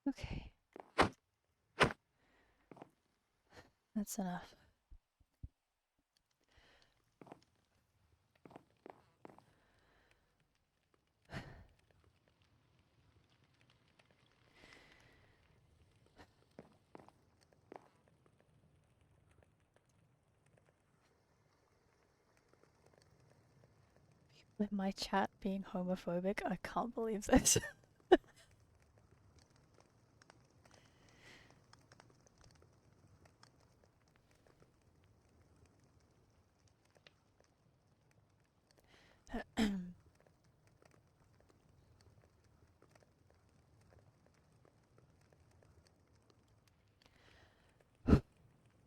Okay. That's enough. With my chat being homophobic, I can't believe this.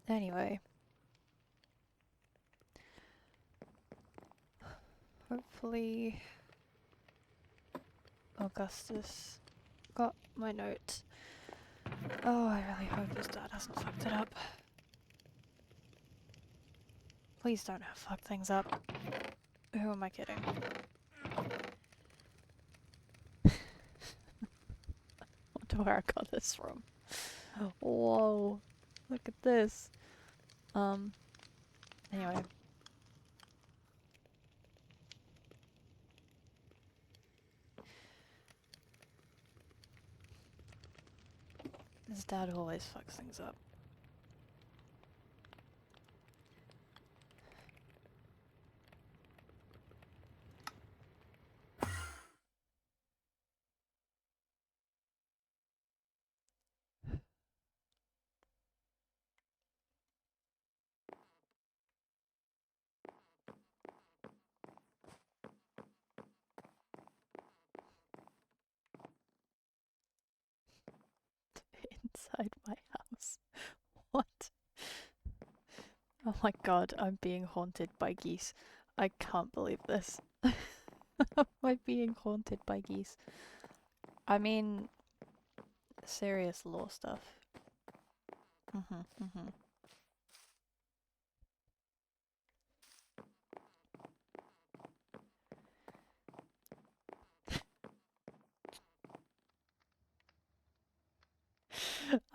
Anyway, hopefully Augustus got my note. Oh, I really hope his dad hasn't fucked it up. Please don't have fucked things up. Who am I kidding? Wonder where I got this from. Whoa, look at this. Anyway. His dad always fucks things up. Inside my house. What? Oh my god, I'm being haunted by geese. I can't believe this. Am I being haunted by geese? I mean, serious law stuff.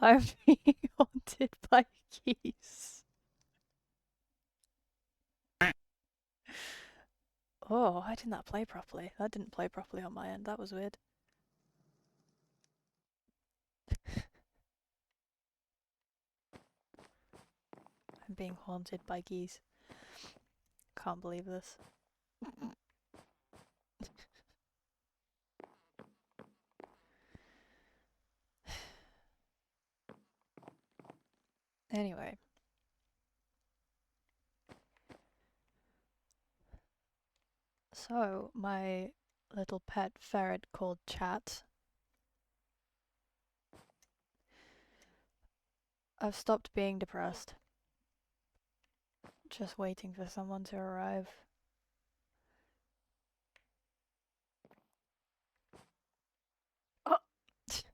I'm being haunted by geese. Oh, why didn't that play properly? That didn't play properly on my end. That was weird. I'm being haunted by geese. Can't believe this. Anyway. So, my little pet ferret called Chat. I've stopped being depressed. Just waiting for someone to arrive. Oh,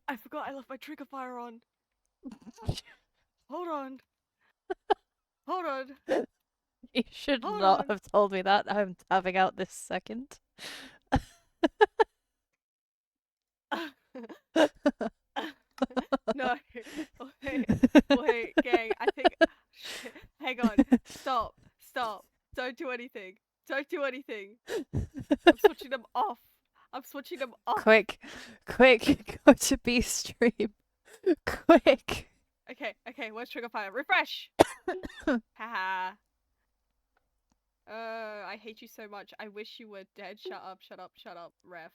I forgot I left my trigger fire on. Hold on. Hold on. You should Hold not on. have told me that. I'm tapping out this second. No. Wait, gang. I think. Shit. Hang on. Stop. Stop. Don't do anything. Don't do anything. I'm switching them off. I'm switching them off. Quick, go to B stream. Quick. Okay. Where's trigger fire? Refresh. Haha. I hate you so much. I wish you were dead. Shut up, ref.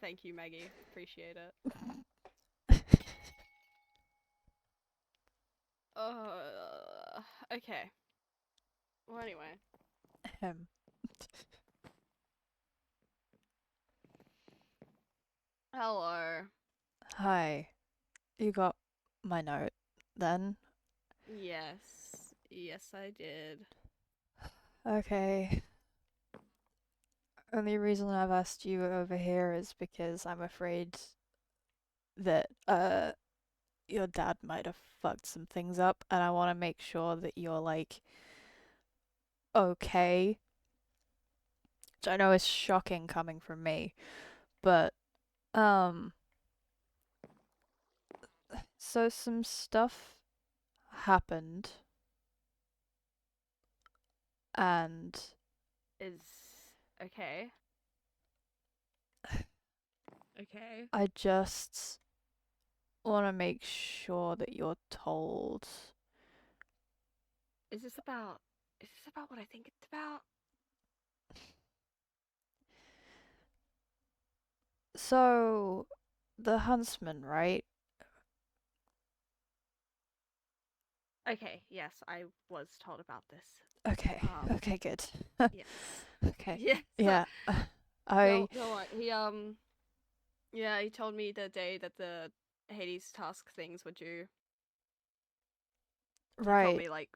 Thank you, Maggie. Appreciate it. Okay. Well, anyway. Ahem. Hello. Hi. You got my note then? Yes. Yes, I did. Okay. Only reason I've asked you over here is because I'm afraid that your dad might have fucked some things up, and I want to make sure that you're like okay. Which I know is shocking coming from me, but um So some stuff happened, and Is okay. Okay. I just want to make sure that you're told. Is this about? Is this about what I think it's about? So, the huntsman, right? Okay. Yes, I was told about this. Okay, Um. okay, good. Yes. Okay, Yes. yeah. I, No. What? Yeah. He told me the day that the Hades task things were due. He told right. me like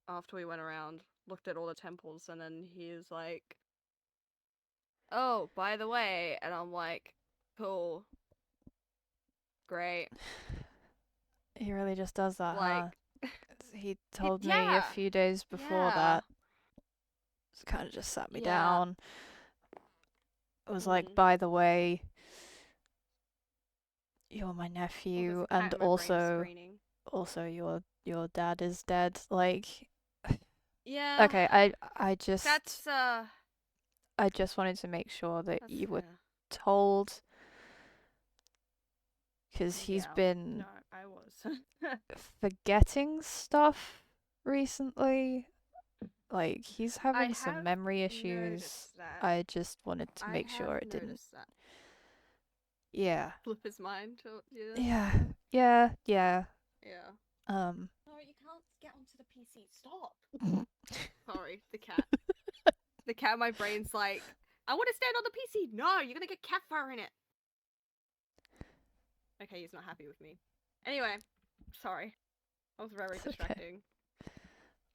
after we went around, looked at all the temples, and then he was like, "Oh, by the way," and I'm like, "Cool, great." He really just does that, huh? Like, 'Cause he told me a yeah, few days before yeah, that, kind of just sat me yeah. down. It was like, Mm. by the way, you're my Oh, there's nephew, a cat and in my brain also, screaming. your dad is dead. Like, Yeah, okay, that's I just wanted to make sure that that's you were fair. told, because he's Yeah, no, been I was. forgetting stuff recently. Like, he's I having some have memory issues. noticed that. I just wanted to I make have sure it didn't. noticed that. Yeah. Flip his mind. Yeah, Yeah. yeah, Yeah. Yeah. yeah. Um. No, you can't get onto the PC. Stop. Sorry, the cat. The cat in my brain's like, I want to stand on the PC. No, you're gonna get cat fur in it. Okay, he's not happy with me. Anyway, sorry. That was very It's okay. distracting.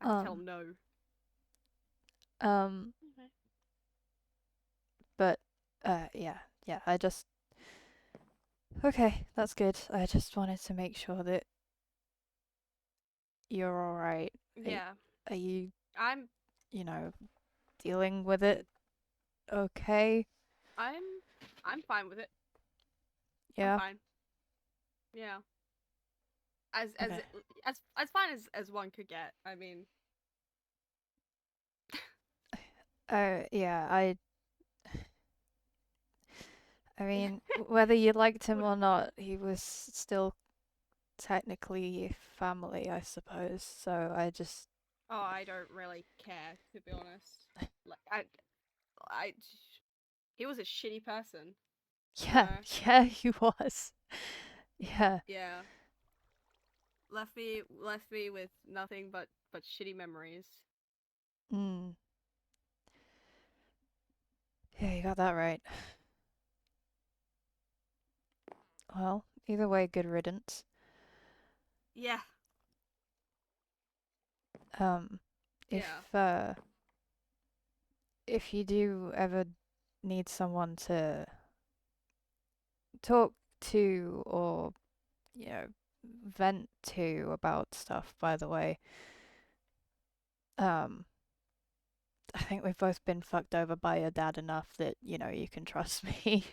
I have to tell Um. him no. Um. Okay. But. Yeah. Yeah. I just. Okay. That's good. I just wanted to make sure that you're all right. Yeah, Are you, I'm. you know, dealing with it okay? I'm. I'm fine with it. I'm Yeah. fine. Yeah. As as Okay. as fine as one could get. I mean, Yeah. I mean, whether you liked him or not, he was still technically family, I suppose. So I just, oh, I don't really care to be honest. Like I, he was a shitty person. You yeah, know. yeah, he was. Yeah. Yeah. Left me with nothing but shitty memories. Mm. Yeah, you got that right. Well, either way, good riddance. Yeah. Um, if Yeah. uh, if you do ever need someone to talk to or, you know, vent to about stuff, by the way, um, I think we've both been fucked over by your dad enough that, you can trust me.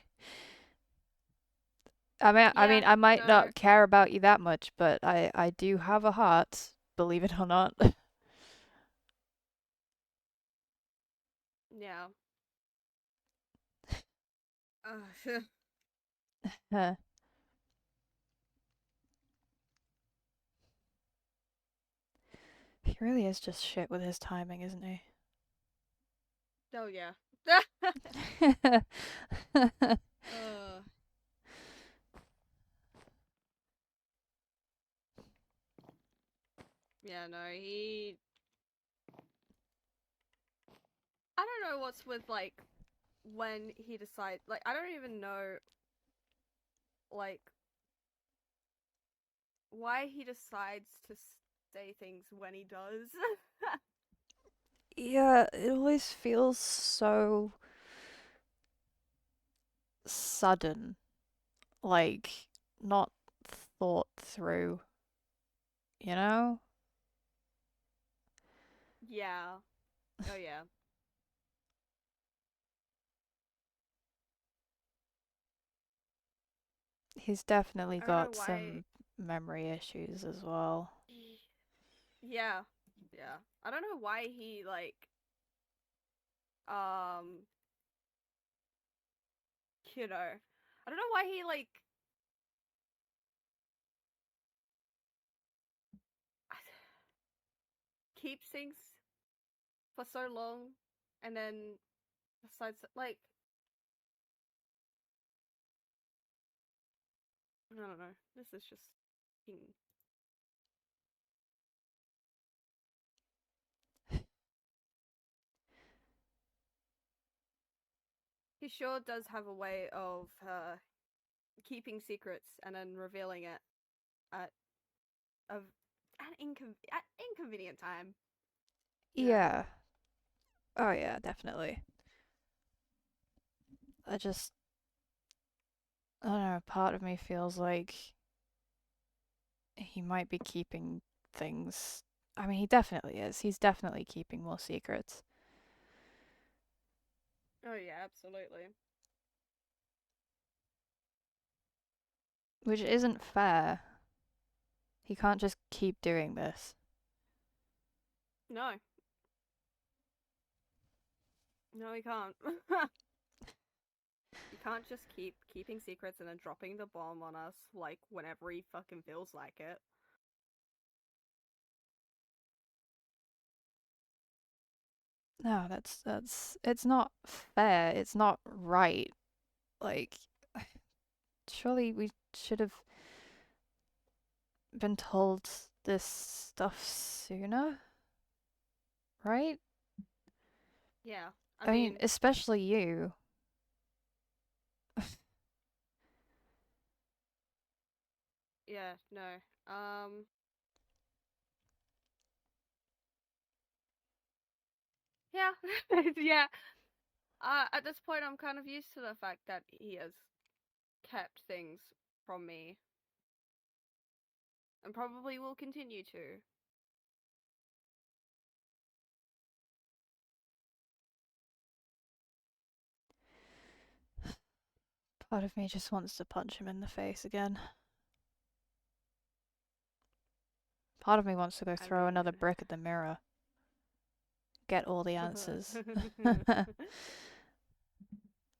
Yeah. I might No. not care about you that much, but I do have a heart, believe it or not. Yeah. Uh, he really is just shit with his timing, isn't he? Oh yeah. uh, yeah, no, he I don't know what's with like when he decides like I don't even know like why he decides to say things when he does. Yeah, it always feels so sudden, like not thought through, you know? Yeah. Oh yeah. He's definitely I don't know got why. some memory issues as well. Yeah, yeah. I don't know why he like um I don't know why he like keeps things for so long and then decides like I don't know. This is just he sure does have a way of keeping secrets and then revealing it at at inconvenient time. You know. Yeah. Oh yeah, definitely. I just I don't know, part of me feels like he might be keeping things. I mean, he definitely is. He's definitely keeping more secrets, Oh yeah, absolutely. which isn't fair. He can't just keep doing this. No, no, he can't. You can't just keep keeping secrets and then dropping the bomb on us like whenever he fucking feels like it. No, that's it's not fair. It's not right. Like surely we should have been told this stuff sooner, right? Yeah, I I mean, mean, especially you. yeah, no. Yeah, yeah. At this point, I'm kind of used to the fact that he has kept things from me and probably will continue to. Part of me just wants to punch him in the face again. Part of me wants to go I throw mean, another brick at the mirror. Get all the answers.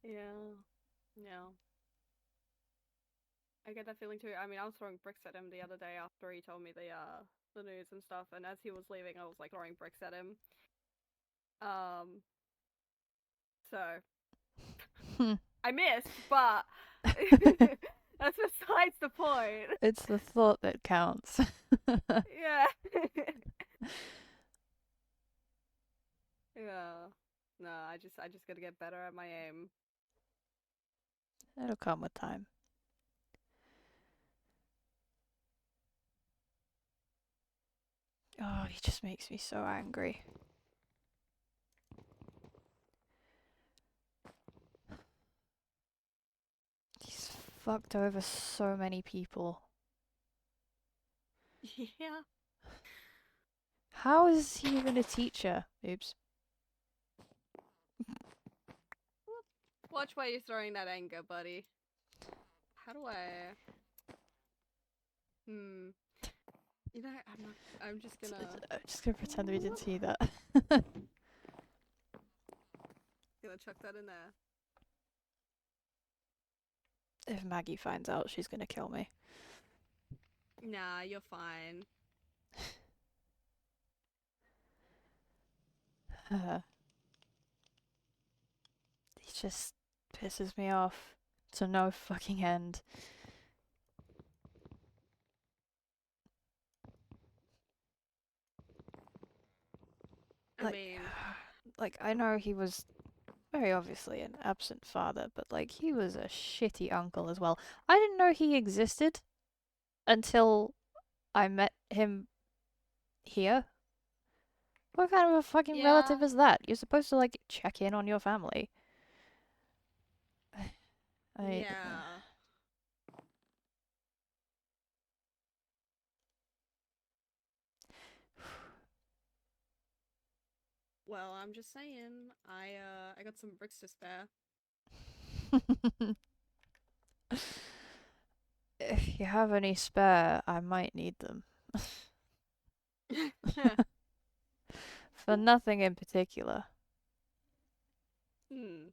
yeah, yeah. I get that feeling too. I mean, I was throwing bricks at him the other day after he told me the news and stuff, and as he was leaving, I was like throwing bricks at him. Um, so I missed, but that's besides the point. It's the thought that counts. Yeah. Yeah. No, I just gotta get better at my aim. It'll come with time. Oh, he just makes me so angry. He's fucked over so many people. Yeah. How is he even a teacher? Oops. Watch where you're throwing that anger, buddy. How do I? Hmm. You know, I'm not. I'm just I'm just gonna pretend we didn't see that. gonna chuck that in there. If Maggie finds out, she's gonna kill me. Nah, you're fine. He just pisses me off to no fucking end. I Like, mean, like I know he was very obviously an absent father, but like he was a shitty uncle as well. I didn't know he existed until I met him here. What kind of a fucking yeah, relative is that? You're supposed to like check in on your family. I yeah. Well, I'm just saying. I got some bricks to spare. If you have any spare, I might need them. For nothing in particular. Hmm.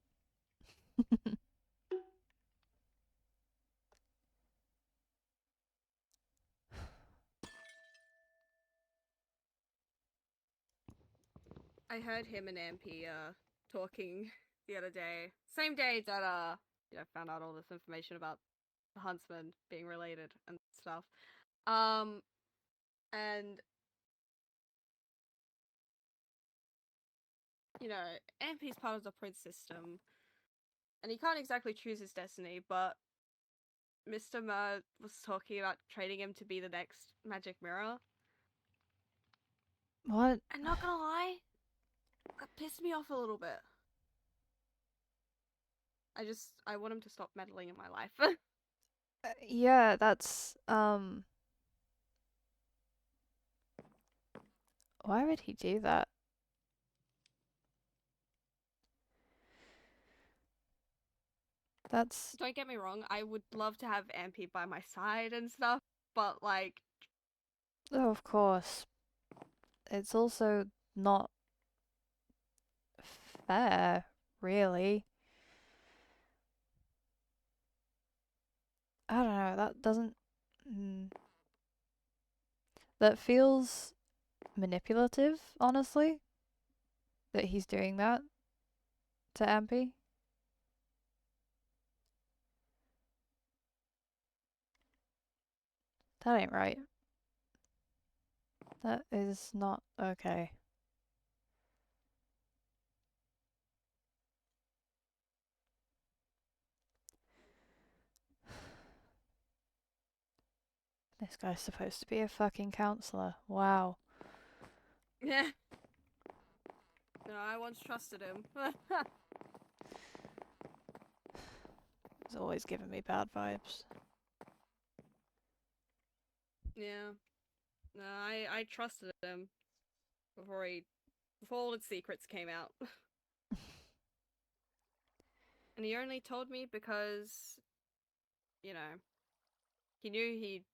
I heard him and Ampy talking the other day. Same day that found out all this information about the huntsman being related and stuff. Um and Ampy's part of the prince system and he can't exactly choose his destiny, but Mr. Murr was talking about training him to be the next magic mirror. What? And not gonna lie, that pissed me off a little bit. I want him to stop meddling in my life. Yeah, that's why would he do that? That's Don't get me wrong, I would love to have Ampy by my side and stuff, but like, oh, of course. It's also not fair, really. I don't know, that doesn't. Mm, that feels manipulative, honestly, that he's doing that to Ampy. That ain't right. That is not okay. This guy's supposed to be a fucking counselor. Wow. yeah. No, I once trusted him. He's always giving me bad vibes. Yeah. No, I trusted him before all his secrets came out. And he only told me because, you know, he knew he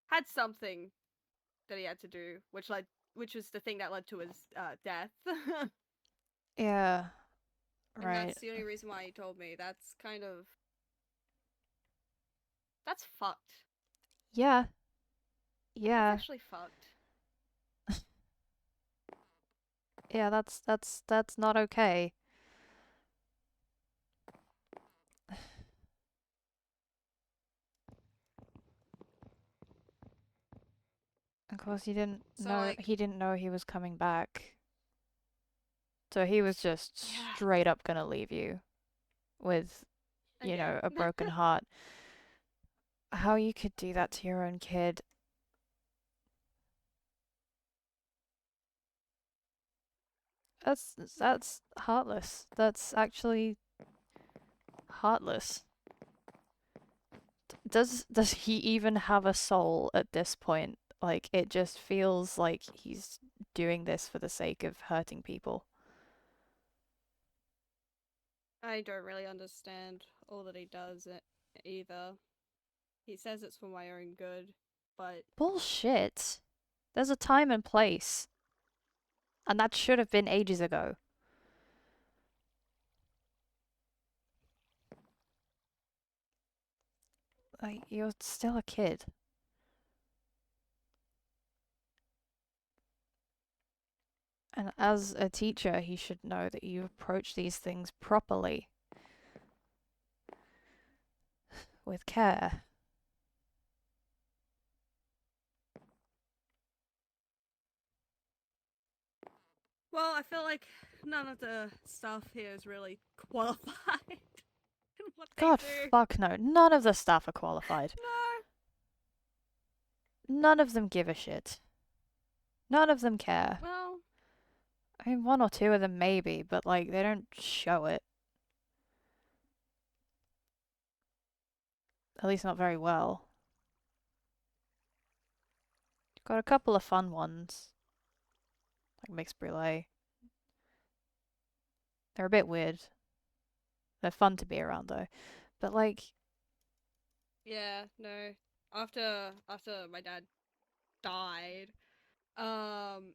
had something that he had to do, which was the thing that led to his death. Yeah, And right. that's the only reason why he told me. That's fucked. Yeah, That's yeah, actually fucked. yeah, that's not okay. Of course So like, he didn't know he was coming back. So he was just yeah, straight up gonna leave you with, again. a broken heart. How you could do that to your own kid. That's heartless. That's actually heartless. Does he even have a soul at this point? Like it just feels like he's doing this for the sake of hurting people. I don't really understand all that he does either. He says it's for my own good, but Bullshit. There's a time and place, and that should have been ages ago. Like you're still a kid. And as a teacher, he should know that you approach these things properly, with care. well, I feel like none of the staff here is really qualified in what they God do. fuck no. None of the staff are qualified. No. None of them give a shit. None of them care. Well, I mean, one or two of them maybe, but like, they don't show it. At least not very well. Got a couple of fun ones, like mixed brulee. They're a bit weird. They're fun to be around though. But like, Yeah, no. After my dad died, um,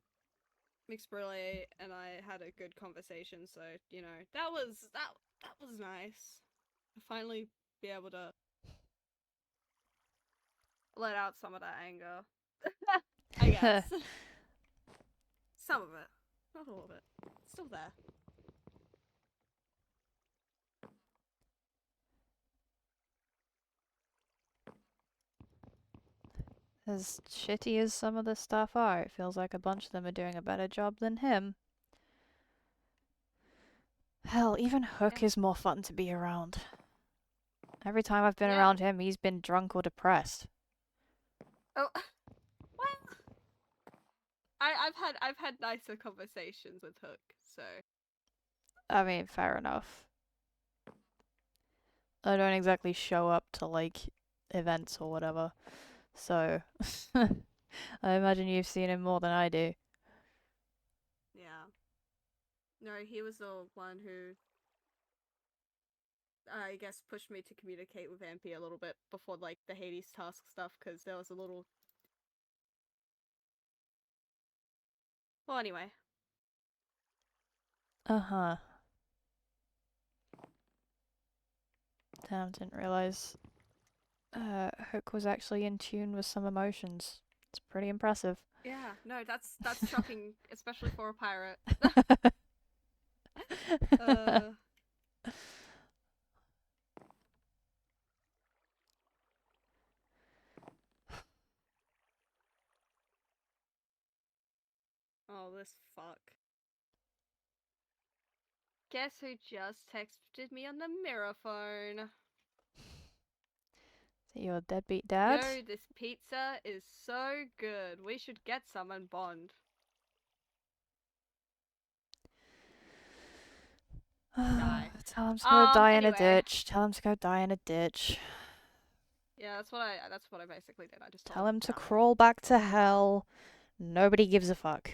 Mixed Brulee and I had a good conversation, so that was nice. To finally be able to let out some of that anger. I guess. Some of it. Not all of it. It's still there. As shitty as some of the staff are, it feels like a bunch of them are doing a better job than him. Hell, even Hook Yeah. is more fun to be around. Every time I've been Yeah. around him, he's been drunk or depressed. Oh, well, I've had nicer conversations with Hook, so I mean, fair enough. I don't exactly show up to, like, events or whatever, so I imagine you've seen him more than I do. yeah. No, he was the one who I guess pushed me to communicate with MP a little bit before like the Hades task stuff because there was a little. Well, anyway. Uh-huh. Damn, didn't realize Hook was actually in tune with some emotions. It's pretty impressive. Yeah, no, that's shocking, especially for a pirate. uh. Oh, this fuck. Guess who just texted me on the mirror phone? Is it your deadbeat dad? Yo, this pizza is so good. We should get some and bond. Die. Tell him to go die in a Anyway. ditch. Tell him to go die in a ditch. Yeah, that's what I basically did. I just told Tell him him to die. crawl back to hell. Nobody gives a fuck.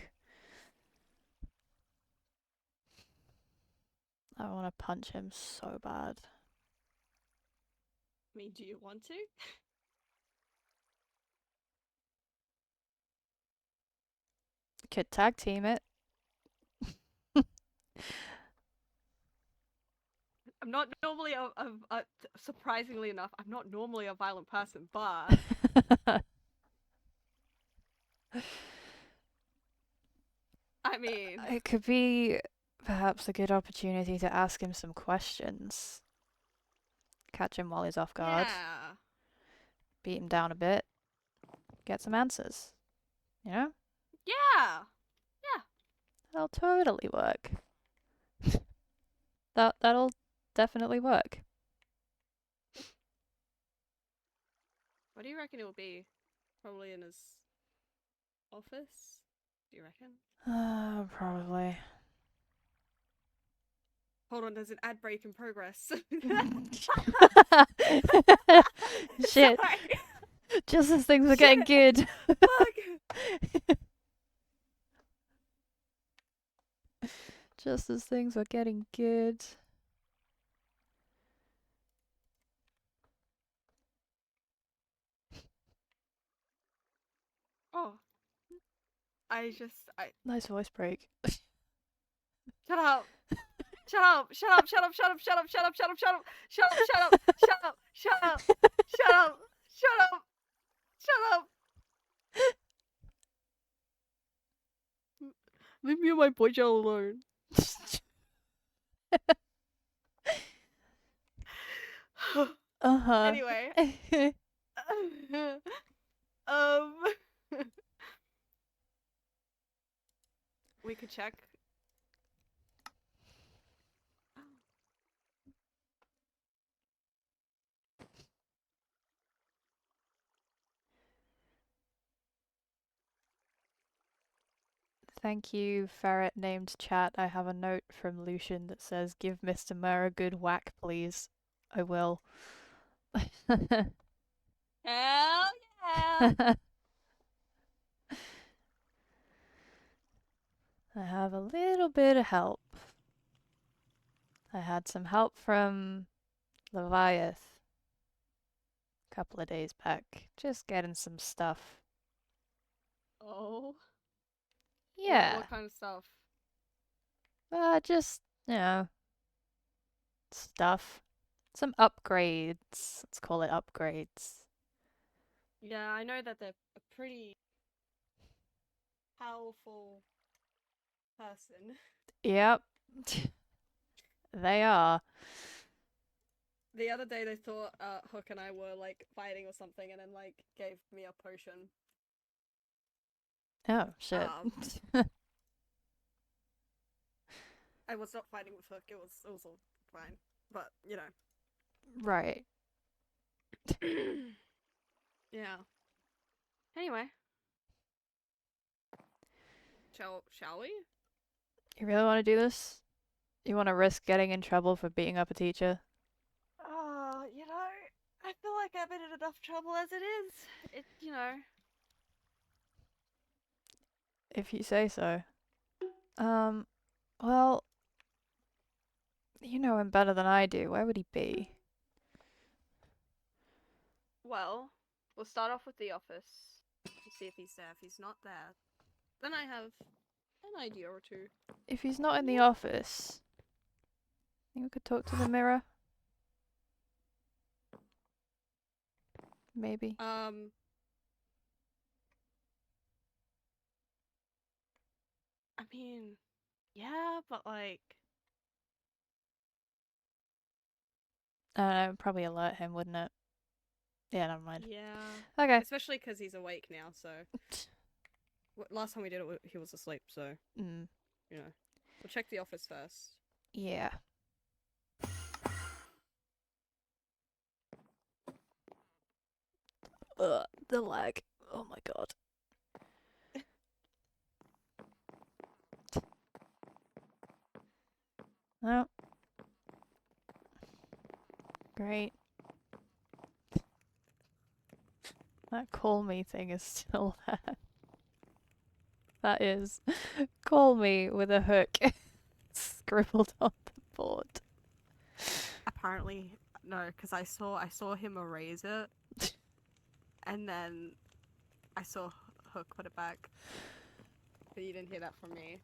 I want to punch him so bad. I mean, do you want to? Could tag team it. I'm not normally surprisingly enough, I'm not normally a violent person, but I mean, It could be perhaps a good opportunity to ask him some questions. Catch him while he's off guard. yeah, Beat him down a bit. Get some answers. You know? yeah, yeah. That'll totally work. That'll definitely work. What do you reckon it will be? Probably in his office. Do you reckon? Probably. Hold on, there's an ad break in progress. Shit. Sorry. Just as things were getting good. Fuck. Just as things were getting good. Oh, I Nice voice break. shut up. Shut up! Shut up! Shut up! Shut up! Shut up! Shut up! Shut up! Shut up! Shut up! Shut up! Shut up! Shut up! Shut up! Shut up! Shut up! Leave me and my boy child alone. Uh-huh. Anyway, um, we could check. Thank you, ferret named Chat. I have a note from Lucian that says, "Give Mr. Murr a good whack, please." I will. Hell yeah! I have a little bit of help. I had some help from Leviath. couple of days back. Just getting some stuff. Oh. Yeah. What kind of stuff? Just, you know, stuff. Some upgrades. Let's call it upgrades. Yeah, I know that they're a pretty powerful person. Yep. They are. The other day they thought Hook and I were like fighting or something, and then like gave me a potion. Oh, shit. I was not fighting with Hook. It was all fine, but you know. Right. Yeah. Anyway, shall we? You really want to do this? You want to risk getting in trouble for beating up a teacher? You know, I feel like I've been in enough trouble as it is. You know. If you say so. Well, you know him better than I do. Where would he be? Well, we'll start off with the office and see if he's there. If he's not there, then I have an idea or two. If he's not in the office, think we could talk to the mirror? Maybe. I mean, yeah, but like, Probably alert him, wouldn't it? Yeah, never mind. yeah. Okay. Especially because he's awake now, so. Last time we did it, he was asleep, so. Mm. You know. We'll check the office first. Yeah. The lag. Oh my god. No. Great. That call me thing is still there. That is call me with a hook scribbled on the board. Apparently, no, because I saw him erase it, and then I saw Hook put it back. But you didn't hear that from me.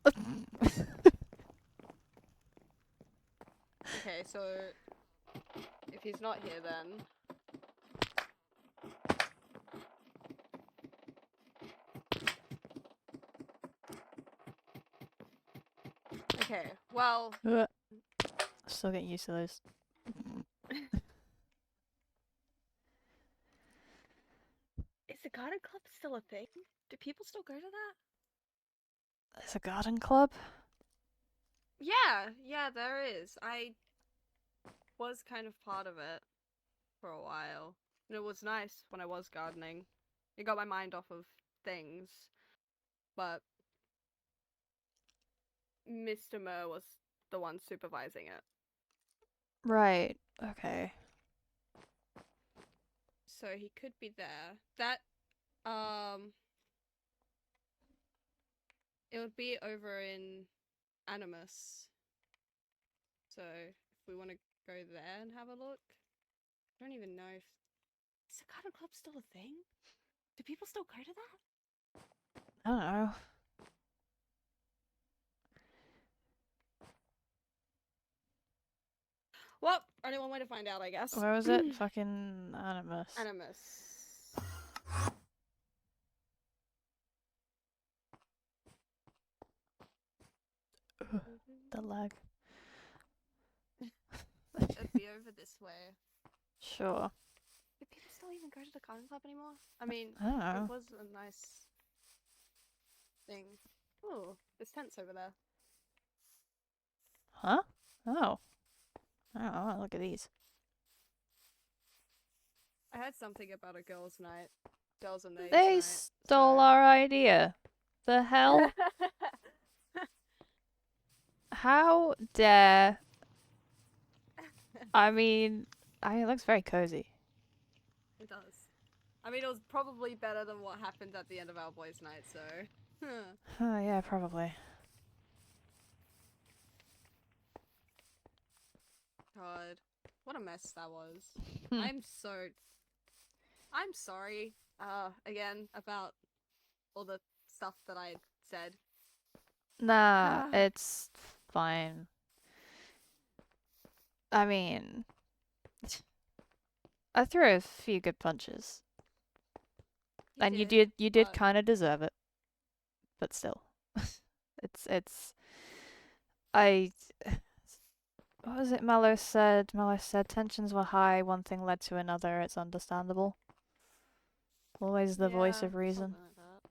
Okay, so if he's not here, then okay. Well, Still getting used to those. is the garden club still a thing? Do people still go to that? There's a garden club? Yeah, there is. I was kind of part of it for a while. And it was nice when I was gardening. It got my mind off of things. But Mr. Murr was the one supervising it. Right. Okay. So he could be there. That, it would be over in Animus. So if we want to go there and have a look. I don't even know if... Is the garden club still a thing? Do people still go to that? I don't know. Well, only one way to find out, I guess. Where was it? Fucking Animus. Animus. The lag. It'd be over this way. Sure. Do people still even go to the garden club anymore? I mean, I don't know. it was a nice thing. Oh, there's tents over there. Huh? Oh. Oh, look at these. I heard something about a girls' night. Girls and They night, stole so... our idea. The hell? How dare... I mean, it looks very cozy. It does. I mean, it was probably better than what happened at the end of our boys' night, so... Oh, yeah, probably. God. What a mess that was. I'm so I'm sorry, again, about all the stuff that I said. Nah, it's fine. I mean, I threw a few good punches, and you did but kind of deserve it, but still, it's. I what was it Mallow said? Mallow said tensions were high, one thing led to another, it's understandable. Always the voice yeah, of reason. something like that.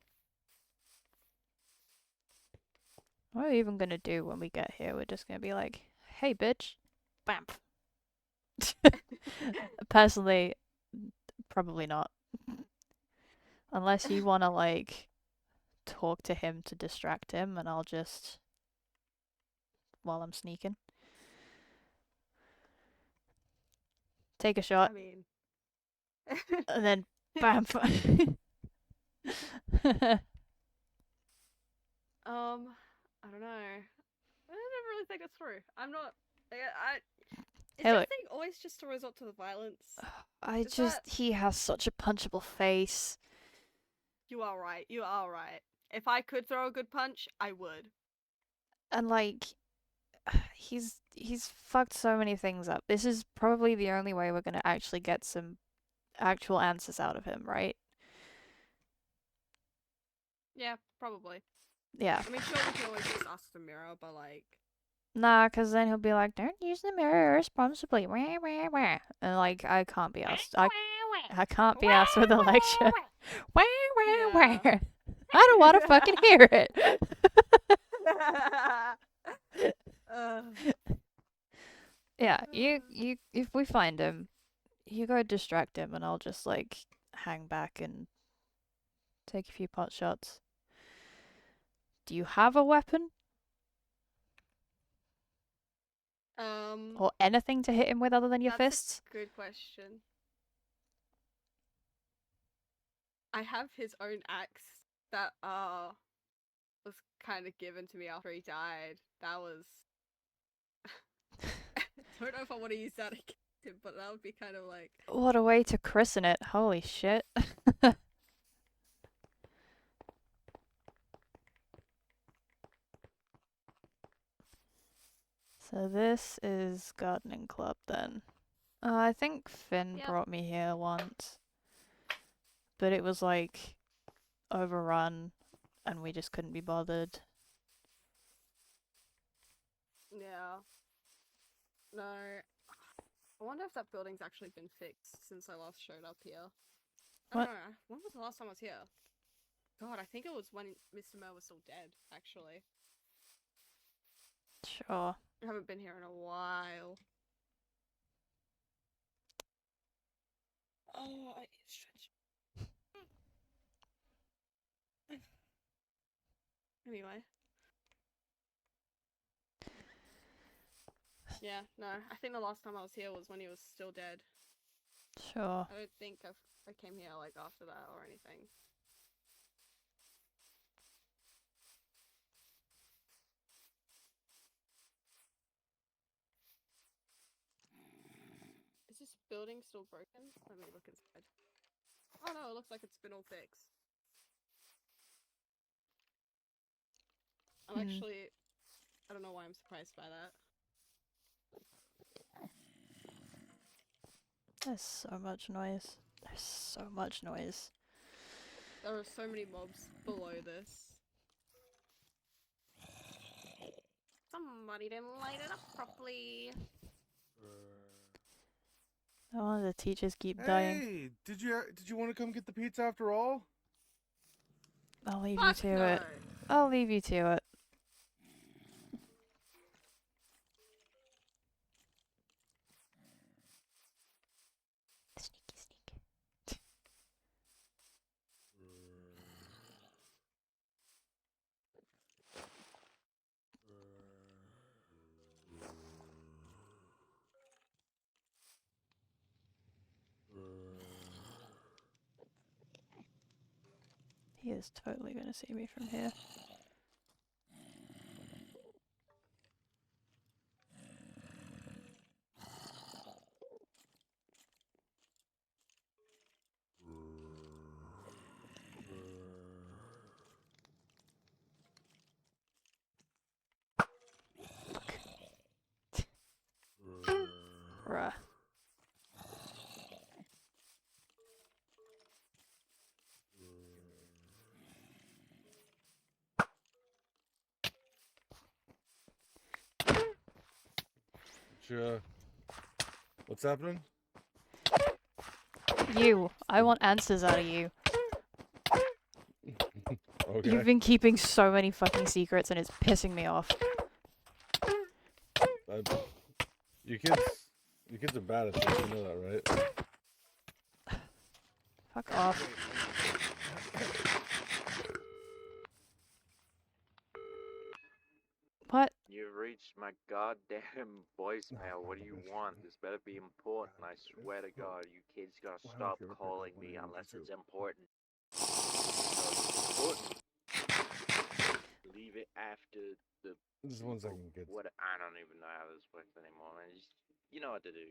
What are we even gonna do when we get here? We're just gonna be like, hey bitch. Bam. Personally, probably not. Unless you wanna like talk to him to distract him and I'll just while I'm sneaking. Take a shot I mean, and then bam. I don't know. I didn't really think it through. I'm not. I is Hey your look, thing always just to resort to the violence? I Is just that he has such a punchable face. you are right? You are right. If I could throw a good punch, I would. And like he's fucked so many things up. This is probably the only way we're gonna actually get some actual answers out of him, right? Yeah, probably. Yeah. I mean, sure, we can always just ask the mirror, but like, Nah, cause then he'll be like, "Don't use the mirror irresponsibly." Wah, wah, wah. And like, I can't be asked. I can't be asked with a lecture. Wah, wah, wah. yeah. I don't want to fucking hear it. uh, Yeah, you. If we find him, you go distract him, and I'll just like hang back and take a few pot shots. Do you have a weapon or anything to hit him with other than your that's fists? a good question. I have his own axe that was kind of given to me after he died. That was don't know if I want to use that against him, but that would be kind of like What a way to christen it! Holy shit! So this is gardening club then. I think Finn yep. brought me here once, but it was like overrun, and we just couldn't be bothered. Yeah. No. I wonder if that building's actually been fixed since I last showed up here. I don't What? know. When was the last time I was here? God, I think it was when Mr. Mel was still dead, actually. Sure. I haven't been here in a while. Oh, I need to stretch. Anyway. Yeah, no. I think the last time I was here was when he was still dead. Sure. I don't think I came here like after that or anything. Is this building still broken? Let me look inside. Oh no, it looks like it's been all fixed. I'm actually I don't know why I'm surprised by that. There's so much noise. There's so much noise. There are so many mobs below this. Somebody didn't light it up properly. Oh, the teachers keep dying. Hey, did you want to come get the pizza after all? I'll leave you Fuck to no! it. I'll leave you to it. Sneaky sneak. He is totally gonna see me from here. Bruh. What's happening? You. I want answers out of you. Okay. You've been keeping so many fucking secrets and it's pissing me off. You kids are bad at this. You know that, right? Fuck off. What? You've reached my goddamn voicemail. What do you want? This better be important. I swear to God, you kids gotta stop calling me unless it's important. No, it's important. Leave it after the. Just 1 second, kids. What? I don't even know how this works anymore, man. You know what to do.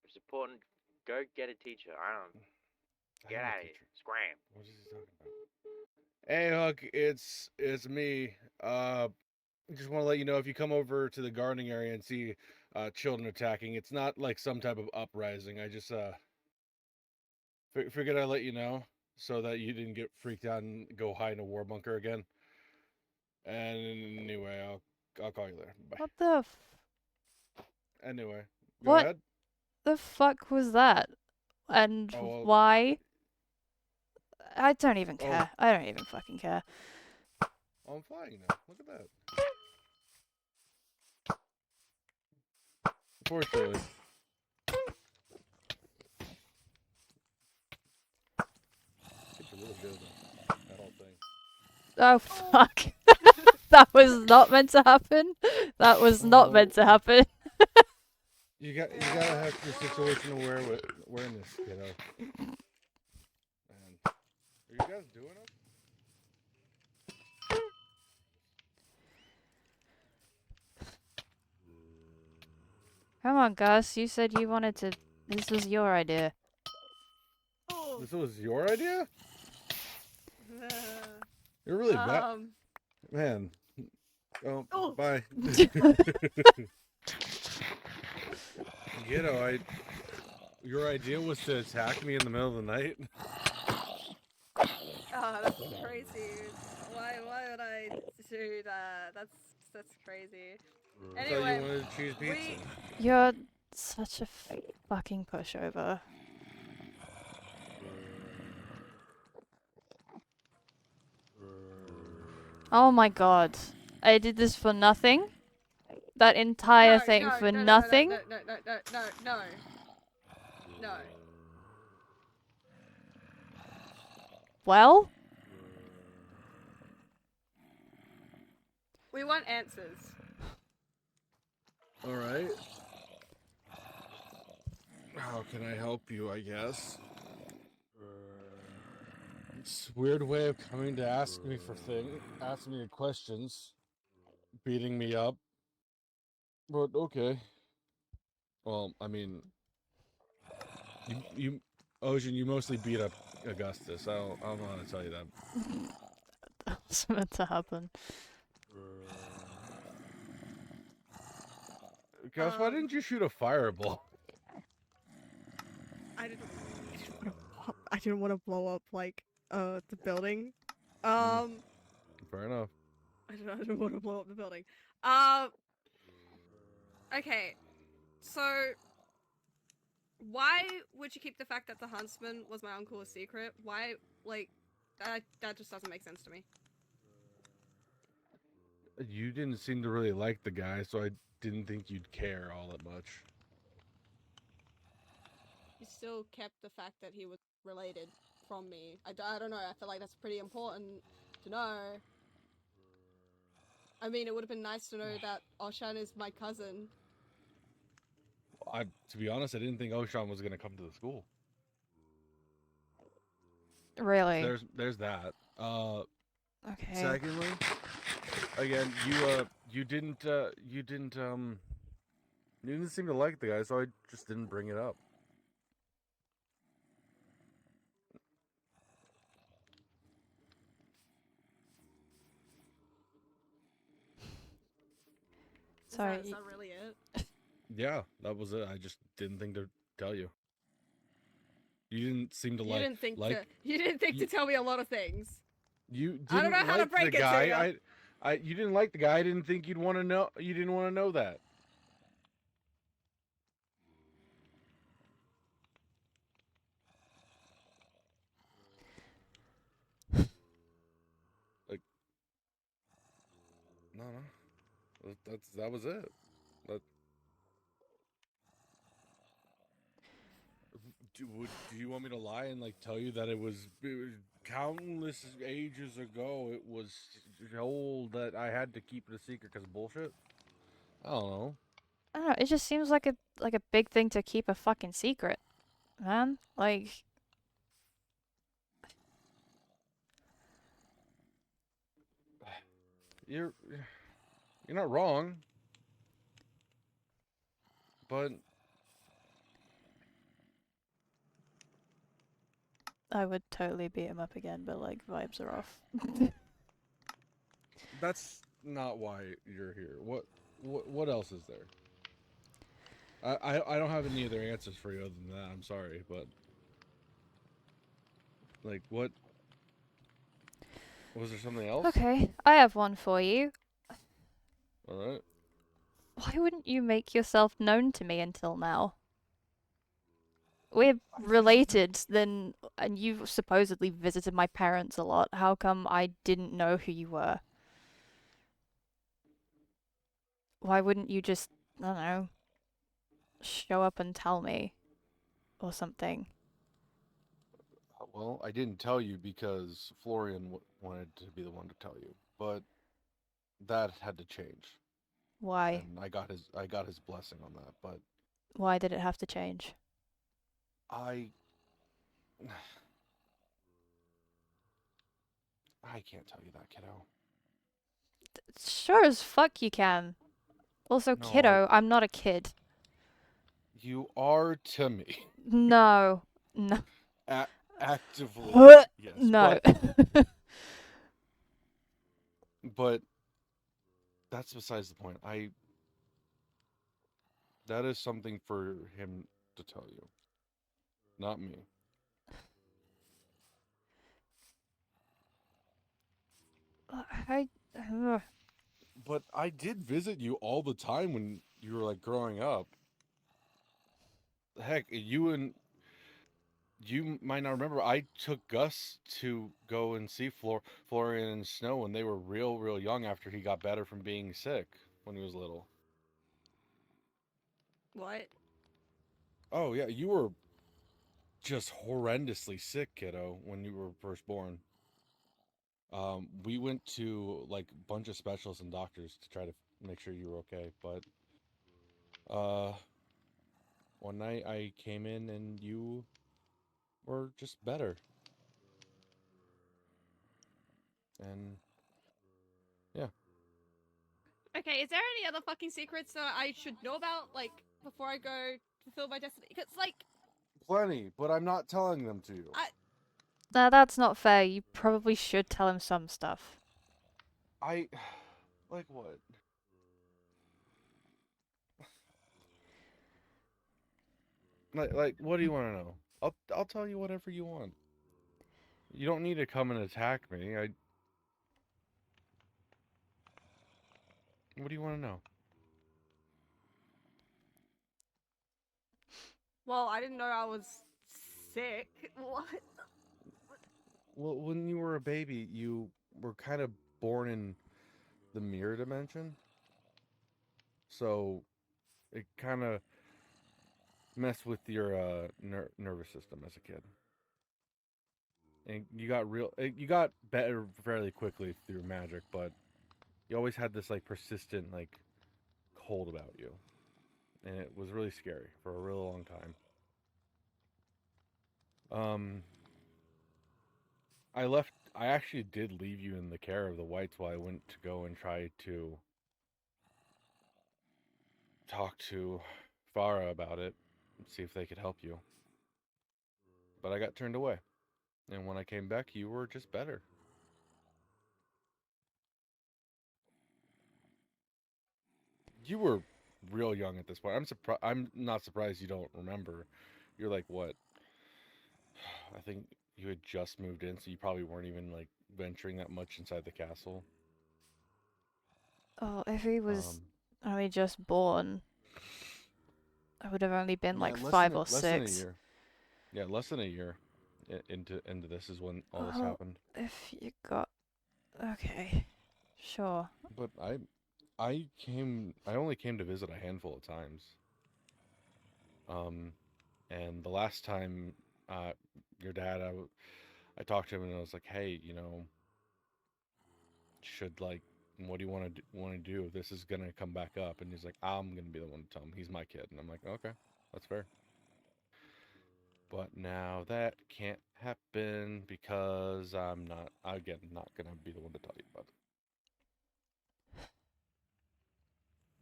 If it's important, go get a teacher. I don't. Get out of here. Scram. What is he talking about? Hey, Hook, it's me. Just want to let you know, if you come over to the gardening area and see children attacking, it's not like some type of uprising. I just figured I'd let you know so that you didn't get freaked out and go hide in a war bunker again. And anyway, I'll call you later. Bye. What the Anyway, go What? ahead. the fuck was that? And Oh, well- why? I don't even Oh. care. I don't even fucking care. Oh, I'm flying now. Look at that. Unfortunately. Kids are really good at that whole thing. Oh fuck. That was not meant to happen. That was not meant to happen. You gotta have your situation awareness, kiddo. Man, are you guys doing it? Come on, Gus. You said you wanted to. This was your idea. Oh. This was your idea? You're really bad, man. Oh, Oh. bye. Kiddo, your idea was to attack me in the middle of the night? Oh, that's crazy. Why would I do that? That's crazy. I thought you Anyway, wanted to choose pizza. You're such a fucking pushover. Oh my god. I did this for nothing? That entire thing for nothing? No. Well? We want answers. All right. How can I help you, I guess? It's a weird way of coming to ask me questions, beating me up. But okay. Well, I mean, you Ocean, you mostly beat up Augustus. I don't want to tell you that. That was meant to happen. Gus, why didn't you shoot a fireball? I didn't want to blow up like the building. Fair enough. I didn't want to blow up the building. Okay. So why would you keep the fact that the huntsman was my uncle a secret? Why, like, that just doesn't make sense to me. You didn't seem to really like the guy, so I didn't think you'd care all that much. You still kept the fact that he was related from me. I don't know. I feel like that's pretty important to know. I mean, it would have been nice to know that Oshan is my cousin. To be honest, I didn't think Oshan was gonna come to the school. Really? There's that. Okay. Secondly, again, you didn't seem to like the guy, so I just didn't bring it up. Sorry. Is that really it? Yeah, that was it. I just didn't think to tell you. You didn't seem to You didn't think like to you, tell me a lot of things. you I don't know didn't how to like the break it to you. guy. You didn't like the guy. I didn't think you'd want to know. You didn't want to know that. Like, no, no. That was it. That, do you want me to lie and like tell you that it was countless ages ago? It was old that I had to keep it a secret because of bullshit. I don't know. I don't know. It just seems like a big thing to keep a fucking secret, man. Like, You're you're not wrong, but I would totally beat him up again, but like vibes are off. that's not why you're here. What else is there? I don't have any other answers for you other than that. I'm sorry, but like what was there something else? Okay, I have one for you. All right. Why wouldn't you make yourself known to me until now? We're related, then, and you've supposedly visited my parents a lot. How come I didn't know who you were? Why wouldn't you just, I don't know, show up and tell me or something? Well, I didn't tell you because Florian wanted to be the one to tell you, but that had to change, Why? and I got his blessing on that. But Why did it have to change? I I can't tell you that, kiddo. Sure as fuck you can. Also, No, I kiddo, I'm not a kid. you are to me. No. No. Actively, yes, No. but that's besides the point. That is something for him to tell you, not me. I. Ugh. But I did visit you all the time when you were like growing up. Heck, you might not remember. I took Gus to go and see Florian and Snow when they were real young after he got better from being sick when he was little. What? Oh yeah, you were just horrendously sick, kiddo, when you were first born. We went to like a bunch of specialists and doctors to try to make sure you were okay, but uh one night I came in and you were just better. And yeah, Okay, is there any other fucking secrets that I should know about, like, before I go fulfill my destiny? Because, like, plenty, but I'm not telling them to you. Nah, that's not fair. You probably should tell him some stuff. I like what? Like what do you want to know? I'll tell you whatever you want. You don't need to come and attack me. What do you want to know? well, I didn't know I was sick. What? Well, when you were a baby, you were kind of born in the mirror dimension. So it kind of messed with your nervous system as a kid. And you got better fairly quickly through magic, but you always had this like persistent like cold about you. And it was really scary for a really long time. Um I actually did leave you in the care of the whites while I went to go and try to talk to Farah about it and see if they could help you. But I got turned away. And when I came back, you were just better. You were real young at this point. I'm not surprised you don't remember. You're like what? I think you had just moved in, so you probably weren't even like venturing that much inside the castle. Oh, if he was Um, only just born, I would have only been yeah, like 5 or less than a 6. year. Yeah, less than a year into this is when all this Well, happened. if you got. Okay. Sure. But I only came to visit a handful of times. Um, and the last time, uh, your dad, I talked to him and I was like, hey, should like, what do you want to do if this is gonna come back up? And he's like, I'm gonna be the one to tell him. He's my kid, and I'm like, okay, that's fair. But now that can't happen because I'm not, again, not gonna be the one to tell you about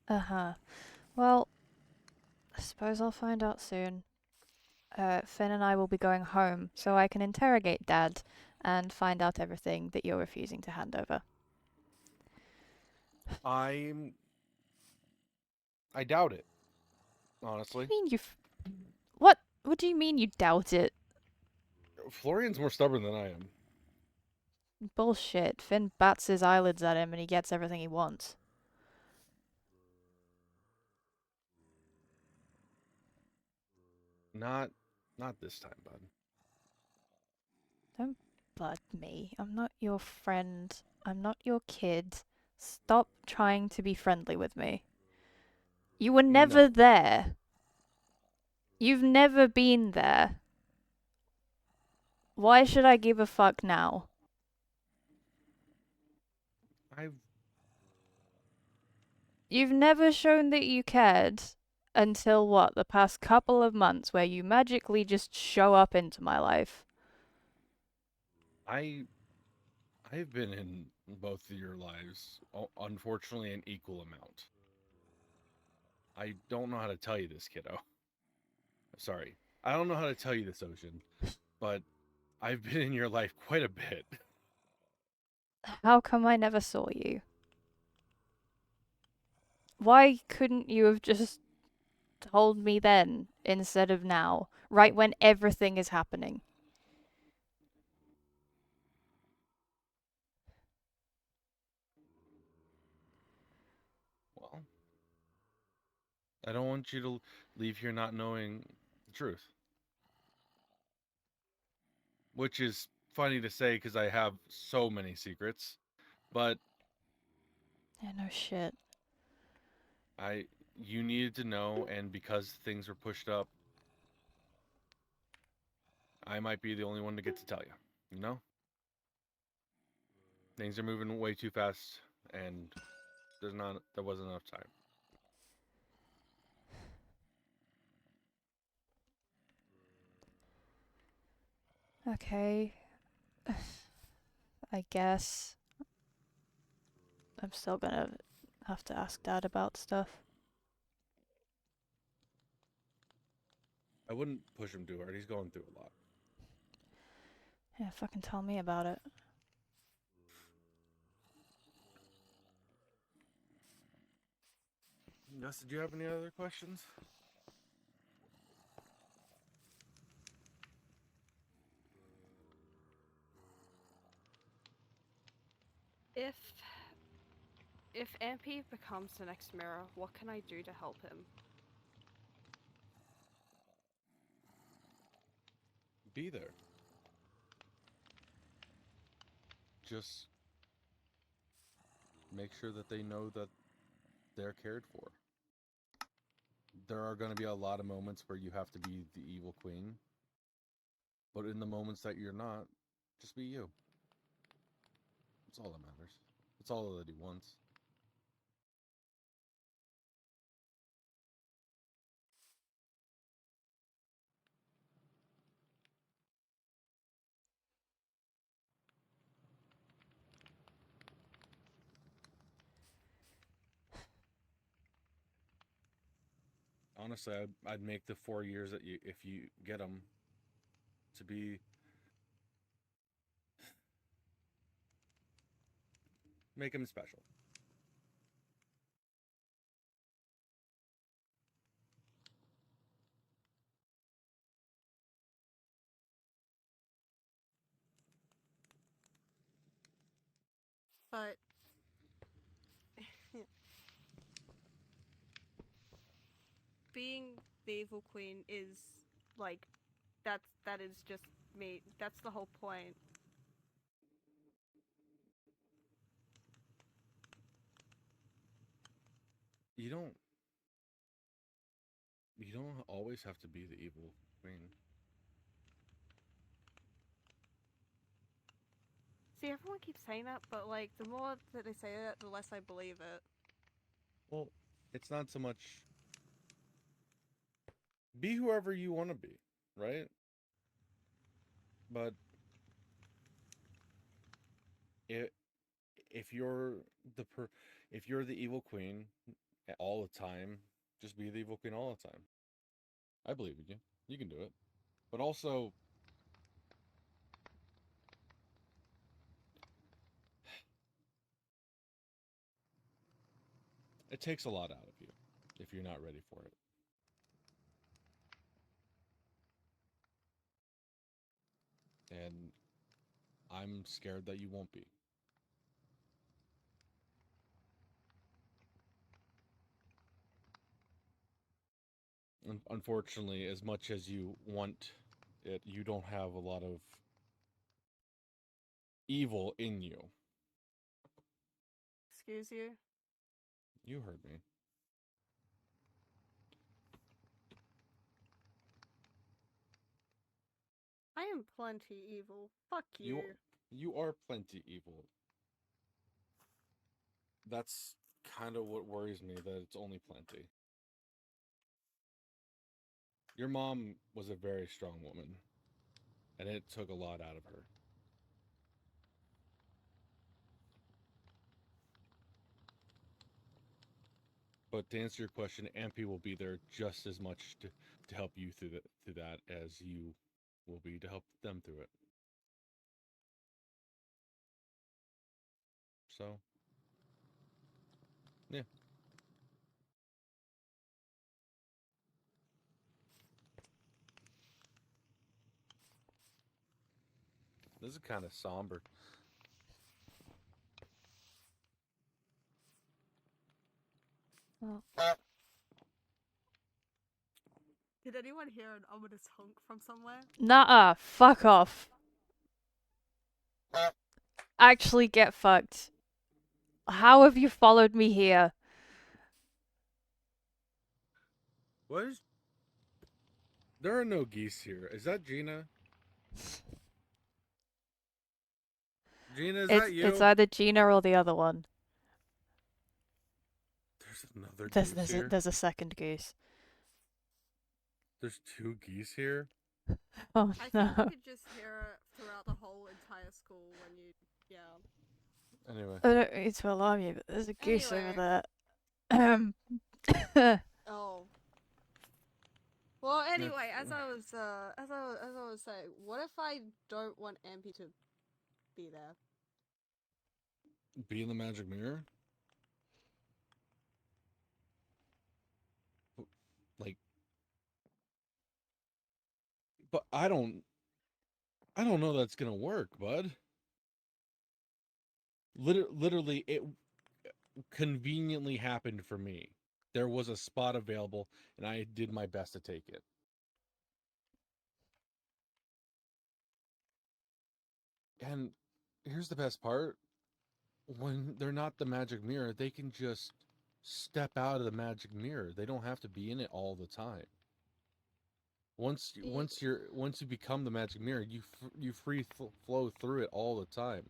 Uh huh. Well, I suppose I'll find out soon. Finn and I will be going home so I can interrogate Dad and find out everything that you're refusing to hand over. it. I doubt it, honestly. I mean, What? What do you mean you doubt it? Florian's more stubborn than I am. Bullshit. Finn bats his eyelids at him and he gets everything he wants. Not, not this time, bud. Don't bud me. I'm not your friend. I'm not your kid. Stop trying to be friendly with me. You were never No, there. You've never been there. Why should I give a fuck now? I've You've never shown that you cared until what, the past couple of months where you magically just show up into my life. I I've been in both of your lives, unfortunately, an equal amount. I don't know how to tell you this, kiddo. Sorry, I don't know how to tell you this, Ocean, but I've been in your life quite a bit. How come I never saw you? Why couldn't you have just told me then instead of now, right when everything is happening? Well, I don't want you to leave here not knowing the truth, which is funny to say because I have so many secrets, but Yeah, no shit. I you needed to know, and because things were pushed up, I might be the only one to get to tell you. You know, things are moving way too fast, and there wasn't enough time. Okay. I guess I'm still gonna have to ask Dad about stuff. I wouldn't push him too hard. He's going through a lot. Yeah, fucking tell me about it. Gus, did you have any other questions? If Ampy becomes the next mirror, what can I do to help him? Be there. Just make sure that they know that they're cared for. There are going to be a lot of moments where you have to be the evil queen, but in the moments that you're not, just be you. That's all that matters. That's all that he wants. Honestly, I'd make the 4 years that if you get them, to be make them special. But being the evil queen is like that is just me. That's the whole point. You don't always have to be the evil queen. See, everyone keeps saying that, but like the more that they say it, the less I believe it. Well, it's not so much be whoever you want to be, right? But it if you're if you're the evil queen all the time, just be the evil queen all the time. I believe in you. You can do it. But also, it takes a lot out of you if you're not ready for it. And I'm scared that you won't be. Unfortunately, as much as you want it, you don't have a lot of evil in you. Excuse you? You heard me. I am plenty evil. Fuck you. You are plenty evil. That's kind of what worries me, that it's only plenty. Your mom was a very strong woman, and it took a lot out of her. But to answer your question, Ampy will be there just as much to help you through that as you will be to help them through it. So, yeah. This is kind of somber. Well, Did anyone hear an ominous honk from somewhere? nuh-uh. Fuck off. Actually get fucked. How have you followed me here? What is? There are no geese here. Is that Gina? Gina, is that you? It's either Gina or the other one. There's another There's goose here. there's a second goose. There's two geese here. Oh I no. think you could just hear it throughout the whole entire school when you, yeah. Anyway. I don't mean to alarm you, but there's a goose Anyway. over there. Oh. Well, anyway, as I was saying, what if I don't want Ampy to be there? Be in the magic mirror? Like, but I don't know that's gonna work, bud. Literally, it conveniently happened for me. There was a spot available, and I did my best to take it. And here's the best part. When they're not the magic mirror, they can just step out of the magic mirror. They don't have to be in it all the time. Once you become the magic mirror, you free flow through it all the time.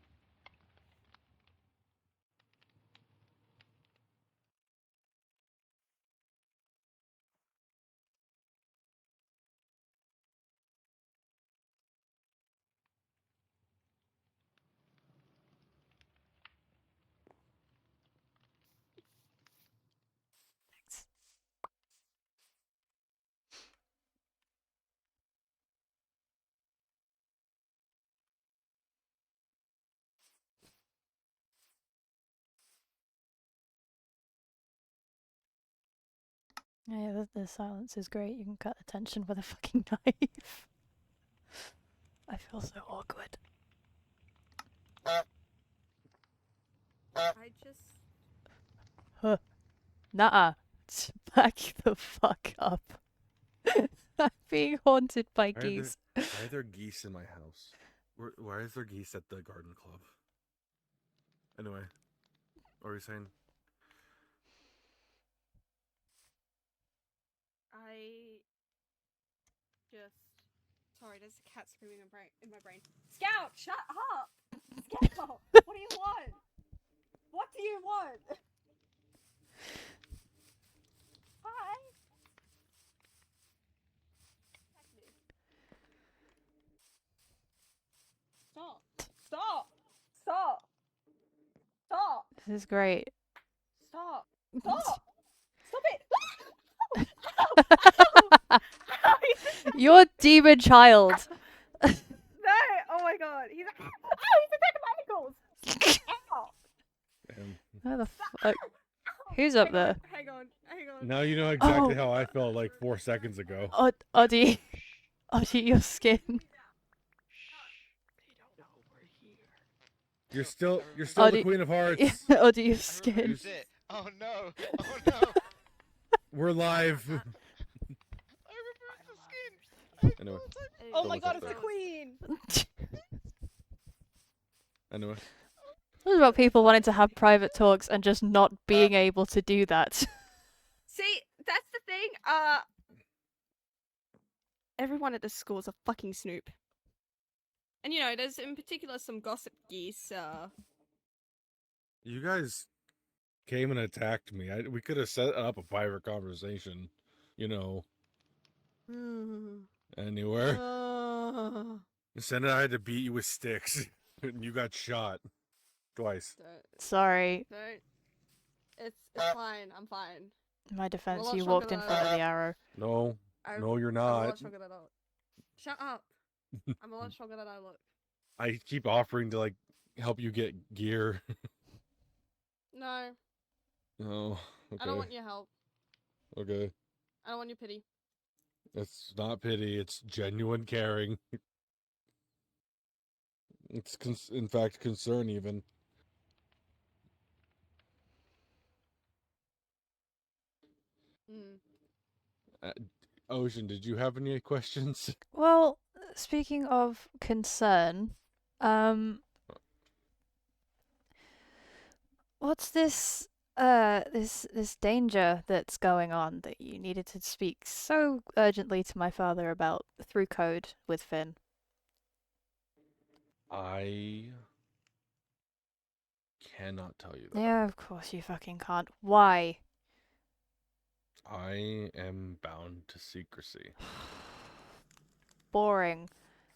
Yeah, the silence is great. You can cut the tension with a fucking knife. I feel so awkward. I just. Nuh-uh. Back the fuck up. I'm being haunted by Why are there- geese. Why are there geese in my house? Why is there geese at the garden club? Anyway, what were you saying? I just. Sorry, there's a cat screaming in my brain. Scout, shut up! Scout, what do you want? What do you want? Hi. Stop! Stop! Stop! Stop! This is great. Stop! Stop! Stop it! Ow! Your demon child. No! Oh my god! He's attacking my ankles! Ow! Where the fuck? Who's up there? Hang on. Now you know exactly Oh. how I felt like 4 seconds ago. Oddie. Oddie, your skin. They don't know we're here. You're still Oh, the do- Queen of Hearts. Oddie, your I skin. removed it. Oh no! Oh no! We're live. I removed the skin. Anyway, Oh my Someone's god, up it's the there. queen! anyway. What about people wanting to have private talks and just not being able to do that? See, that's the thing. Everyone at the school's a fucking snoop. And you know, there's in particular some gossip geese. You guys came and attacked me. We could have set up a private conversation, you know, anywhere. Instead, I had to beat you with sticks, and you got shot twice. Sorry. Don't. It's fine. I'm fine. In my defense, lot you stronger walked in than front of I- the arrow. No, no, you're I'm a lot not. stronger than I look. Shut up. I'm a lot stronger than I look. I keep offering to like help you get gear. No, Oh, I don't okay, want your help. okay. I don't want your pity. It's not pity. It's genuine caring. It's in fact concern even. Mm. Ocean, did you have any questions? Well, speaking of concern, what's this this danger that's going on that you needed to speak so urgently to my father about through code with Finn? I cannot tell you that. Yeah, of course you fucking can't. Why? I am bound to secrecy. Boring.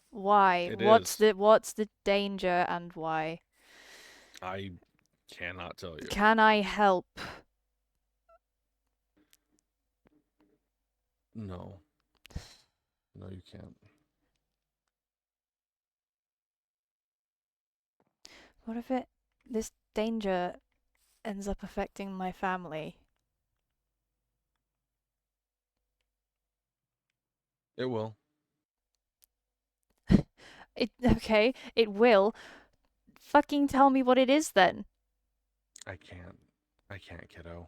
Why? It what's is. what's the danger and why? I cannot tell you. Can I help? No. No, you can't. What if this danger ends up affecting my family? It will. Okay, it will. Fucking tell me what it is then. I can't. I can't, kiddo.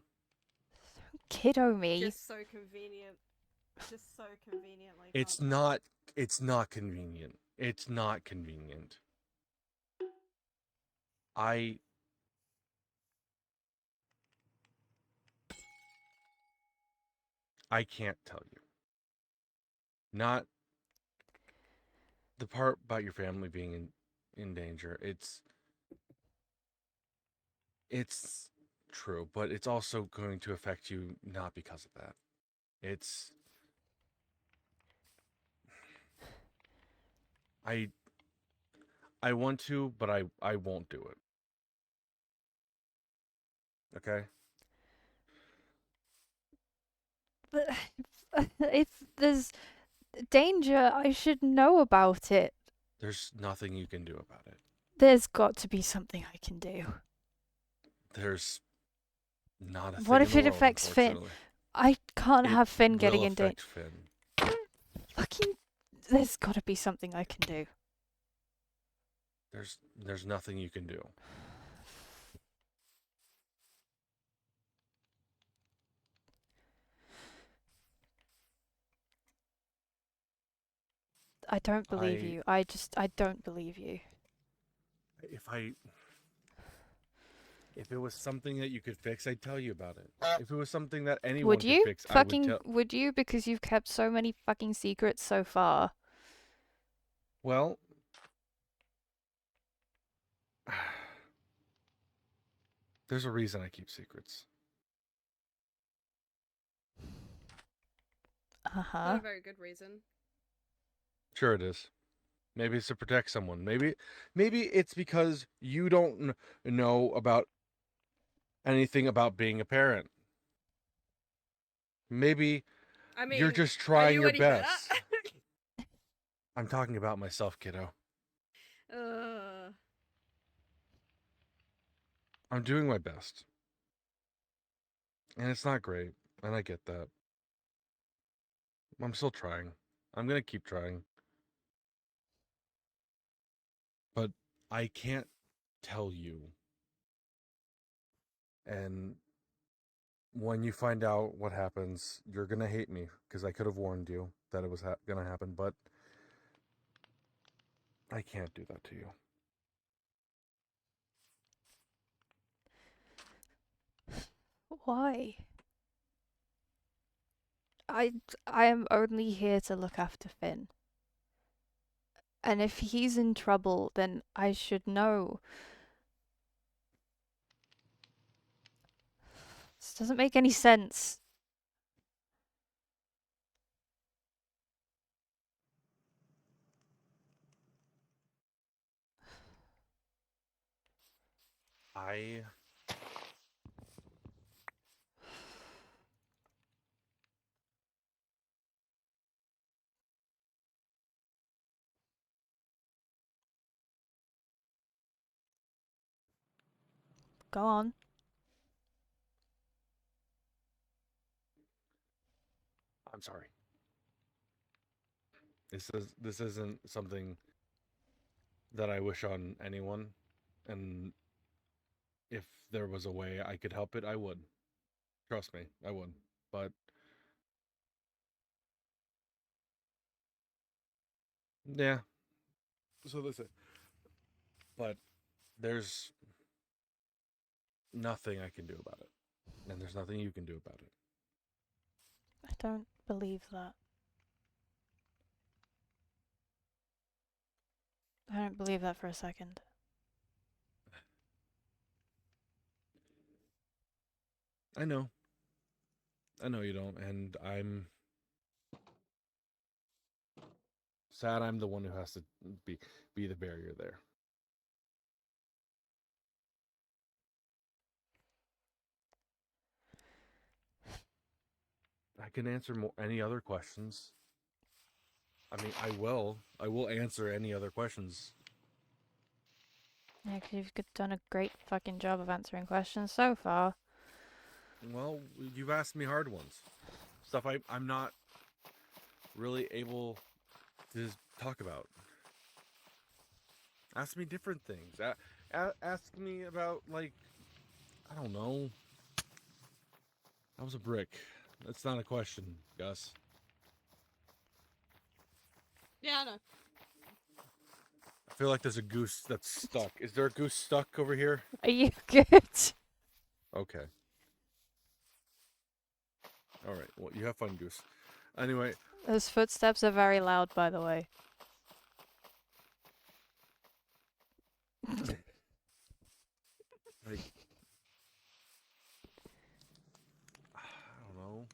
Kiddo me. Just so convenient. Just so conveniently. It's not convenient. It's not convenient. I can't tell you. Not the part about your family being in danger. It's true, but it's also going to affect you not because of that. I want to, but I won't do it. Okay? But if there's danger, I should know about it. There's nothing you can do about it. There's got to be something I can do. There's not a thing What in if the it world, affects Finn? unfortunately. I can't It have Finn getting will in danger. affect Finn. Fucking, there's got to be something I can do. There's nothing you can do. I don't believe I- you. I don't believe you. If it was something that you could fix, I'd tell you about it. If it was something that anyone Would could you? fix, I would Fucking tell. would you? Because you've kept so many fucking secrets so far. Well, there's a reason I keep secrets. Uh Not huh. a very good reason. Sure, it is. Maybe it's to protect someone. Maybe it's because you don't know about anything about being a parent. Maybe I mean, you're just are trying you your any better? best. I'm talking about myself, kiddo. uh, I'm doing my best. And it's not great, and I get that. I'm still trying. I'm going to keep trying. But I can't tell you. And when you find out what happens, you're going to hate me because I could have warned you that it was going to happen, but I can't do that to you. Why? I am only here to look after Finn. And if he's in trouble, then I should know. This doesn't make any sense. I Go on. I'm sorry. This isn't something that I wish on anyone, and if there was a way I could help it, I would. Trust me, I would. But yeah. So listen. But there's nothing I can do about it. And there's nothing you can do about it. I don't believe that. I don't believe that for a second. I know. I know you don't, and I'm sad I'm the one who has to be the barrier there. I can answer any other questions. I mean, I will. I will answer any other questions. Yeah, 'cause you've done a great fucking job of answering questions so far. Well, you've asked me hard ones. Stuff I'm not really able to talk about. Ask me different things. Ask me about, like, I don't know. That was a brick. That's not a question, Gus. yeah, I know. I feel like there's a goose that's stuck. Is there a goose stuck over here? Are you good? Okay. All right. Well, you have fun, goose. Anyway, Those footsteps are very loud, by the way. like, I don't know.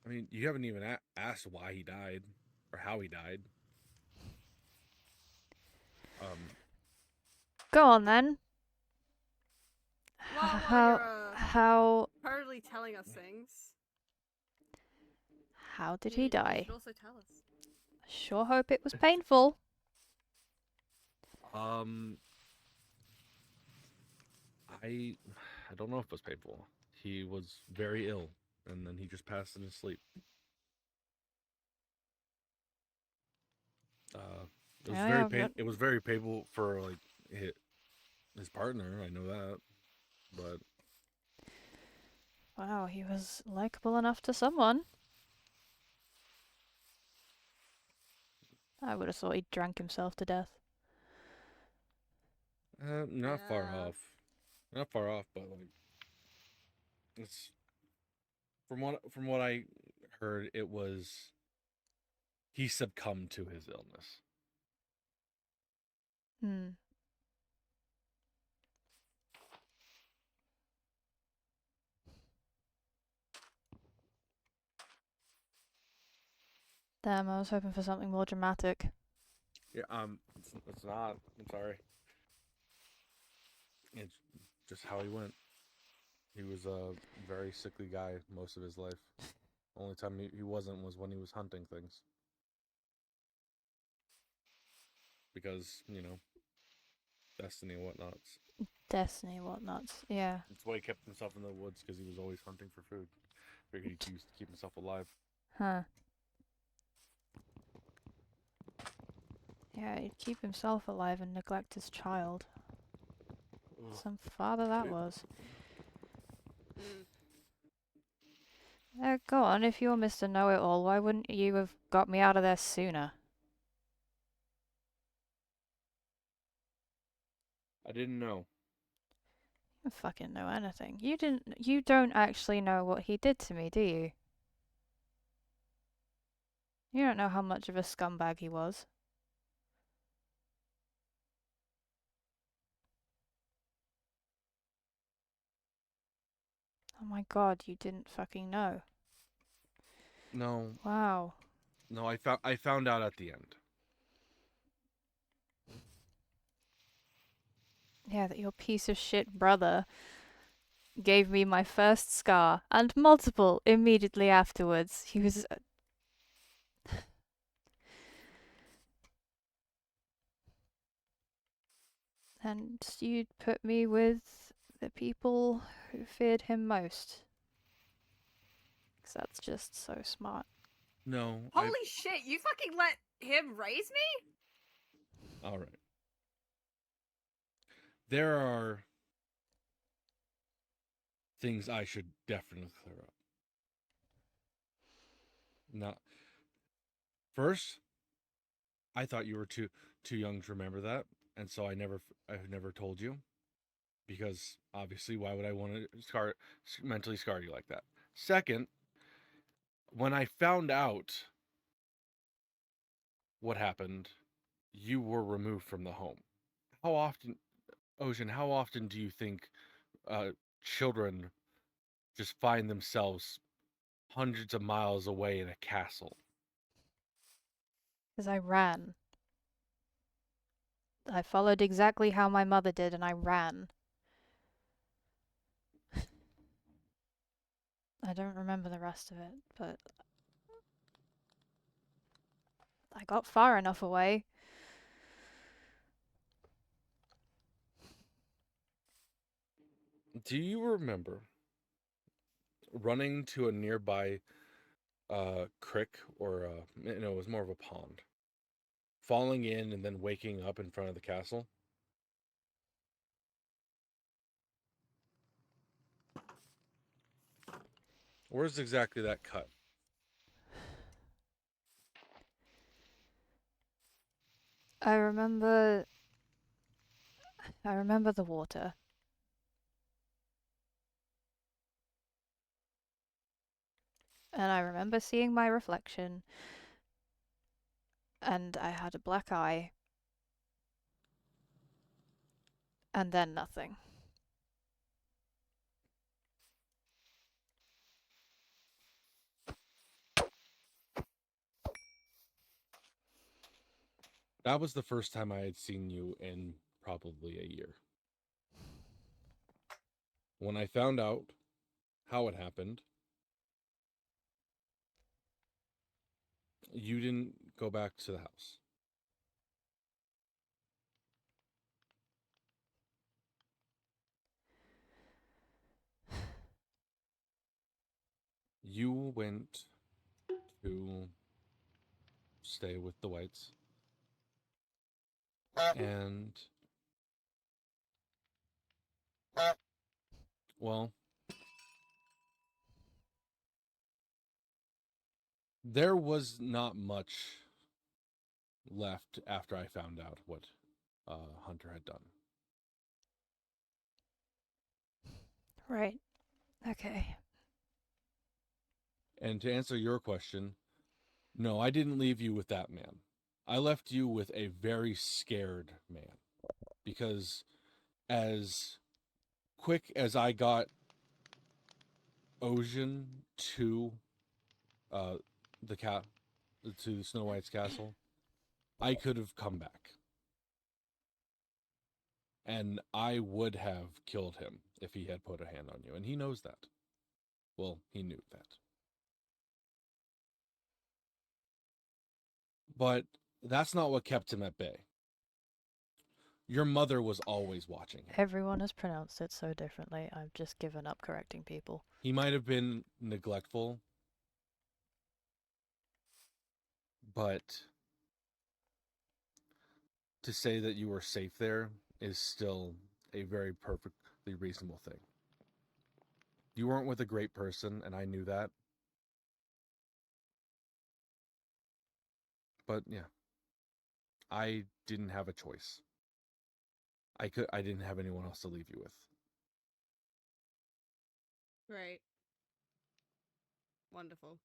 I mean, you haven't even asked why he died or how he died. Go on then. Well, How how currently telling us things. how did he You die? should also tell us. Sure hope it was painful. I don't know if it was painful. He was very ill, and then he just passed in his sleep. It was Oh, very yeah, It was very painful for, like, his partner. I know that, but wow, he was likable enough to someone. I would have thought he drank himself to death. Not far Yeah. off. Not far off, but like it's from what I heard, it was he succumbed to his illness. Hmm. Damn, I was hoping for something more dramatic. Yeah, it's not. I'm sorry. It's just how he went. He was a very sickly guy most of his life. Only time he wasn't was when he was hunting things. Because, destiny and whatnots. Destiny, whatnots. Yeah. That's why he kept himself in the woods, because he was always hunting for food. Figured he used to keep himself alive. Huh. Yeah, he'd keep himself alive and neglect his child. Some father that was. Mm. Go on, if you're Mr. Know-It-All, why wouldn't you have got me out of there sooner? I didn't know. You don't fucking know anything. You don't actually know what he did to me, do you? You don't know how much of a scumbag he was. Oh my god, you didn't fucking know. No, Wow. no, I found out at the end. Yeah, that your piece of shit brother gave me my first scar, and multiple immediately afterwards. He was. And you'd put me with the people who feared him most. 'Cause that's just so smart. No, Holy shit! You fucking let him raise me? all right. There are things I should definitely clear up. Now, first, I thought you were too young to remember that, and so I've never told you, because obviously, why would I want to mentally scar you like that? Second, when I found out what happened, you were removed from the home. How often, Ocean? How often do you think uh, children just find themselves hundreds of miles away in a castle? Because I ran. I followed exactly how my mother did, and I ran. I don't remember the rest of it, but I got far enough away. Do you remember running to a nearby creek, or no, it was more of a pond, falling in and then waking up in front of the castle? Where's exactly that cut? I remember. I remember the water. And I remember seeing my reflection. And I had a black eye. And then nothing. That was the first time I had seen you in probably a year. When I found out how it happened, you didn't go back to the house. You went to stay with the Whites, and, well, there was not much left after I found out what Hunter had done. Right. Okay. And to answer your question, no, I didn't leave you with that man. I left you with a very scared man. Because as quick as I got Ocean to the cat to Snow White's castle, I could have come back. And I would have killed him if he had put a hand on you. And he knows that. Well, he knew that. But that's not what kept him at bay. Your mother was always watching him. Everyone has pronounced it so differently. I've just given up correcting people. He might have been neglectful, but to say that you were safe there is still a very perfectly reasonable thing. You weren't with a great person, and I knew that. But yeah, I didn't have a choice. I didn't have anyone else to leave you with. Right. Wonderful.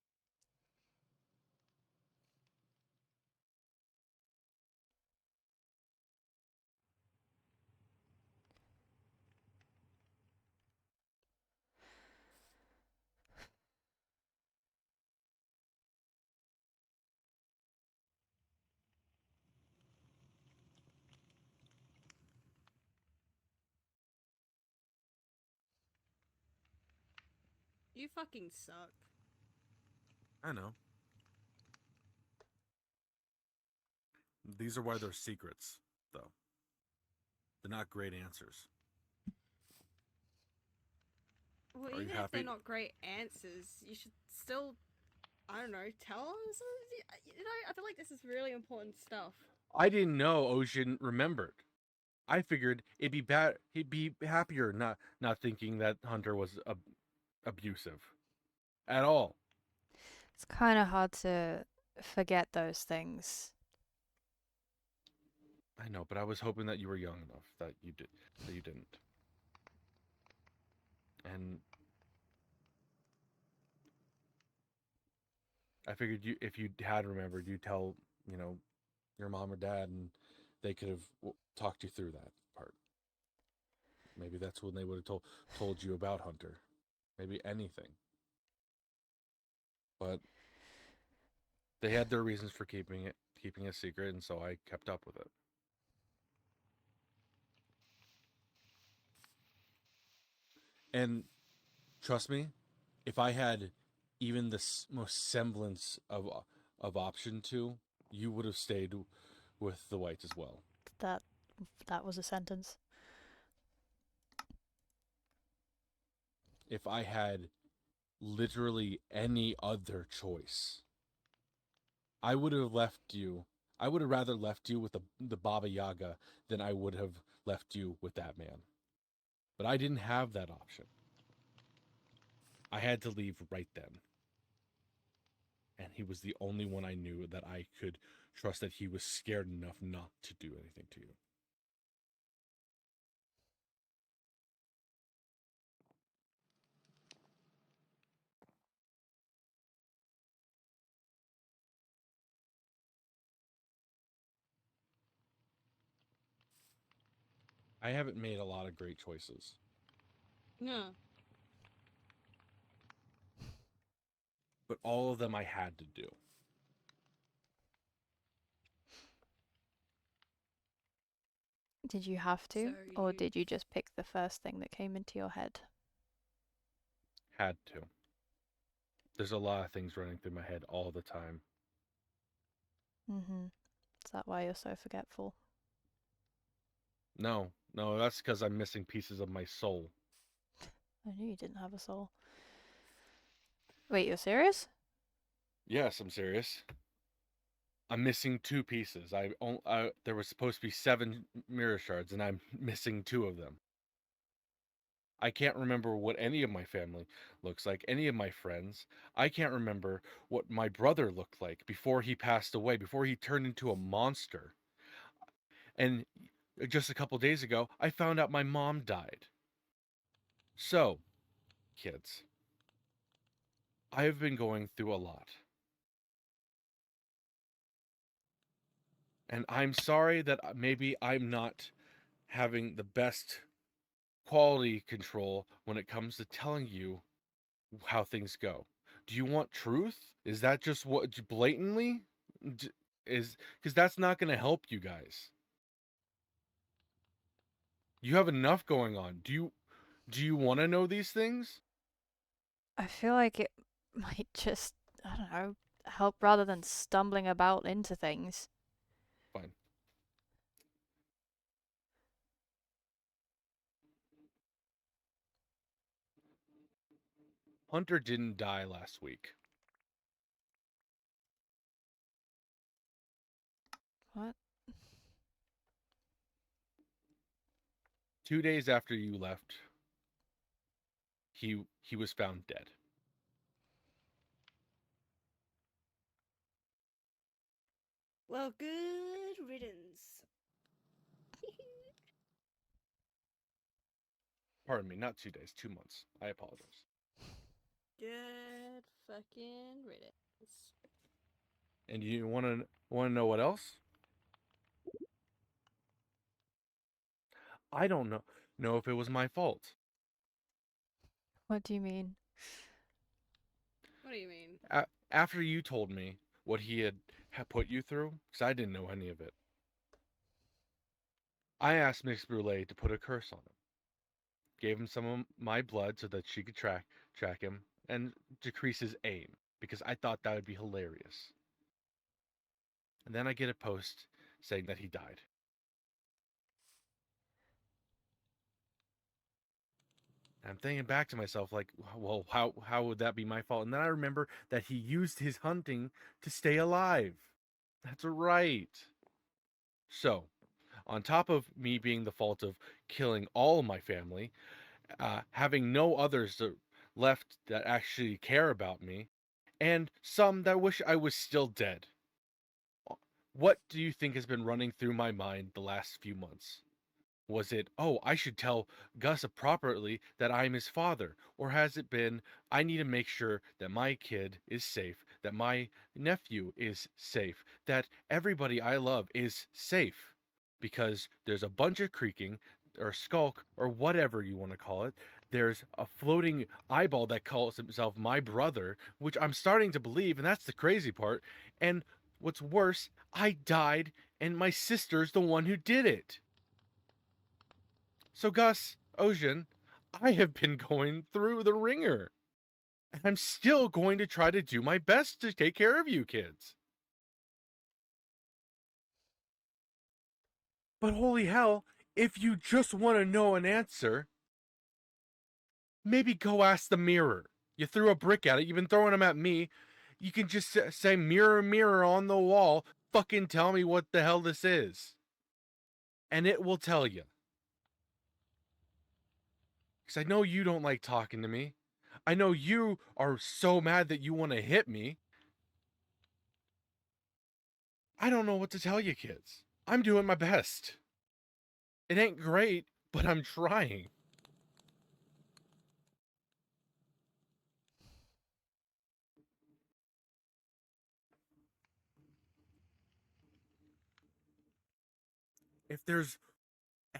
You fucking suck. I know. These are why they're secrets, though. They're not great answers. Well, Are you even if happy? they're not great answers, you should still, I don't know, tell us. You know, I feel like this is really important stuff. I didn't know Ocean remembered. I figured it'd be bad. He'd be happier not thinking that Hunter was abusive at all. It's kind of hard to forget those things. I know, but I was hoping that you were young enough that you didn't. And I figured if you had remembered, you'd tell your mom or dad, and they could have talked you through that part. Maybe that's when they would have told you about Hunter. Maybe anything. But they had their reasons for keeping it a secret, and so I kept up with it. And trust me, if I had even the most semblance of option to, you would have stayed with the Whites as well. That was a sentence. If I had literally any other choice, I would have left you. I would have rather left you with the Baba Yaga than I would have left you with that man. But I didn't have that option. I had to leave right then. And he was the only one I knew that I could trust that he was scared enough not to do anything to you. I haven't made a lot of great choices. No. But all of them I had to do. Did you have to? So Or you- did you just pick the first thing that came into your head? Had to. There's a lot of things running through my head all the time. Mm-hmm. Is that why you're so forgetful? No, that's because I'm missing pieces of my soul. I knew you didn't have a soul. Wait, you're serious? Yes, I'm serious. I'm missing 2 pieces. There was supposed to be 7 mirror shards, and I'm missing 2 of them. I can't remember what any of my family looks like, any of my friends. I can't remember what my brother looked like before he passed away, before he turned into a monster. And just a couple days ago, I found out my mom died. So, kids, I have been going through a lot. And I'm sorry that maybe I'm not having the best quality control when it comes to telling you how things go. Do you want truth? Is that just what blatantly is, because that's not going to help you guys. You have enough going on. Do you want to know these things? I feel like it might just, I don't know, help rather than stumbling about into things. Fine. Hunter didn't die last week. What? 2 days after you left, he was found dead. Well, good riddance. Pardon me, not 2 days, 2 months. I apologize. Good fucking riddance. And you want to know what else? I don't know if it was my fault. What do you mean? What do you mean? After you told me what he had put you through, because I didn't know any of it, I asked Miss Brule to put a curse on him. Gave him some of my blood so that she could track him and decrease his aim, because I thought that would be hilarious. And then I get a post saying that he died. And I'm thinking back to myself like, well, how would that be my fault? And then I remember that he used his hunting to stay alive. That's right. So, on top of me being the fault of killing all of my family, having no others left that actually care about me, and some that wish I was still dead. What do you think has been running through my mind the last few months? Was it, oh, I should tell Gus appropriately that I'm his father? Or has it been, I need to make sure that my kid is safe, that my nephew is safe, that everybody I love is safe? Because there's a bunch of creaking, or skulk, or whatever you want to call it. There's a floating eyeball that calls himself my brother, which I'm starting to believe, and that's the crazy part. And what's worse, I died, and my sister's the one who did it. So, Gus, Ocean, I have been going through the ringer. And I'm still going to try to do my best to take care of you kids. But holy hell, if you just want to know an answer, maybe go ask the mirror. You threw a brick at it, you've been throwing them at me. You can just say, mirror, mirror on the wall, fucking tell me what the hell this is. And it will tell you. Because I know you don't like talking to me. I know you are so mad that you want to hit me. I don't know what to tell you kids. I'm doing my best. It ain't great, but I'm trying. If there's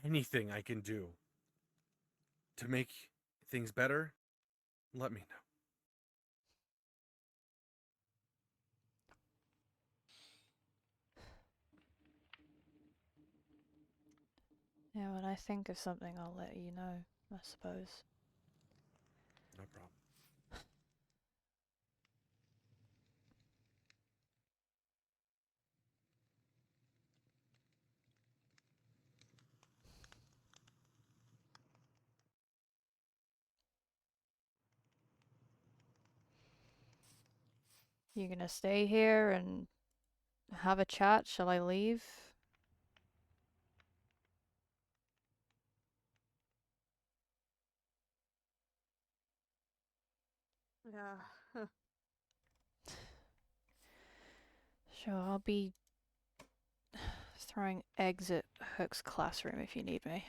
anything I can do to make things better, let me know. Yeah, when I think of something, I'll let you know, I suppose. No problem. You gonna stay here and have a chat? Shall I leave? Yeah. Sure, I'll be throwing eggs at Hook's classroom if you need me.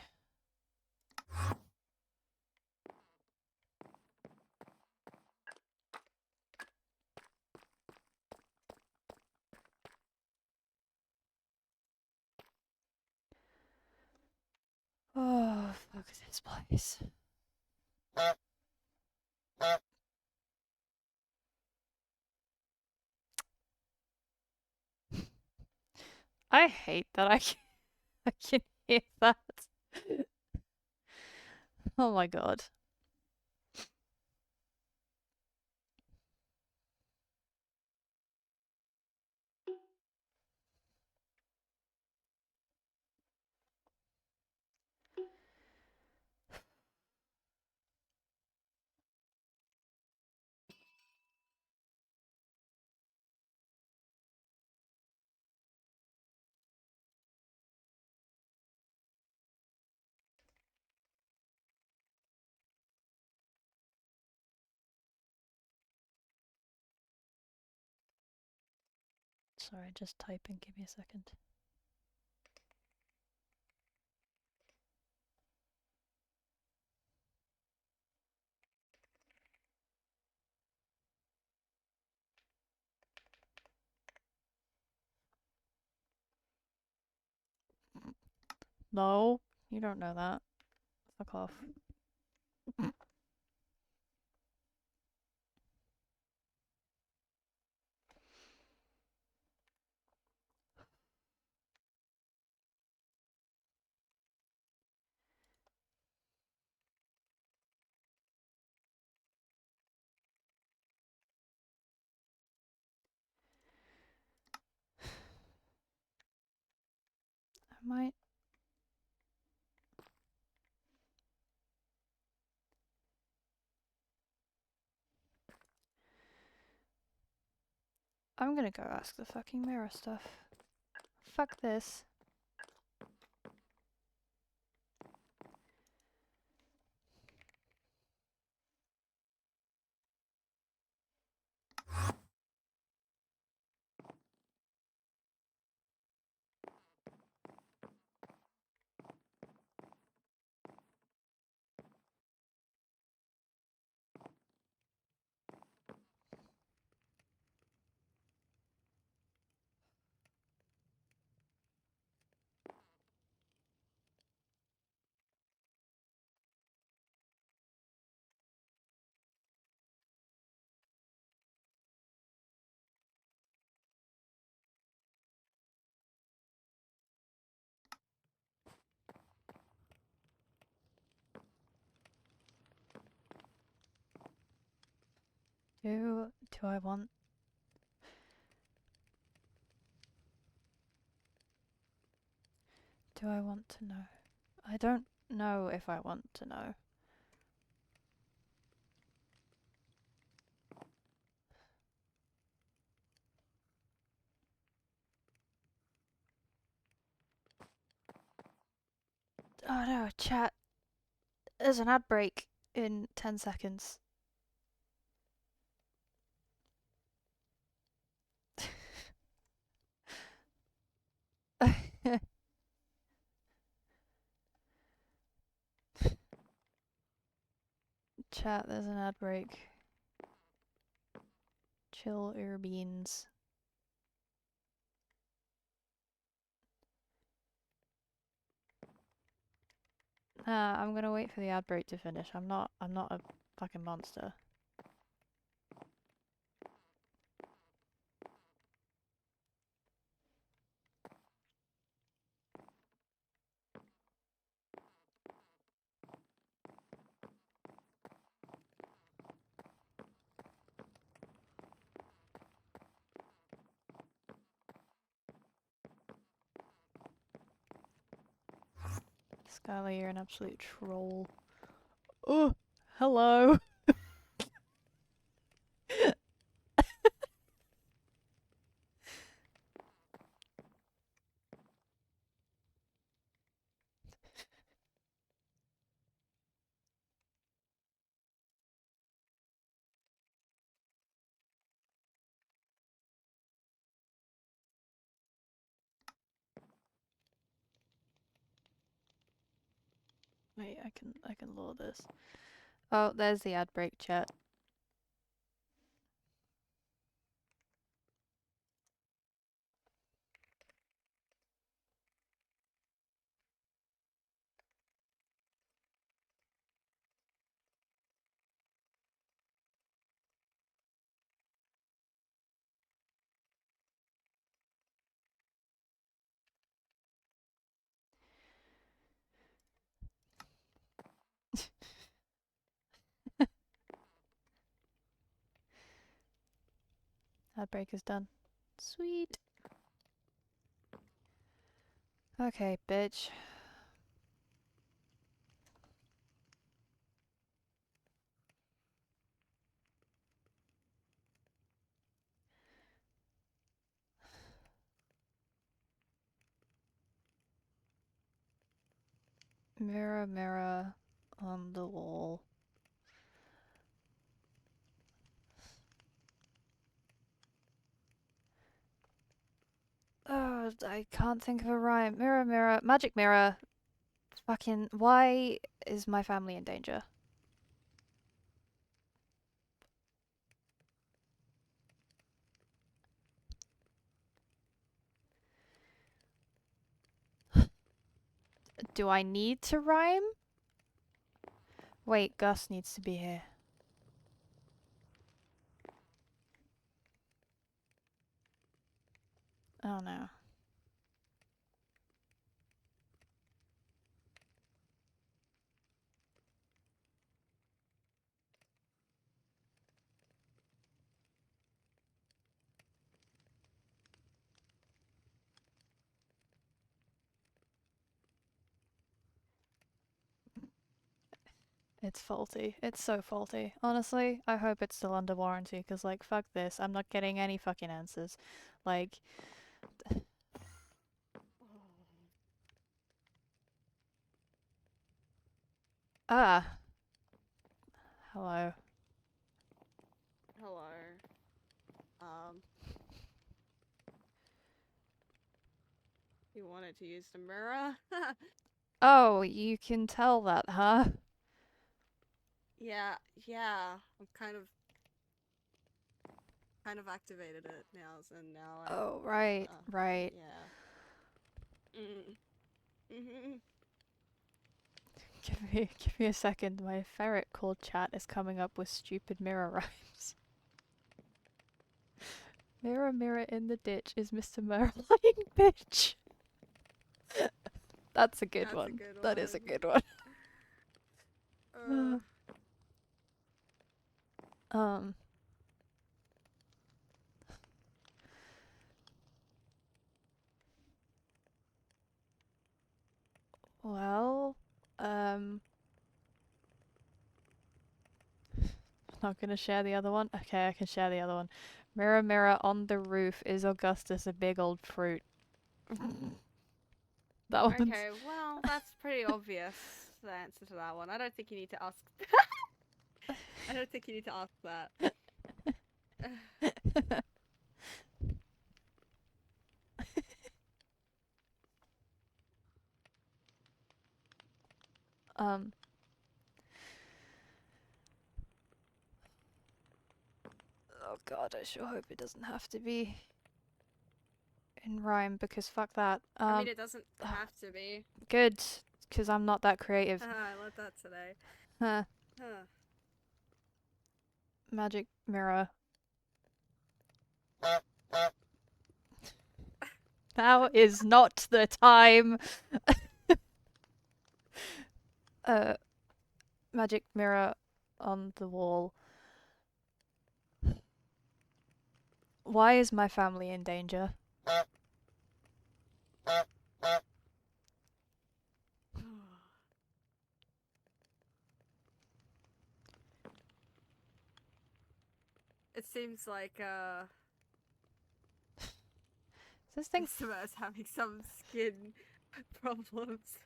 Oh, fuck this place. I hate that I can hear that. Oh my god. Sorry, just typing. Give me a second. No, you don't know that. Fuck off. I might. I'm gonna go ask the fucking mirror stuff. Fuck this. Do I want? Do I want to know? I don't know if I want to know. Oh no, chat. There's an ad break in 10 seconds. Chat, there's an ad break. Chill your beans. Nah, I'm gonna wait for the ad break to finish. I'm not a fucking monster. Skylar, you're an absolute troll. Oh, hello. Wait, I can lure this. Oh, there's the ad break chat. Ad break is done. Sweet. Okay, bitch. Mirror, mirror on the wall. Oh, I can't think of a rhyme. Mirror, mirror, magic mirror. Fucking, why is my family in danger? Do I need to rhyme? Wait, Gus needs to be here. Oh no. It's faulty. It's so faulty. Honestly, I hope it's still under warranty, because, like, fuck this. I'm not getting any fucking answers. Like, ah. Hello. Hello. You wanted to use the mirror? Oh, you can tell that, huh? Yeah. I'm kind of activated it now, so now I. Oh, right, right. Yeah. Mhm. Give me a second. My ferret called chat is coming up with stupid mirror rhymes. Mirror, mirror in the ditch, is Mr. Mirror lying, bitch? That's a good That's a one. good That is a one. good one. Um. Well, not gonna share the other one. Okay, I can share the other one. Mirror, mirror on the roof, is Augustus a big old fruit? That one's Okay, well, that's pretty obvious, the answer to that one. I don't think you need to ask. I don't think you need to ask that. um. Oh god, I sure hope it doesn't have to be in rhyme, because fuck that. I mean, it doesn't have to be. Good, because I'm not that creative. I learned that today. Huh. Huh. Magic mirror. Now is not the time. Magic mirror on the wall. Why is my family in danger? It seems like This thing. Christopher's having some skin problems.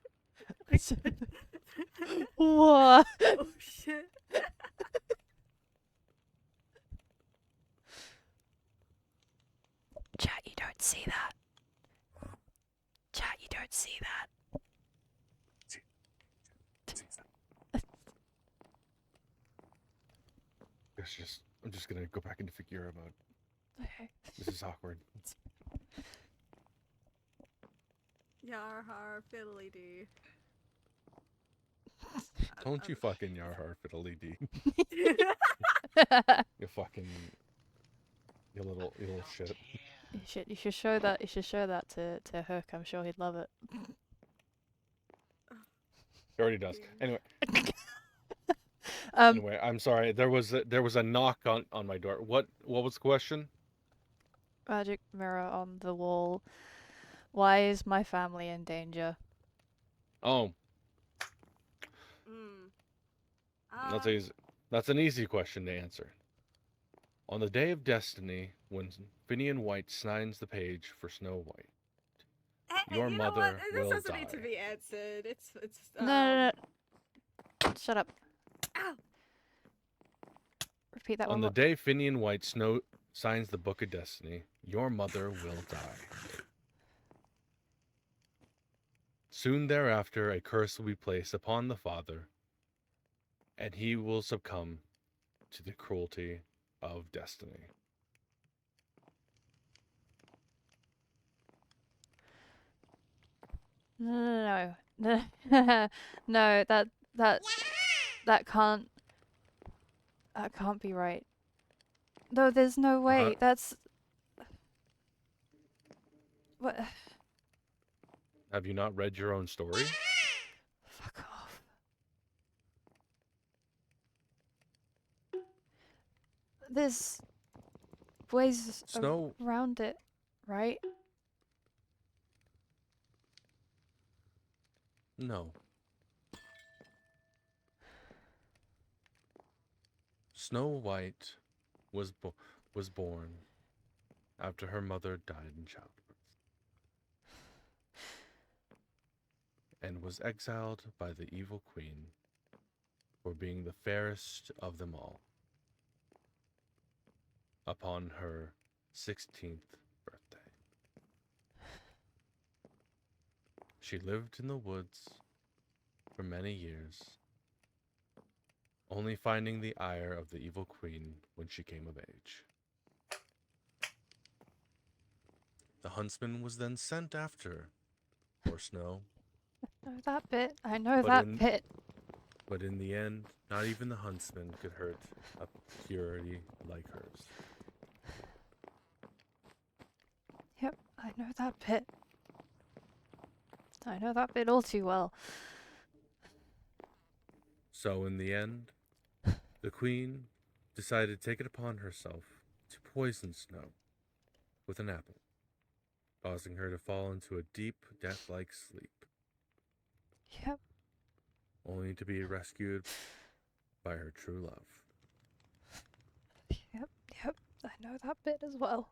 What? Oh shit. Chat, you don't see that. Chat, you don't see that. I'm just gonna go back into Figura mode. Okay. This is awkward. Yar har fiddly dee. Don't you fucking yarhar fiddly dee. You fucking you little shit. You should show that. You should show that to Hook. I'm sure he'd love it. He already does. Anyway, Um, I'm sorry. There was a knock on my door. What was the question? magic mirror on the wall. Why is my family in danger? Oh, Mm. that's an easy question to answer. On the day of destiny, when Finian White signs the page for Snow White, your you know what? mother This will doesn't need to die. be answered. It's No. Shut up. Ow. Repeat that On one the more. day Finian White signs the Book of Destiny, your mother will die. Soon thereafter, a curse will be placed upon the father, and he will succumb to the cruelty of destiny. No. No, that can't be right. No, there's no way. That's what. Have you not read your own story? Fuck off. There's ways Snow. around it, right? No. Snow White was born after her mother died in childbirth, and was exiled by the evil queen for being the fairest of them all upon her 16th birthday. She lived in the woods for many years, only finding the ire of the evil queen when she came of age. The huntsman was then sent after for Snow, I know that bit. I know But that in- bit. but in the end, not even the huntsman could hurt a purity like hers. Yep, I know that bit. I know that bit all too well. So in the end, the queen decided to take it upon herself to poison Snow with an apple, causing her to fall into a deep, death-like sleep, Yep. only to be rescued by her true love. Yep. I know that bit as well.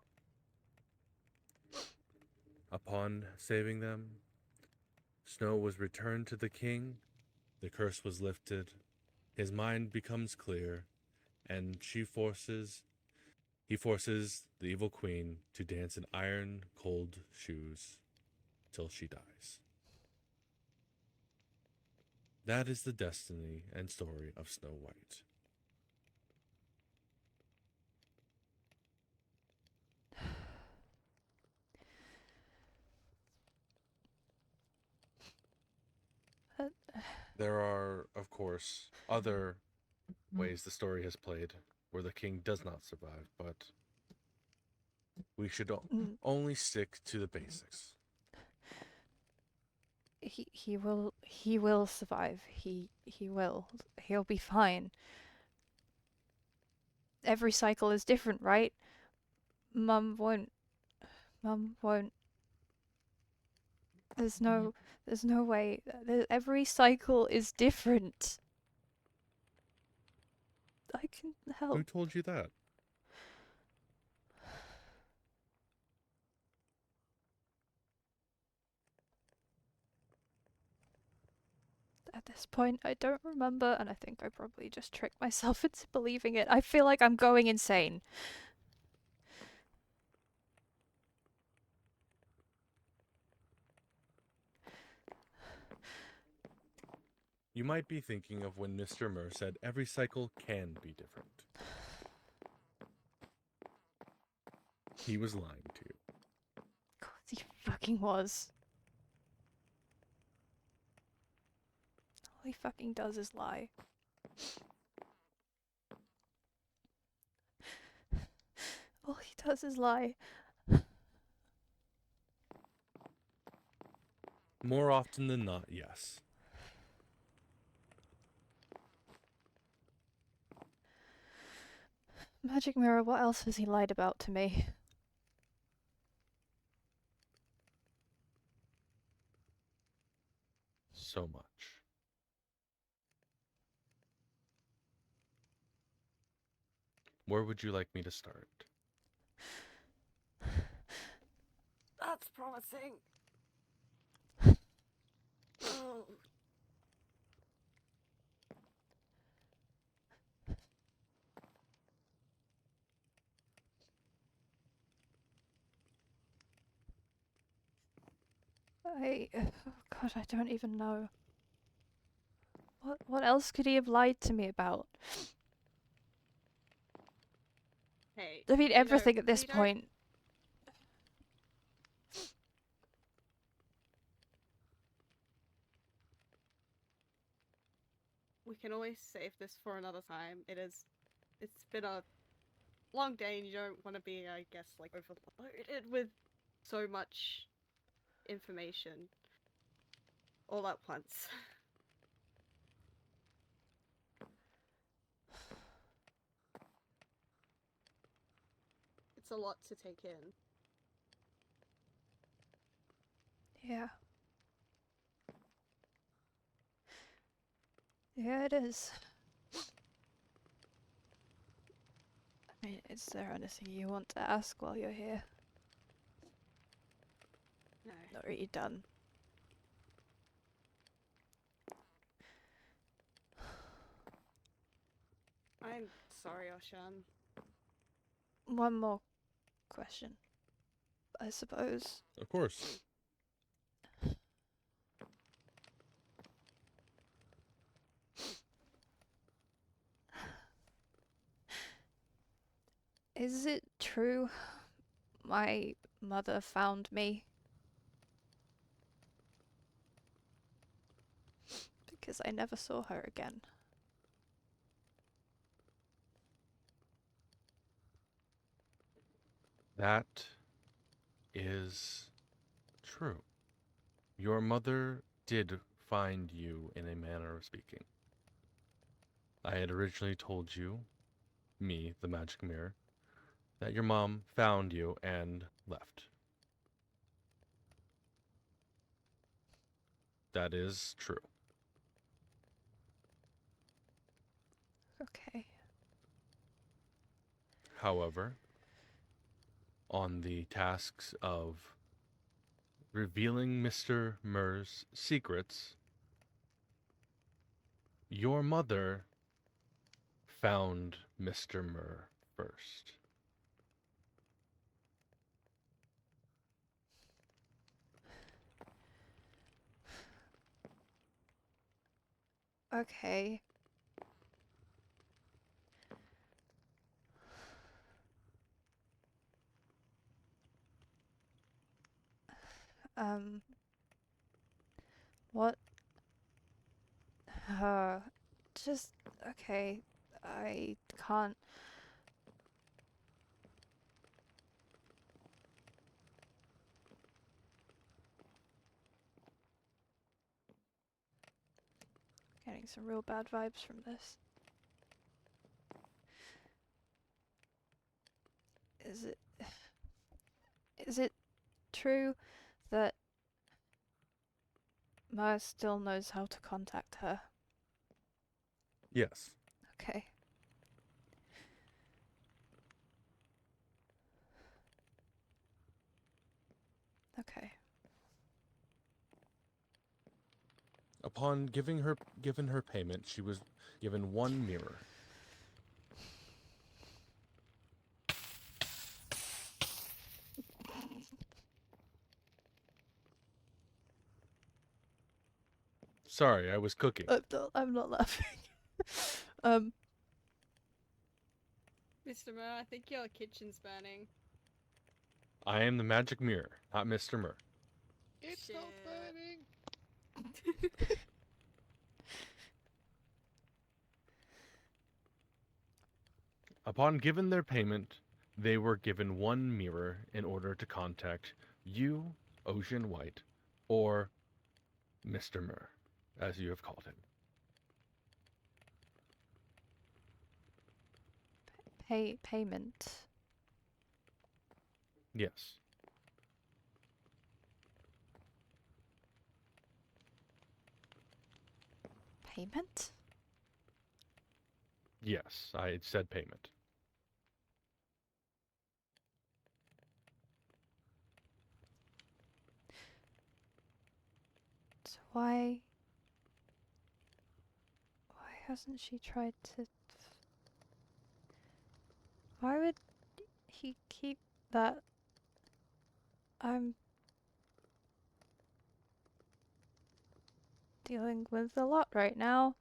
Upon saving them, Snow was returned to the king, the curse was lifted, his mind becomes clear, and he forces the evil queen to dance in iron cold shoes till she dies. That is the destiny and story of Snow White. There are, of course, other ways the story has played where the king does not survive, but we should only stick to the basics. He will survive. He will. He'll be fine. Every cycle is different, right? Mum won't. There's no way. Every cycle is different. I can Who help. told you that? At this point, I don't remember, and I think I probably just tricked myself into believing it. I feel like I'm going insane. You might be thinking of when Mr. Murr said every cycle can be different. He was lying to you. Of course he fucking was. All he fucking does is lie. All he does is lie. More often than not, yes. Magic mirror, what else has he lied about to me? So much. Where would you like me to start? That's promising. Oh. Oh God, I don't even know. What else could he have lied to me about? Hey. I mean, you know, everything at this we don't- point. We can always save this for another time. It's been a long day and you don't want to be, I guess, like overloaded with so much information all at once. It's a lot to take in. Yeah. Yeah, it is. I mean, is there anything you want to ask while you're here? No. Or are you done? I'm sorry, Oshan. One more question, I suppose. Of course. Is it true my mother found me? Because I never saw her again. That is true. Your mother did find you, in a manner of speaking. I had originally told you, me, the magic mirror, that your mom found you and left. That is true. Okay. However, on the tasks of revealing Mr. Murr's secrets, your mother found Mr. Murr first. Okay. What? Just, okay. I can't. Getting some real bad vibes from this. Is it... Is it true that Maya still knows how to contact her? Yes. Okay. Okay. Upon given her payment, she was given one mirror. Sorry, I was cooking. I'm not laughing. Mr. Murr, I think your kitchen's burning. I am the magic mirror, not Mr. Murr. It's not Shit. burning. Upon given their payment, they were given one mirror in order to contact you, Ocean White, or Mr. Murr, as you have called him. Payment. Yes. Payment? Yes, I said payment. So why hasn't she tried to... Why would he keep that? I'm dealing with a lot right now.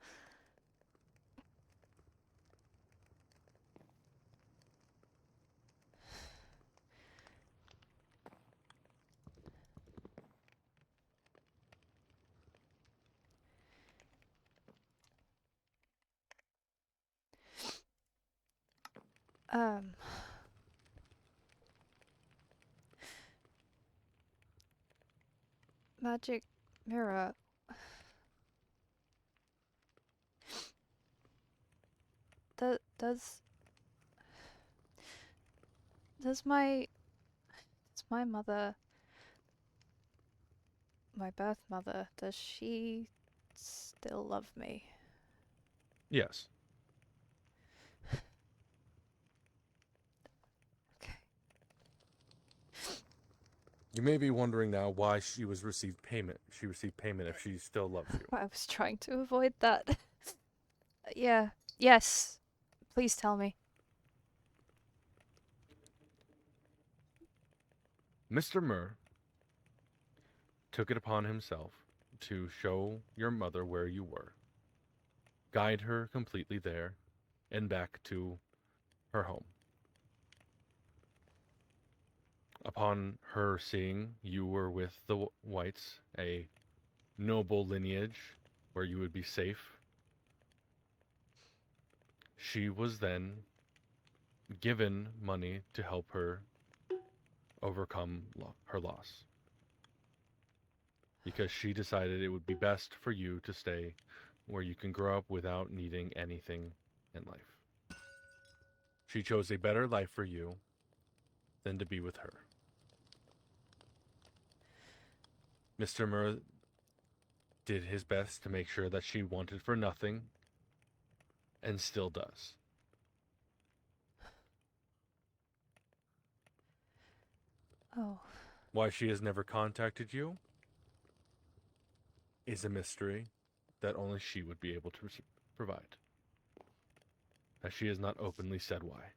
Um... Magic mirror. Does my mother, my birth mother, does she still love me? Yes. Okay. You may be wondering now why she received payment. She received payment if she still loves you. I was trying to avoid that. Yeah. Yes. Please tell me. Mr. Murr took it upon himself to show your mother where you were, guide her completely there, and back to her home. Upon her seeing you were with the Whites, a noble lineage where you would be safe, she was then given money to help her overcome her loss. Because she decided it would be best for you to stay where you can grow up without needing anything in life. She chose a better life for you than to be with her. Mr. Murr did his best to make sure that she wanted for nothing, and still does. Oh. Why she has never contacted you is a mystery that only she would be able to provide, as she has not openly said why.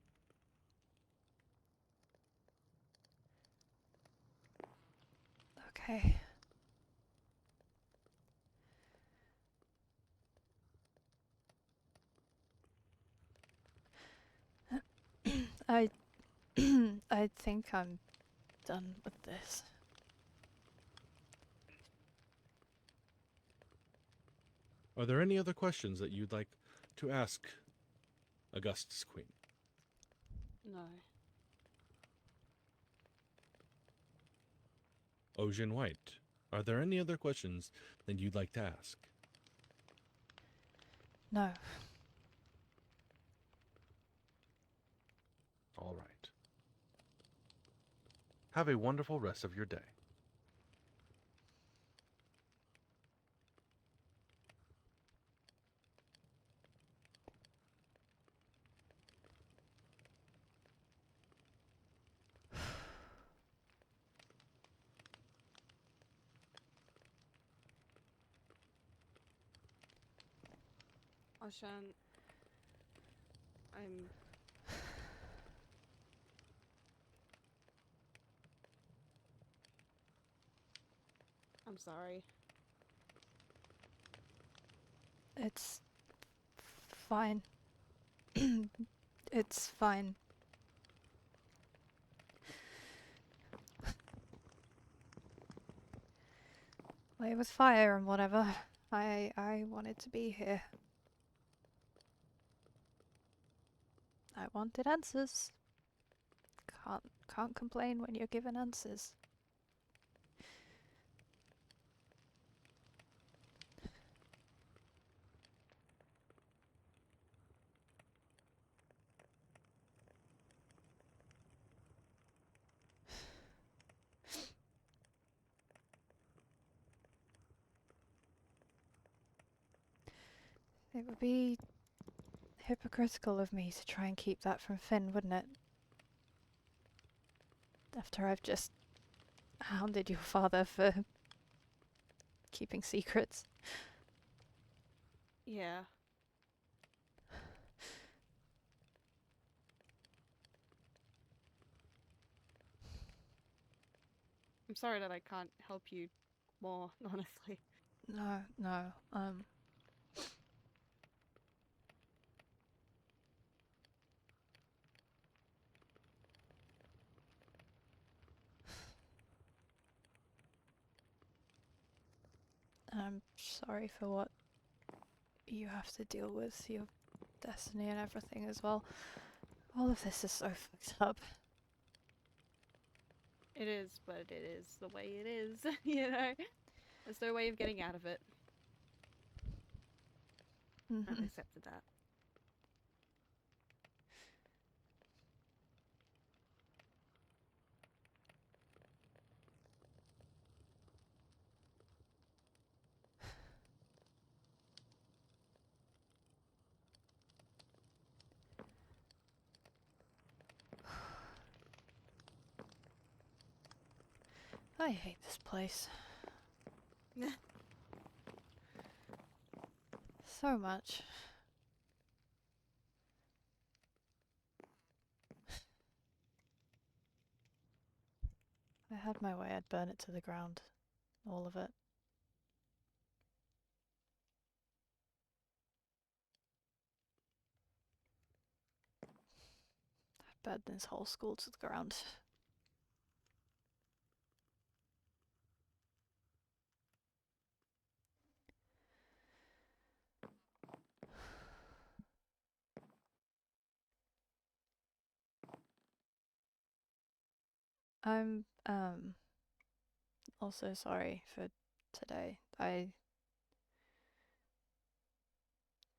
Okay. I I think I'm done with this. Are there any other questions that you'd like to ask Augustus Queen? No. Ocean White, are there any other questions that you'd like to ask? No. All right. Have a wonderful rest of your day. Ashan, I'm sorry. It's fine. It's fine. play with fire and whatever. I wanted to be here. I wanted answers. Can't complain when you're given answers. It would be hypocritical of me to try and keep that from Finn, wouldn't it? After I've just hounded your father for keeping secrets. Yeah. I'm sorry that I can't help you more, honestly. No. I'm sorry for what you have to deal with, your destiny and everything as well. All of this is so fucked up. It is, but it is the way it is, you know? There's no way of getting out of it. I've accepted that. I hate this place. So much. If I had my way, I'd burn it to the ground. All of it. I'd burn this whole school to the ground. I'm, also sorry for today. I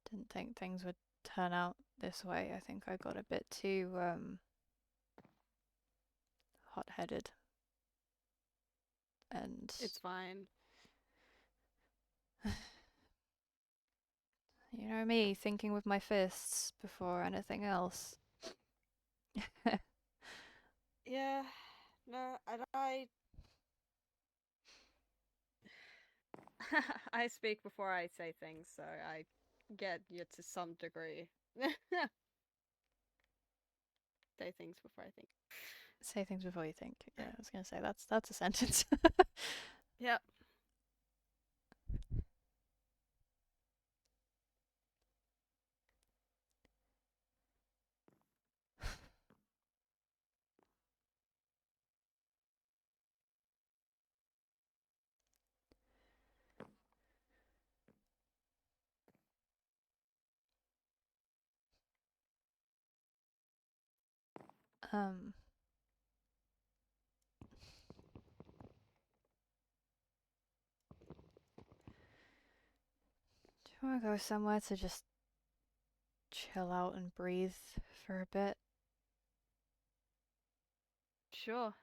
didn't think things would turn out this way. I think I got a bit too, hot-headed. And It's fine. you know me, thinking with my fists before anything else. Yeah, no, and I speak before I say things, so I get you to some degree. Say things before I think. Say things before you think. Yeah, I was gonna say that's a sentence. Yep. um. Do you want to go somewhere to just chill out and breathe for a bit? Sure.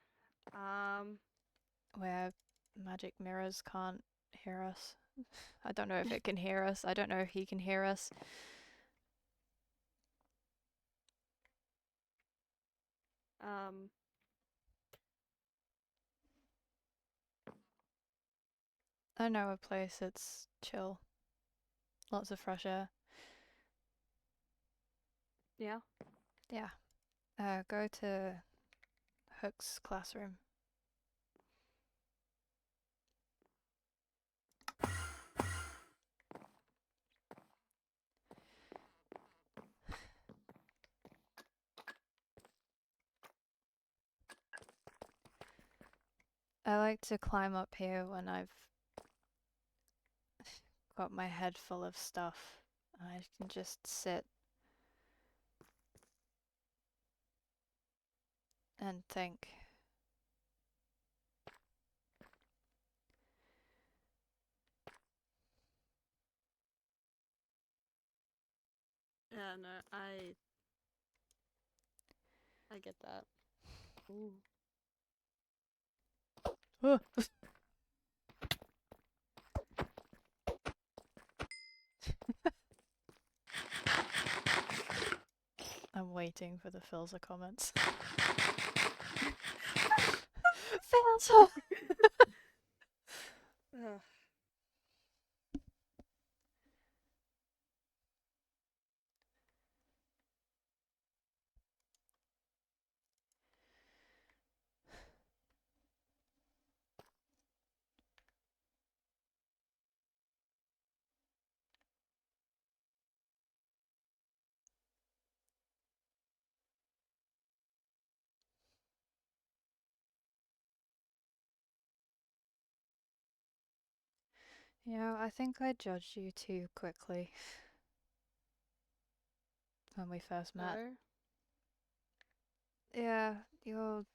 Where magic mirrors can't hear us. I don't know if it can hear us. I don't know if he can hear us. Um, I know a place that's chill. Lots of fresh air. yeah. Yeah. Go to Hook's classroom. I like to climb up here when I've got my head full of stuff. I can just sit and think. Yeah, no, I get that. Ooh. Ah. I'm waiting for the Philza comments. Philza! Ugh. I think I judged you too quickly when we first met. No. Yeah, you're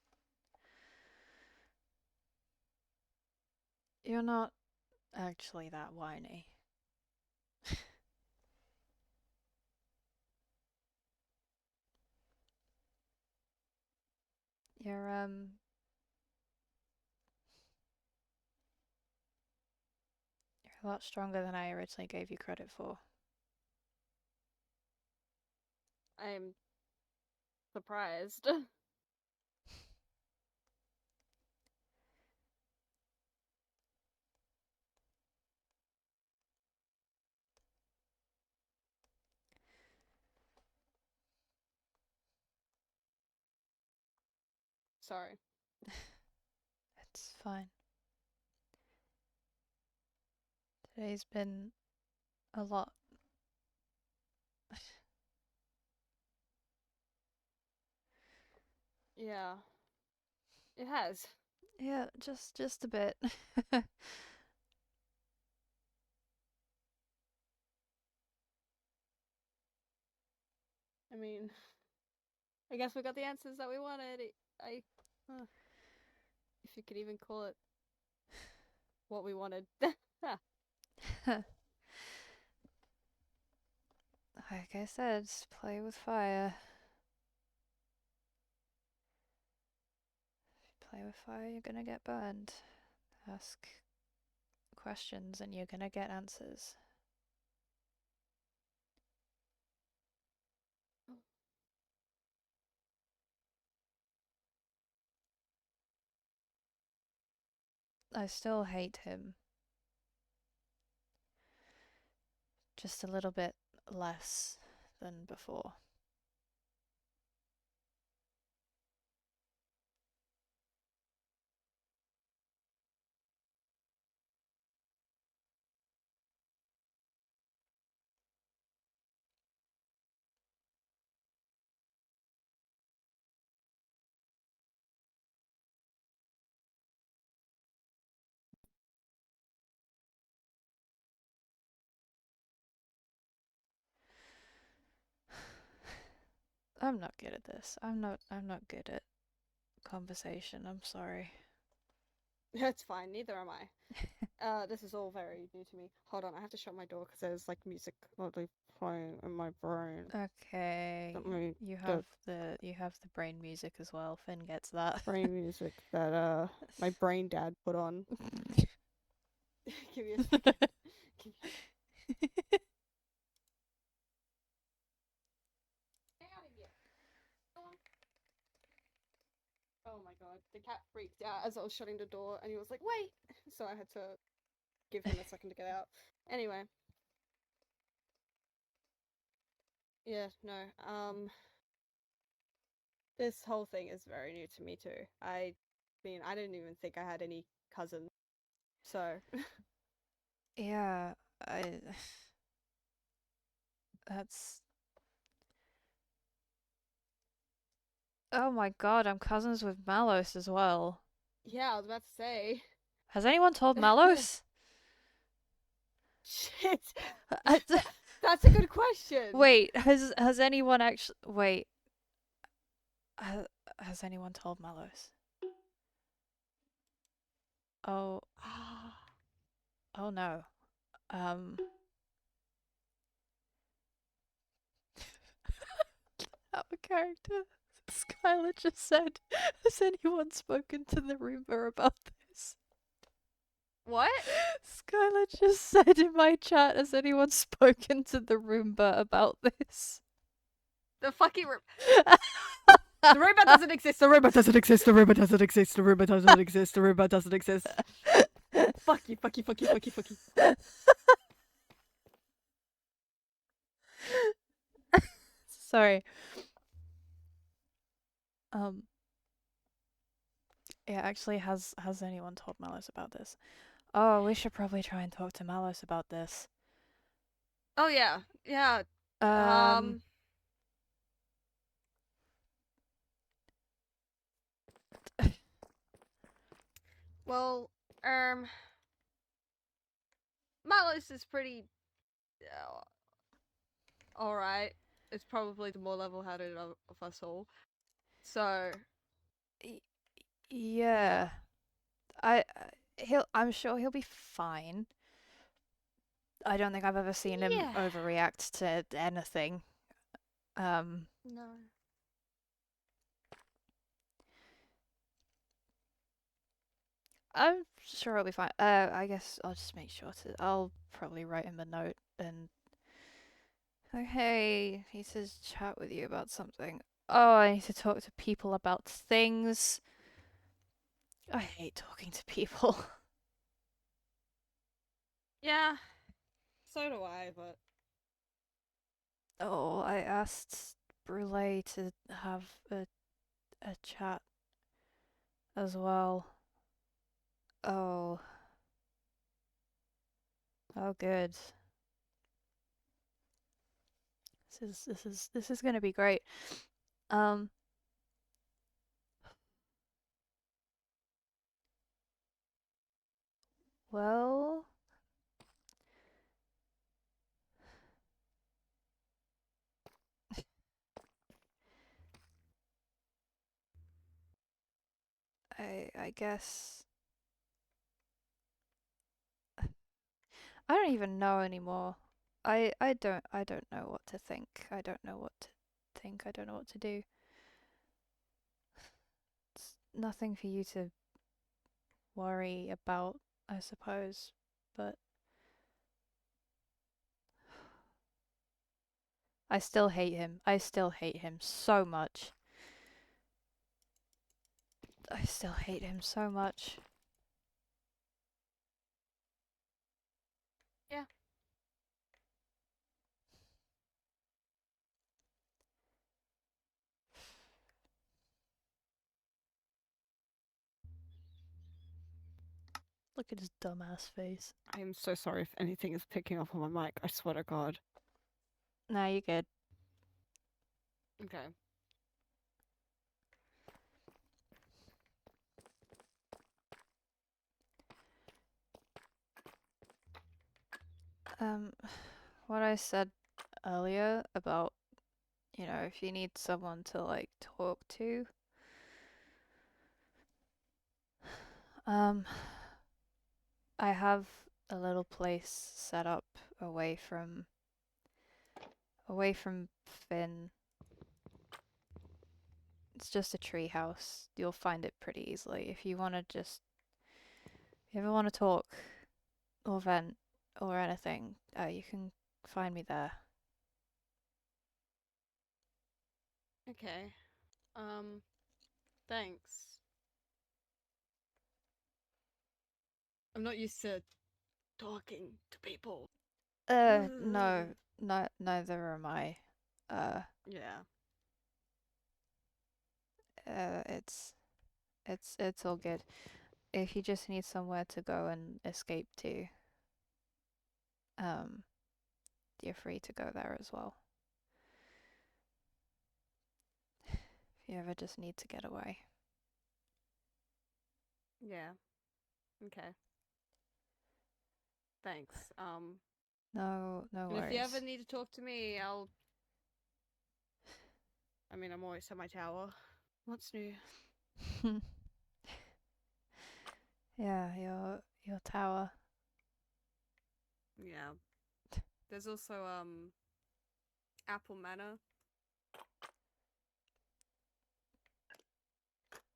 not actually that whiny. You're you're a lot stronger than I originally gave you credit for. I'm surprised. Sorry. It's fine. Today's been a lot. Yeah. It has. Yeah, just a bit. I mean, I guess we got the answers that we wanted. If you could even call it what we wanted. Like I said, just play with fire. If you play with fire, you're gonna get burned. Ask questions and you're gonna get answers. I still hate him. Just a little bit less than before. I'm not good at this. I'm not good at conversation. I'm sorry. It's fine, neither am I. This is all very new to me. Hold on, I have to shut my door because there's like music loudly playing in my brain. Okay. Let me You get have the brain music as well. Finn gets that. brain music that my brain dad put on. Give me a second. Get out of here. Go on. Oh my god, the cat freaked out as I was shutting the door and he was like, wait! So I had to give him a second to get out. Anyway. Yeah, no, this whole thing is very new to me too. I mean, I didn't even think I had any cousins, so Yeah, that's. Oh my god, I'm cousins with Malos as well. yeah, I was about to say. Has anyone told Malos? Shit. Uh, That's a good question. Wait, has anyone actually wait? Has anyone told Mallows? Oh, oh no. Our character, Skylar just said, "Has anyone spoken to the Roomba about this?" What? Skylar just said in my chat, "Has anyone spoken to the Roomba about this?" The fucking the robot doesn't exist. The robot doesn't exist. The robot doesn't exist. The robot doesn't exist. The robot doesn't exist. Fuck you. Fuck you. Fuck you. Fuck you. Fuck you. Sorry. Yeah, actually, has anyone told Mallows about this? Oh, we should probably try and talk to Mallows about this. Oh yeah. Yeah. Um, Well, Malus is pretty all right. It's probably the more level-headed of us all. So yeah. I'm sure he'll be fine. I don't think I've ever seen him Yeah. overreact to anything. No. I'm sure he'll be fine. I guess I'll just make sure to. I'll probably write him a note and. Like, hey, he says chat with you about something. Oh, I need to talk to people about things. I hate talking to people. Yeah. So do I, but Oh, I asked Brule to have a chat as well. Oh. Oh, good. This is gonna be great. Well, I guess I don't even know anymore. I don't know what to think. I don't know what to think. I don't know what to do. It's nothing for you to worry about, I suppose, but I still hate him. I still hate him so much. I still hate him so much. yeah. Look at his dumbass face. I am so sorry if anything is picking up on my mic. I swear to God. Nah, you're good. Okay. What I said earlier about, if you need someone to like talk to, I have a little place set up away from Finn. It's just a tree house. You'll find it pretty easily if you want to if you ever want to talk or vent or anything. You can find me there. Okay. Thanks. I'm not used to talking to people. No, neither am I. Yeah. It's it's all good. If you just need somewhere to go and escape to, um, you're free to go there as well. If you ever just need to get away. Yeah. Okay. Thanks. No And worries. if you ever need to talk to me, I mean, I'm always at my tower. What's new? Yeah, your tower. Yeah. There's also Apple Manor.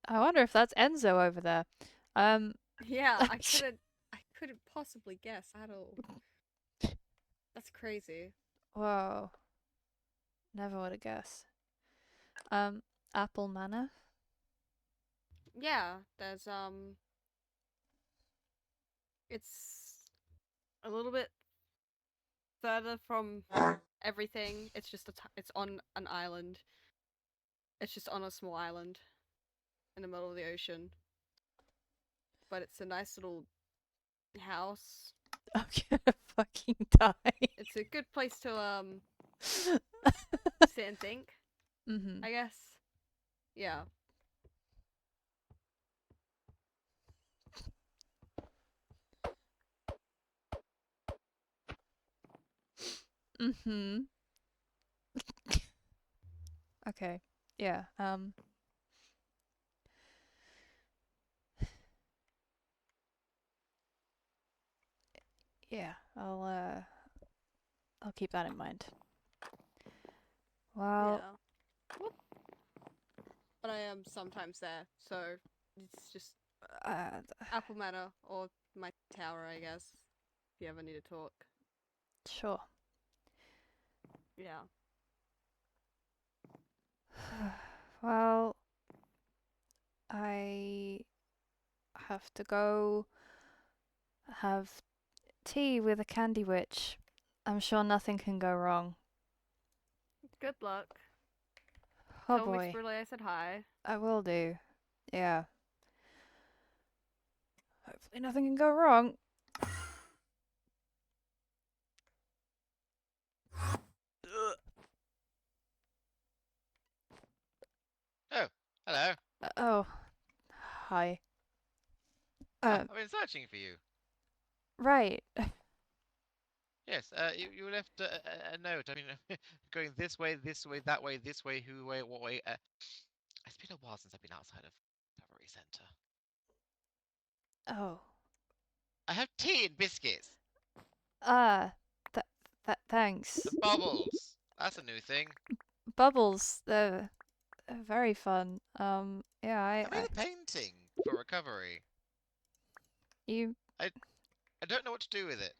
I wonder if that's Enzo over there. Yeah, I couldn't possibly guess at all. That's crazy. Whoa. Never would have guessed. Apple Manor. Yeah, there's it's a little bit further from everything. It's just it's on an island. It's just on a small island in the middle of the ocean. But it's a nice little house. I'm gonna fucking die. It's a good place to sit and think, Mm-hmm. I guess. Yeah. Mm-hmm. Okay. Yeah. Yeah. I'll keep that in mind. Well. Yeah. But I am sometimes there, so it's just Apple Manor or my tower, I guess. If you ever need to talk. Sure. Yeah. Well, I have to go have tea with a candy witch. I'm sure nothing can go wrong. Good luck. Oh Tell Miss boy. Brule I said hi. I will do. Yeah. Hopefully nothing can go wrong. Oh, hello. Oh. Hi. I've been searching for you. Right. Yes, you left a note. I mean, going this way, that way, this way, who way, what way. It's been a while since I've been outside of Recovery Center. Oh. I have tea and biscuits. Ah. Thanks. Bubbles. That's a new thing. Bubbles. They're very fun. Yeah, I made a painting for recovery. you, I don't know what to do with it.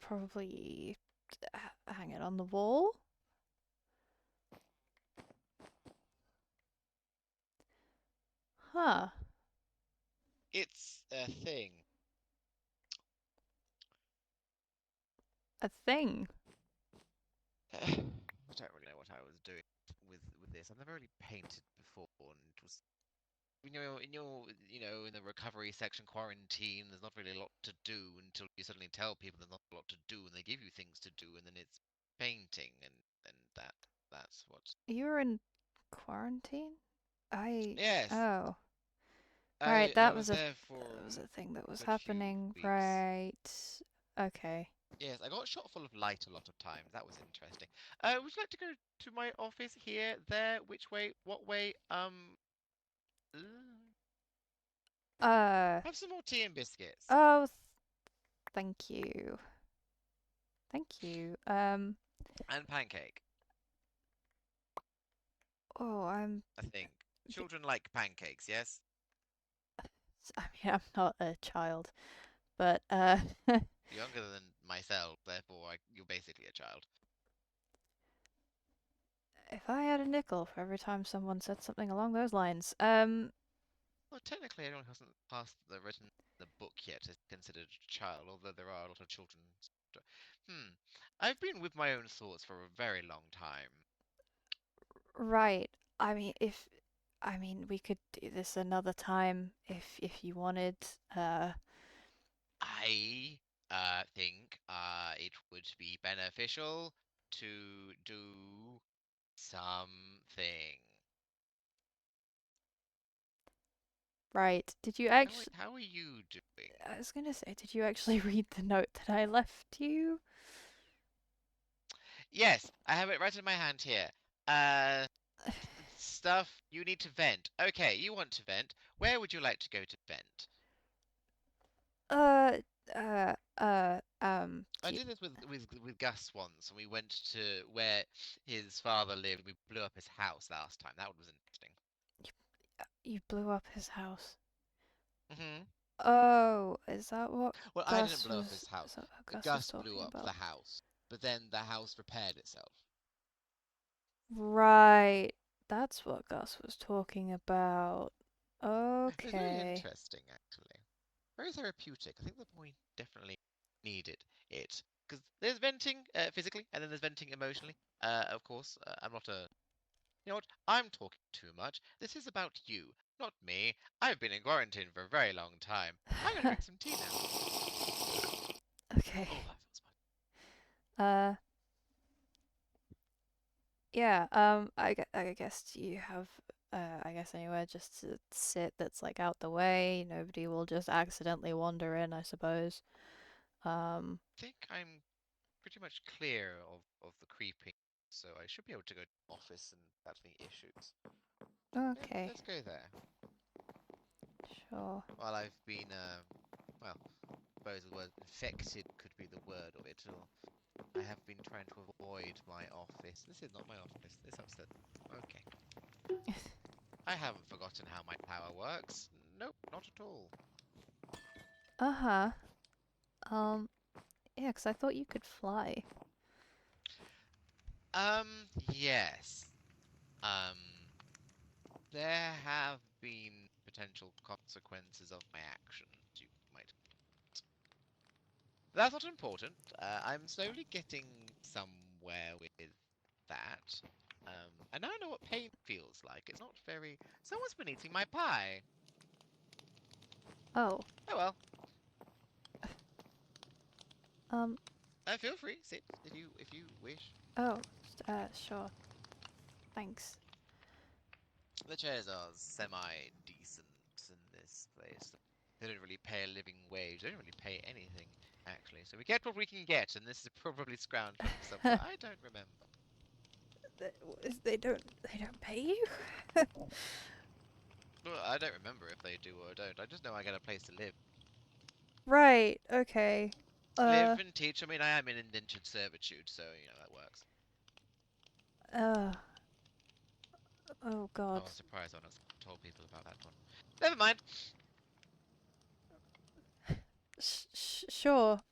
probably hang it on the wall. Huh. It's a thing. A thing. I don't really know what I was doing with this. I've never really painted before, and it was in the recovery section quarantine. There's not really a lot to do until you suddenly tell people there's not a lot to do, and they give you things to do, and then it's painting, and that's what. You were in quarantine? Yes, Oh. Right, I was there for that was a thing that was a few happening, weeks. right? Okay. Yes, I got shot full of light a lot of times. That was interesting. Would you like to go to my office here, there, which way, what way? Uh, Have some more tea and biscuits. oh, thank you. Thank you. And pancake. Oh, I think children like pancakes. Yes. I mean, I'm not a child, but, Younger than myself, therefore you're basically a child. if I had a nickel for every time someone said something along those lines, Well, technically, anyone who hasn't passed written the book yet is considered a child, although there are a lot of children. I've been with my own thoughts for a very long time. right. I mean, we could do this another time if you wanted. I think it would be beneficial to do something. Right. Did you How are, actually? how are you doing? I was gonna say, did you actually read the note that I left you? Yes, I have it right in my hand here. Stuff you need to vent. Okay, you want to vent. Where would you like to go to vent? Uh, I do you, did this with Gus once, and we went to where his father lived. We blew up his house last time. That one was interesting. you blew up his house. Hmm. Oh, is that what Well, I didn't Gus blow up was? his house. Is that what Gus was Gus blew talking up about? the house, but then the house repaired itself. Right. That's what Gus was talking about. It was very Okay. interesting, actually. Very therapeutic. I think the boy definitely needed it. Because there's venting physically, and then there's venting emotionally. Of course, I'm not a. You know what? I'm talking too much. This is about you, not me. I've been in quarantine for a very long time. I'm gonna drink some tea now. Okay. Oh, that feels Uh, yeah. I guess you have. I guess anywhere just to sit that's like out the way. Nobody will just accidentally wander in, I suppose. I think I'm pretty much clear of the creeping, so I should be able to go to the office and without any issues. Yeah, Okay. let's go there. Sure. While I've been, well, I suppose the word infected could be the word of it, or I have been trying to avoid my office. This is not my office. This upset. Okay. I haven't forgotten how my power works. Nope, not at all. Uh-huh. Um, yeah, 'cause I thought you could fly. Yes. Um, there have been potential consequences of my actions, you might. That's not important. I'm slowly getting somewhere with that. And now I know what pain feels like. It's not very. Someone's been eating my pie. Oh. Oh well. Um, Feel free, sit if you wish. oh, sure. Thanks. The chairs are semi-decent in this place. They don't really pay a living wage. They don't really pay anything, actually. So we get what we can get, and this is probably scrounged up somewhere. I don't remember. They don't pay you? Well, I don't remember if they do or don't. I just know I get a place to live. Right, okay. Live and teach. I mean, I am in indentured servitude, so, that works. Uh, oh God. Oh, I'm surprised I haven't told people about that one. Never mind. Sure.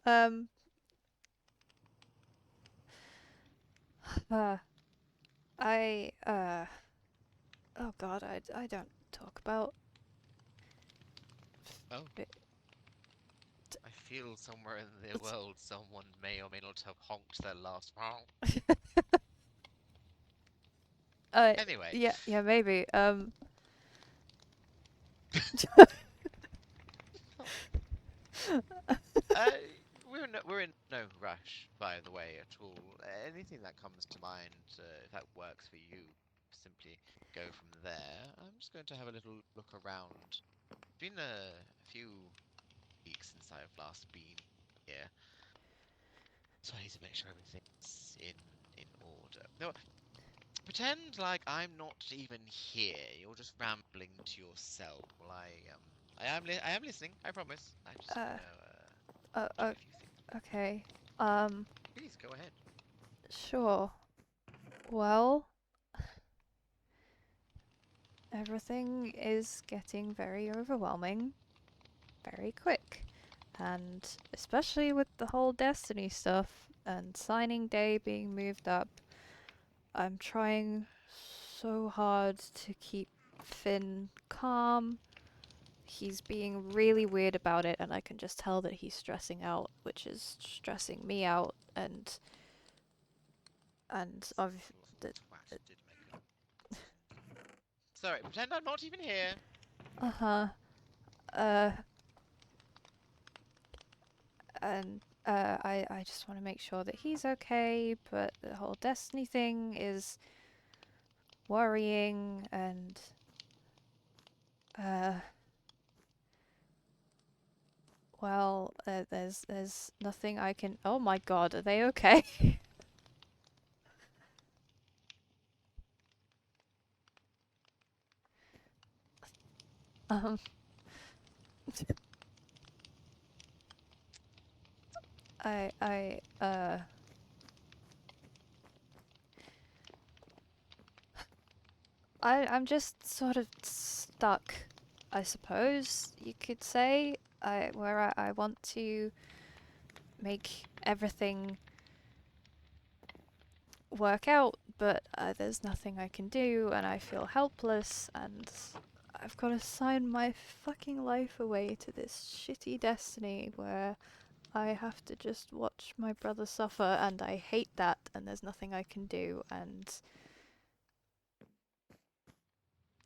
Uh, I, oh God, I don't talk about Oh, it. I feel somewhere in the world someone may or may not have honked their last honk. Anyway, Yeah, maybe. uh, we're in no rush, by the way, at all. Anything that comes to mind, if that works for you, simply go from there. I'm just going to have a little look around. It's been a few weeks since I've last been here, so I need to make sure everything's in order. No, pretend like I'm not even here. You're just rambling to yourself. Well, I am listening. I promise. I just uh, check a few things. okay. Please go ahead. Sure. Well, everything is getting very overwhelming very quick. And especially with the whole Destiny stuff and signing day being moved up, I'm trying so hard to keep Finn calm. He's being really weird about it, and I can just tell that he's stressing out, which is stressing me out. And I've Little twat did make a. Sorry, pretend I'm not even here. uh-huh. Uh and I just want to make sure that he's okay, but the whole Destiny thing is worrying, and uh Well, there's nothing I can. Oh my god, are they okay? um, I I uh I'm just sort of stuck, I suppose you could say. I want to make everything work out, but there's nothing I can do, and I feel helpless, and I've got to sign my fucking life away to this shitty destiny where I have to just watch my brother suffer, and I hate that, and there's nothing I can do, and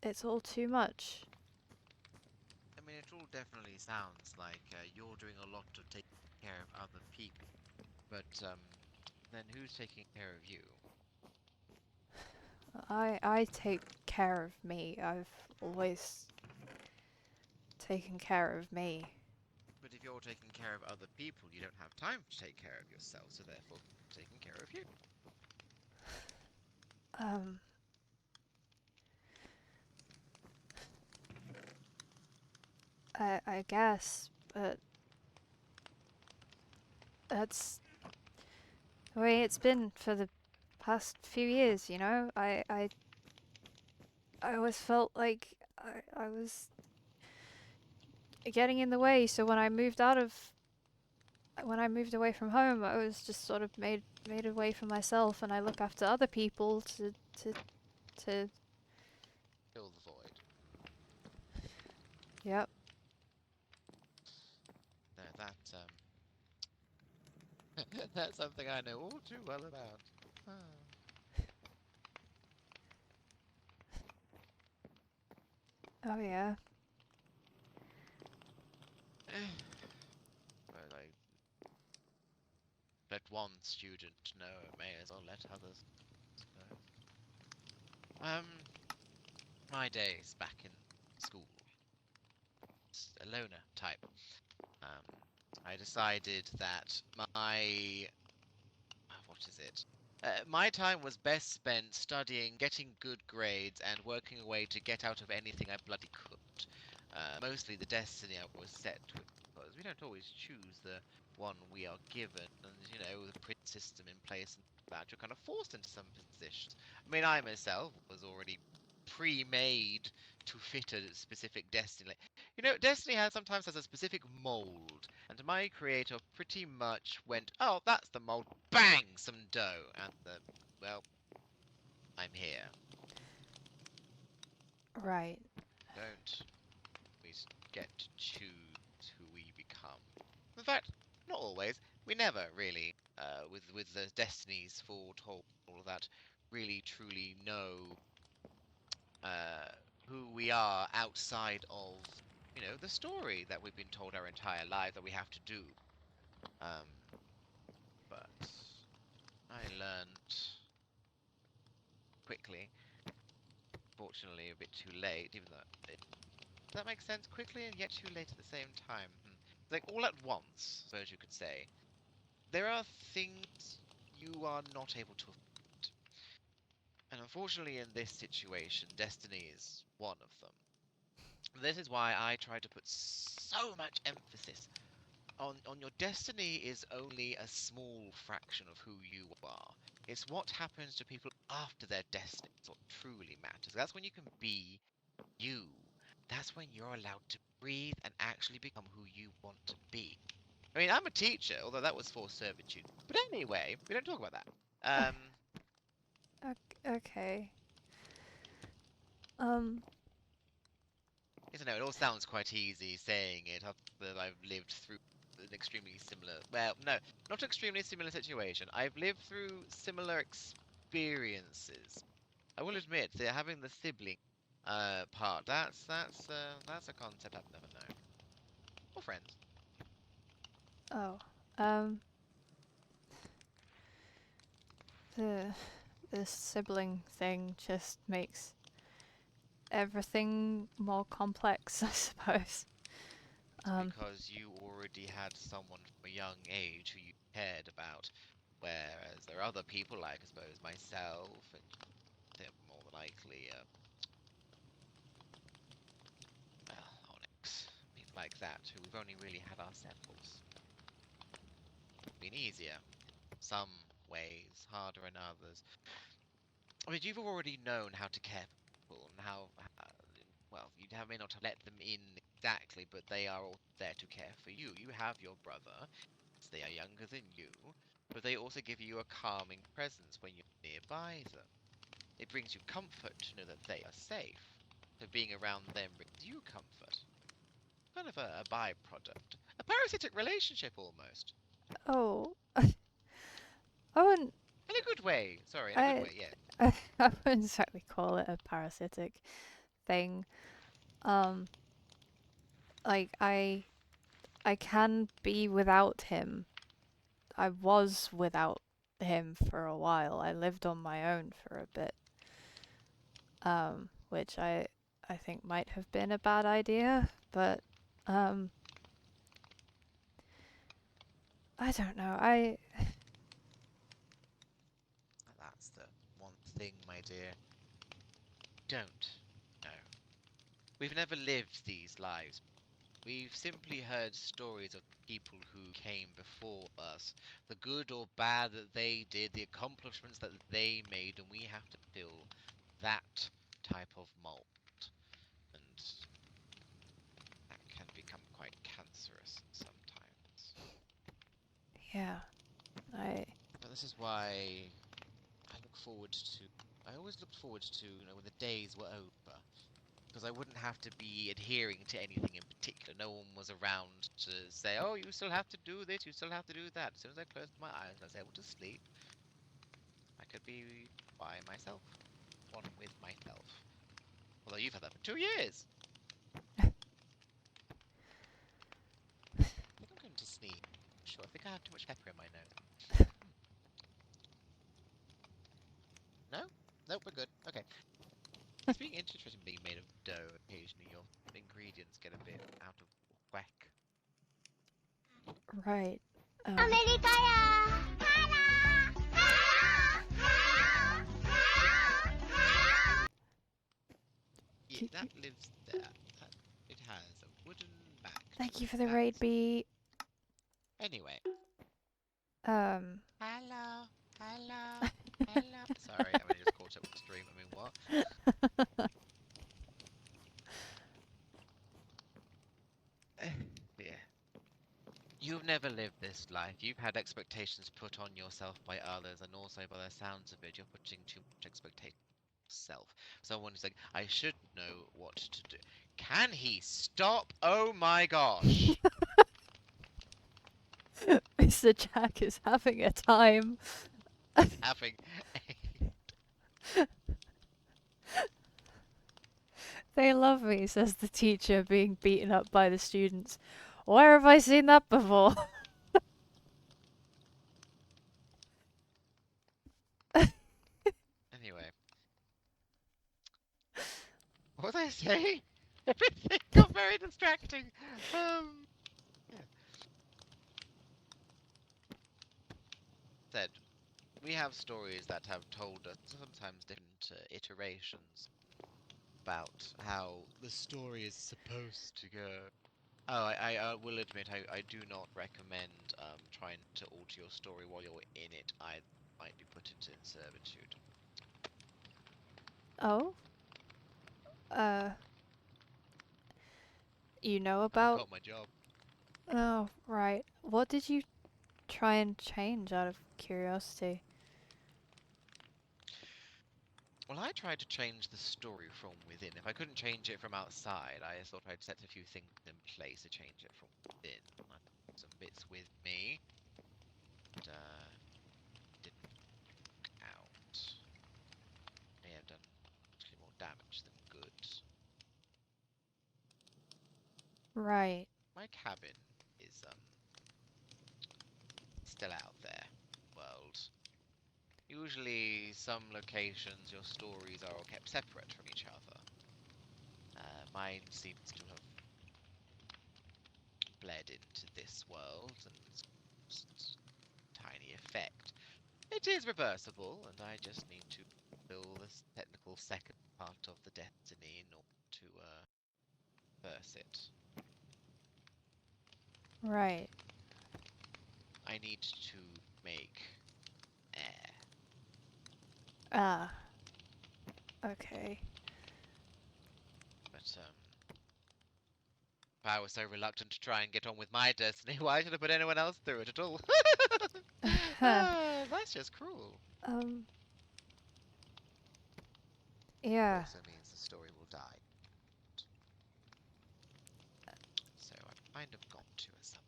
it's all too much. I mean, it all definitely sounds like you're doing a lot to take care of other people, but then who's taking care of you? I take care of me. I've always taken care of me. But if you're taking care of other people, you don't have time to take care of yourself, so therefore taking care of you. Um, I guess, but that's the way it's been for the past few years, you know? I always felt like I was getting in the way, so when I moved away from home, I was just sort of made away from myself, and I look after other people to Fill the void. yep. No, that's something I know all too well about. Ah. Oh yeah. Well, I let one student know, may as well let others know. My days back in school, a loner type. Um, I decided that what is it? My time was best spent studying, getting good grades, and working away to get out of anything I bloody could. Mostly the destiny I was set with, because we don't always choose the one we are given, and with a print system in place and that, you're kind of forced into some positions. I mean, I myself was already pre-made to fit a specific destiny. Destiny sometimes has a specific mold, and my creator pretty much went, "Oh, that's the mold, bang, some dough," and well, I'm here. Right. Don't we get to choose who we become? In fact, not always. We never really, with the destinies foretold, all of that, really truly know uh, who we are outside of, the story that we've been told our entire life that we have to do. Um, but I learned quickly, fortunately a bit too late, even though does that make sense? Quickly and yet too late at the same time. Like all at once, suppose you could say. There are things you are not able to afford. And unfortunately in this situation, destiny is one of them. This is why I try to put so much emphasis on your destiny is only a small fraction of who you are. It's what happens to people after their destiny is what truly matters. That's when you can be you. That's when you're allowed to breathe and actually become who you want to be. I mean, I'm a teacher, although that was for servitude. But anyway, we don't talk about that. Okay. Um. Isn't it? It all sounds quite easy saying it after I've lived through an extremely similar. Well, no, not extremely similar situation. I've lived through similar experiences. I will admit that having the sibling part, that's a concept I've never known. Or friends. Oh. Um. The the sibling thing just makes everything more complex, I suppose. because you already had someone from a young age who you cared about, whereas there are other people, like I suppose myself, and they're more likely, well, Onyx, people like that, who we've only really had ourselves. Been easier, some ways, harder in others. I mean, you've already known how to care for people and well, may not have let them in exactly, but they are all there to care for you. You have your brother, so they are younger than you, but they also give you a calming presence when you're nearby them. It brings you comfort to know that they are safe. So being around them brings you comfort. Kind of a byproduct. A parasitic relationship almost. Oh, I wouldn't. In a good way. Sorry, in a good I way, yeah. I wouldn't exactly call it a parasitic thing. Um, like I can be without him. I was without him for a while. I lived on my own for a bit. Which I think might have been a bad idea, but I don't know. That's the one thing, my dear. Don't. No. We've never lived these lives. We've simply heard stories of people who came before us, the good or bad that they did, the accomplishments that they made, and we have to fill that type of mold. And that can become quite cancerous sometimes. yeah. I But this is why I look forward to. I always looked forward to, when the days were over. Because I wouldn't have to be adhering to anything in particular. No one was around to say, oh, you still have to do this, you still have to do that. As soon as I closed my eyes and I was able to sleep, I could be by myself, one with myself. Although you've had that for 2 years. I think I'm going to sneeze. Sure, I think I have too much pepper in my nose. No? Nope, we're good. Okay. It's being interesting being made of dough. Occasionally your ingredients get a bit out of whack. right. Yeah, Do that lives there. It has a wooden back to Thank you it. for the That's raid, B. Anyway. Um. Hello, hello, hello. Sorry, I mean, I just caught up with the stream. I mean, what? Yeah. You've never lived this life. You've had expectations put on yourself by others, and also by the sounds of it, you're putting too much expectation on yourself. Someone is like, I should know what to do. Can he stop? Oh my gosh. Mr. Jack is having a time. He's having They love me, says the teacher, being beaten up by the students. Where have I seen that before? Anyway. What was I saying? Everything got very distracting. Yeah. Said we have stories that have told us sometimes different iterations about how the story is supposed to go. Oh, I will admit I do not recommend trying to alter your story while you're in it. I might be put into servitude. Oh? Uh. You know I've about. got my job. Oh, right. What did you try and change out of curiosity? Well, I tried to change the story from within. If I couldn't change it from outside, I thought I'd set a few things in place to change it from within. I put some bits with me, but didn't work out. May have done actually more damage than good. Right. My cabin is still out there, world. Usually, some locations, your stories are all kept separate from each other. Mine seems to have fed into this world and it's just tiny effect. It is reversible, and I just need to fill this technical second part of the destiny in order to reverse it. Right. I need to make air. Ah. Okay. But if I was so reluctant to try and get on with my destiny, why should I put anyone else through it at all? That's just cruel. It Yeah. also means the story will die. So I've kind of got to at some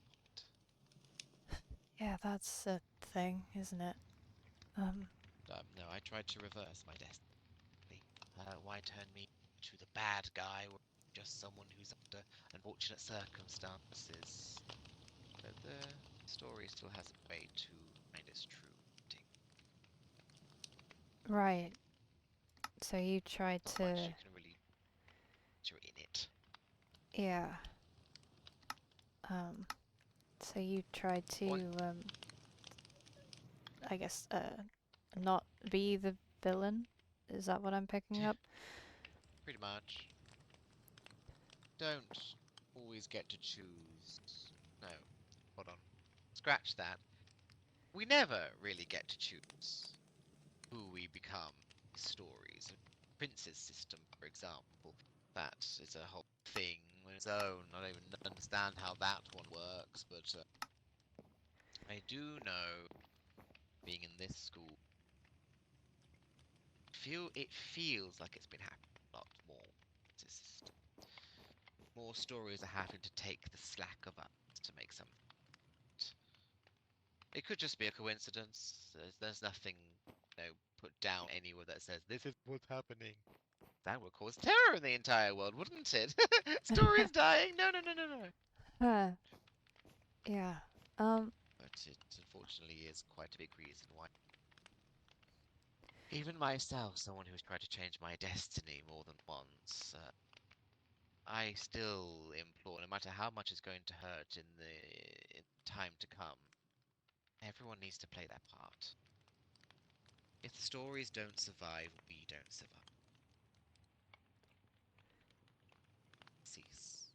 point. Yeah, that's a thing, isn't it? No, I tried to reverse my destiny. Why turn me to the bad guy or just someone who's under unfortunate circumstances? But the story still has a way to find its true ending. Right. So you tried Not to... much you can really do in it. Yeah. So you tried to, What? I guess, not be the villain? Is that what I'm picking up? Pretty much. Don't always get to choose. No, hold on. Scratch that. We never really get to choose who we become in stories. Prince's system, for example, that is a whole thing on its own. I don't even understand how that one works, but I do know, being in this school, it feels like it's been happening a lot more. More stories are having to take the slack of us to make something. It could just be a coincidence. There's nothing, put down anywhere that says this is what's happening. That would cause terror in the entire world, wouldn't it? Stories dying? No, no, no, no, no. Yeah. But it unfortunately is quite a big reason why. Even myself, someone who's tried to change my destiny more than once, I still implore, no matter how much it's going to hurt in the time to come, everyone needs to play their part. If the stories don't survive, we don't survive. Cease.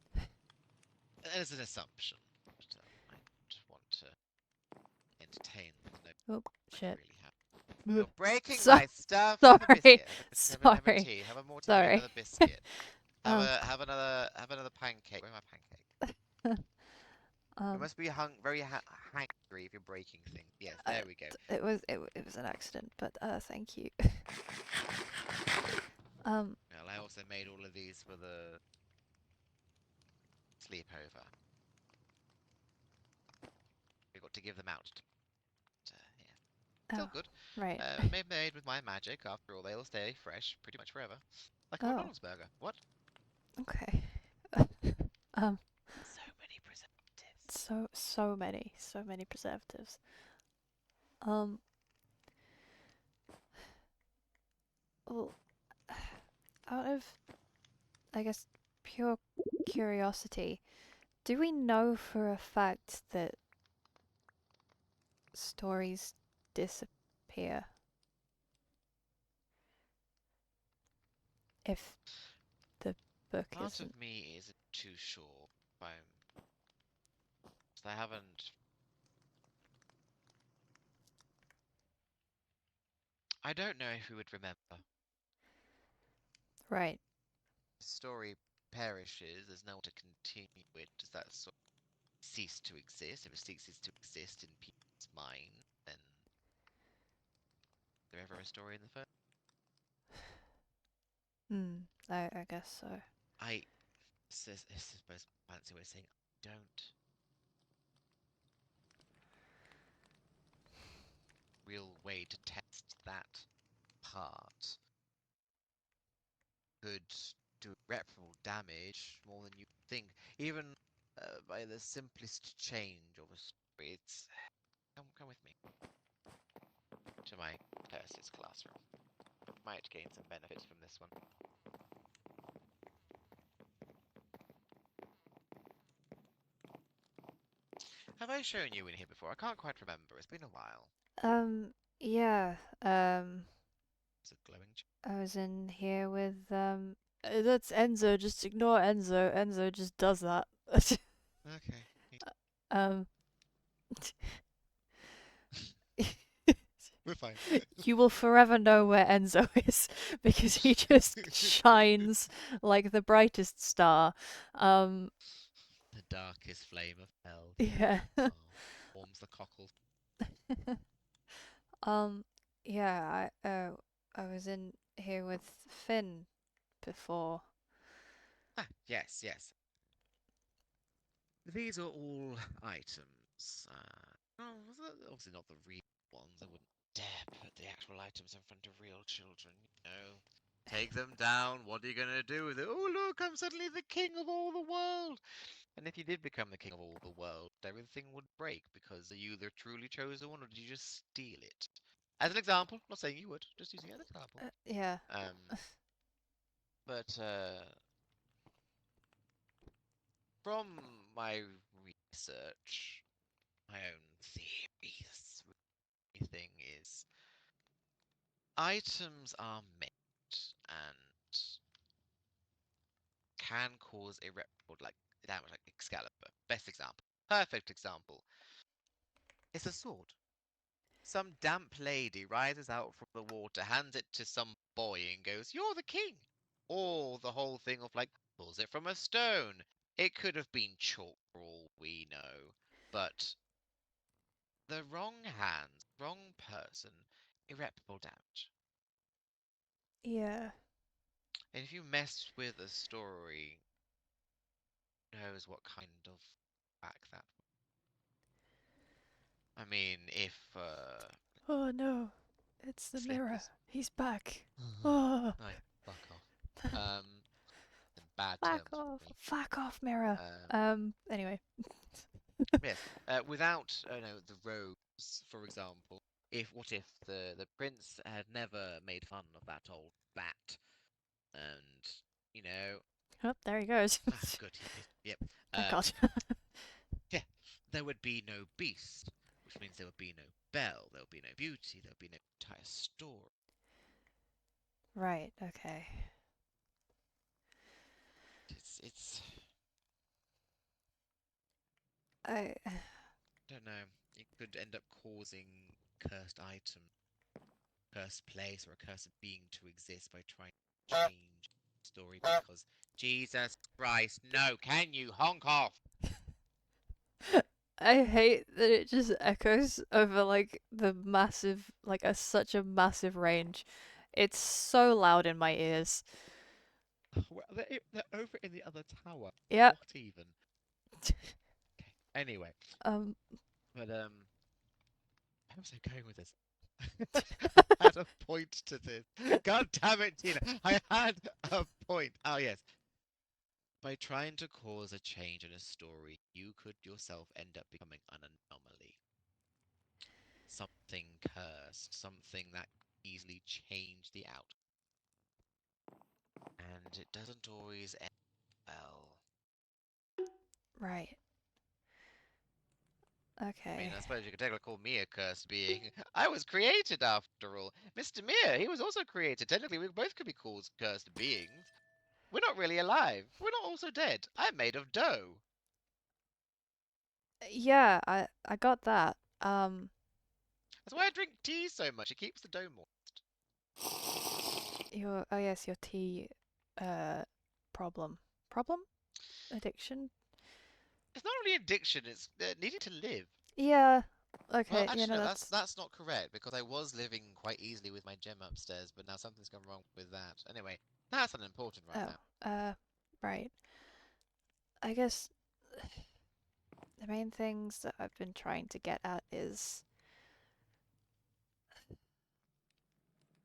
As an assumption, but I don't want to entertain them. No, Oh, shit. really happen. You're breaking So- my stuff. Have a sorry, biscuit. Have a sorry, tea. Have a more tea. sorry. Another biscuit. Um, Have another pancake. Where's my pancake? You must be very hungry if you're breaking things. Yes, there we go. It was an accident, but thank you. Well, I also made all of these for the sleepover. We got to give them out. Yeah. Still Oh, good. right. Made with my magic. After all, they'll stay fresh pretty much forever, like a Oh. McDonald's burger. What? Okay. So many preservatives. So many preservatives. Well, out of, I guess, pure curiosity, do we know for a fact that stories disappear? If the book Part isn't. of me isn't too sure. I haven't. I don't know if we would remember. Right. The story perishes. There's no one to continue it. Does that sort of cease to exist? If it ceases to exist in people's mind, then is there ever a story in the first? I guess so. This is the most fancy way of saying I don't. Real way to test that part could do irreparable damage more than you think. Even by the simplest change of a story, it's come with me to my Persis classroom. Might gain some benefits from this one. Have I shown you in here before? I can't quite remember. It's been a while. Yeah. It's a glowing. I was in here with that's Enzo. Just ignore Enzo. Enzo just does that. Okay. um. We're fine. You will forever know where Enzo is because he just shines like the brightest star. The darkest flame of hell. Yeah. Oh, warms the cockles. um, yeah, I was in here with Finn before. Ah, yes, yes. These are all items. Obviously not the real ones. I wouldn't dare put the actual items in front of real children, you know. Take them down. What are you going to do with it? Oh, look, I'm suddenly the king of all the world. And if you did become the king of all the world, everything would break because are you the truly chosen one or did you just steal it? As an example, not saying you would, just using it as an example. Yeah. But from my research, my own theories, thing is items are made and can cause irreparable like damage, like Excalibur. Best example, perfect example. It's a sword. Some damp lady rises out from the water, hands it to some boy, and goes, "You're the king." Or the whole thing of like pulls it from a stone. It could have been chalk for all we know, but the wrong hands, wrong person, irreparable damage. Yeah. And if you mess with a story, who knows what kind of back that. I mean, if Oh no, it's the mirror. slippers. He's back. Oh, I fuck off. In bad fuck terms off. for me. Fuck off, mirror. Anyway. Yes. Without, no, the robes, for example. What if the prince had never made fun of that old bat, and you know, Oh, there he goes. good, yep. Thank God. Yeah, there would be no beast, which means there would be no Belle, there would be no beauty, there would be no entire story. Right, okay. It's I don't know. It could end up causing cursed item, cursed place, or a cursed being to exist by trying to change the story because Jesus Christ, no! Can you honk off? I hate that it just echoes over like the massive like such a massive range. It's so loud in my ears. Well, they're over in the other tower. Yeah. What even? Okay. Anyway, Um but where was I going with this? I had a point to this. God damn it, Tina! I had a point. Oh yes. By trying to cause a change in a story, you could yourself end up becoming an anomaly. Something cursed, something that could easily change the outcome. And it doesn't always end well. right. I mean, Okay. I suppose you could technically call me a cursed being. I was created after all. Mr. Mir, he was also created. Technically, we both could be called cursed beings. We're not really alive. We're not also dead. I'm made of dough. Yeah, I got that. That's why I drink tea so much. It keeps the dough moist. Your oh yes, your tea problem. Problem? Addiction? It's not really addiction. It's needing to live. Yeah. Well, Okay, yeah, actually, no, no. that's That's not correct because I was living quite easily with my gem upstairs, but now something's gone wrong with that. Anyway, that's unimportant right now. right. I guess the main things that I've been trying to get at is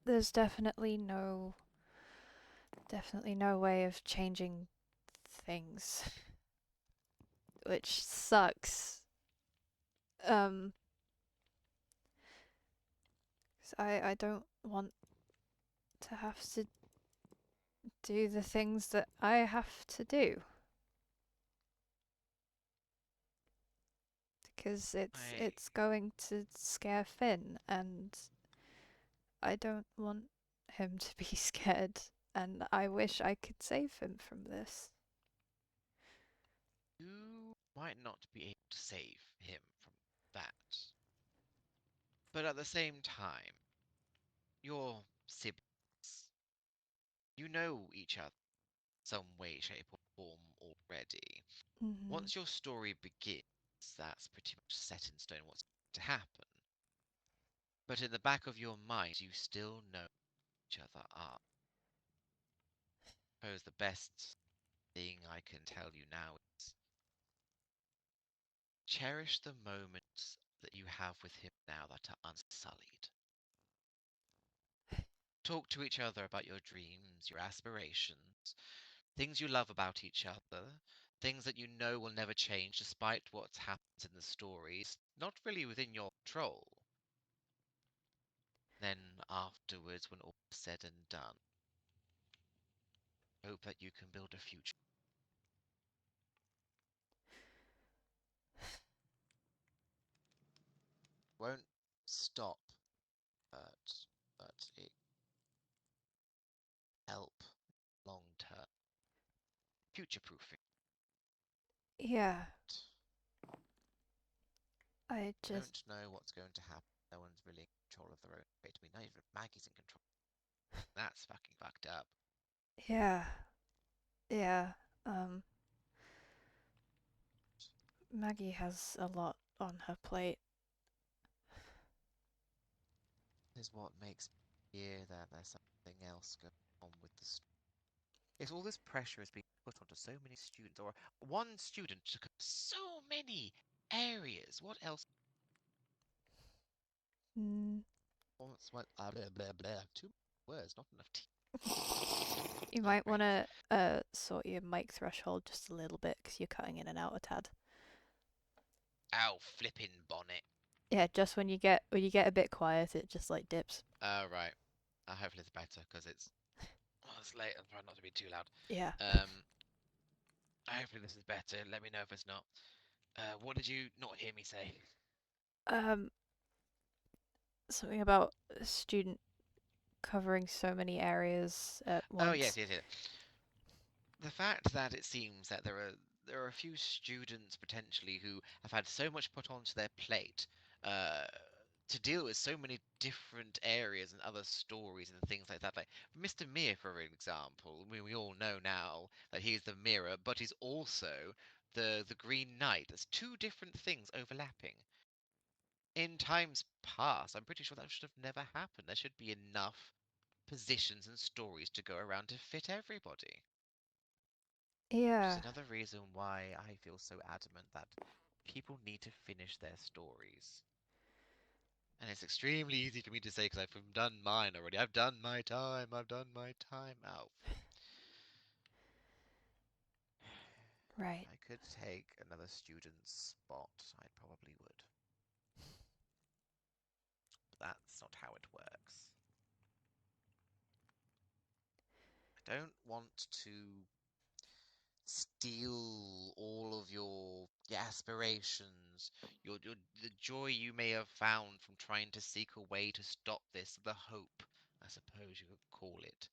there's definitely no way of changing things, which sucks. 'Cause I don't want to have to do the things that I have to do because I it's going to scare Finn, and I don't want him to be scared, and I wish I could save him from this. You might not be able to save him from that. But at the same time, you're siblings. You know each other some way, shape, or form already. Mm-hmm. Once your story begins, that's pretty much set in stone what's going to happen. But in the back of your mind, you still know each other are. I suppose the best thing I can tell you now is cherish the moments that you have with him now that are unsullied. Talk to each other about your dreams, your aspirations, things you love about each other, things that you know will never change despite what happens in the stories, not really within your control. Then afterwards, when all is said and done, hope that you can build a future. Won't stop, but it help long term. Future proofing. Yeah, I just. Don't know what's going to happen. No one's really in control of their own fate. I mean, not even Maggie's in control. That's fucking fucked up. Yeah, yeah. Um, Maggie has a lot on her plate. Is what makes me hear that there's something else going on with the story. If all this pressure is being put onto so many students, or one student took up so many areas, what else? Mm. What's what? Blah blah blah. Two words, not enough tea. You Oh, might great. want to sort your mic threshold just a little bit because you're cutting in and out a tad. Ow, flipping bonnet. Yeah, just when you get a bit quiet, it just like dips. Oh, right. Hopefully it's better because it's late. I'm trying not to be too loud. Yeah. Hopefully this is better. Let me know if it's not. What did you not hear me say? Um, something about a student covering so many areas at Oh yes, once. yes, yes. The fact that it seems that there are a few students potentially who have had so much put onto their plate uh, to deal with so many different areas and other stories and things like that. Like Mr. Mir, for example, we all know now that he's the mirror, but he's also the Green Knight. There's two different things overlapping. In times past, I'm pretty sure that should have never happened. There should be enough positions and stories to go around to fit everybody. Which is Yeah. another reason why I feel so adamant that people need to finish their stories. And it's extremely easy for me to say because I've done mine already. I've done my time. I've done my time. Oh, Right. if I could take another student's spot, I probably would. But that's not how it works. I don't want to steal all of your aspirations, your the joy you may have found from trying to seek a way to stop this, the hope, I suppose you could call it.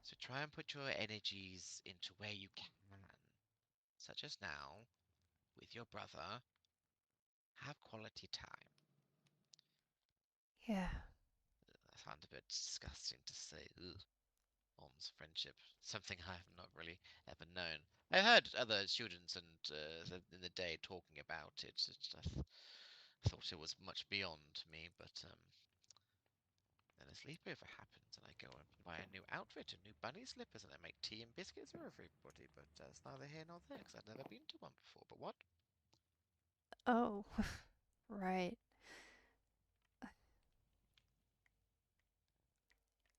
So try and put your energies into where you can, such as now, with your brother, have quality time. Yeah. That sounds a bit disgusting to say. Ugh. Mom's friendship, something I have not really ever known. I heard other students and in the day talking about it. I thought it was much beyond me, but then a sleepover happens, and I go and buy a new outfit and new bunny slippers, and I make tea and biscuits for everybody. But it's neither here nor there, because I've never been to one before. But what? Oh. Right.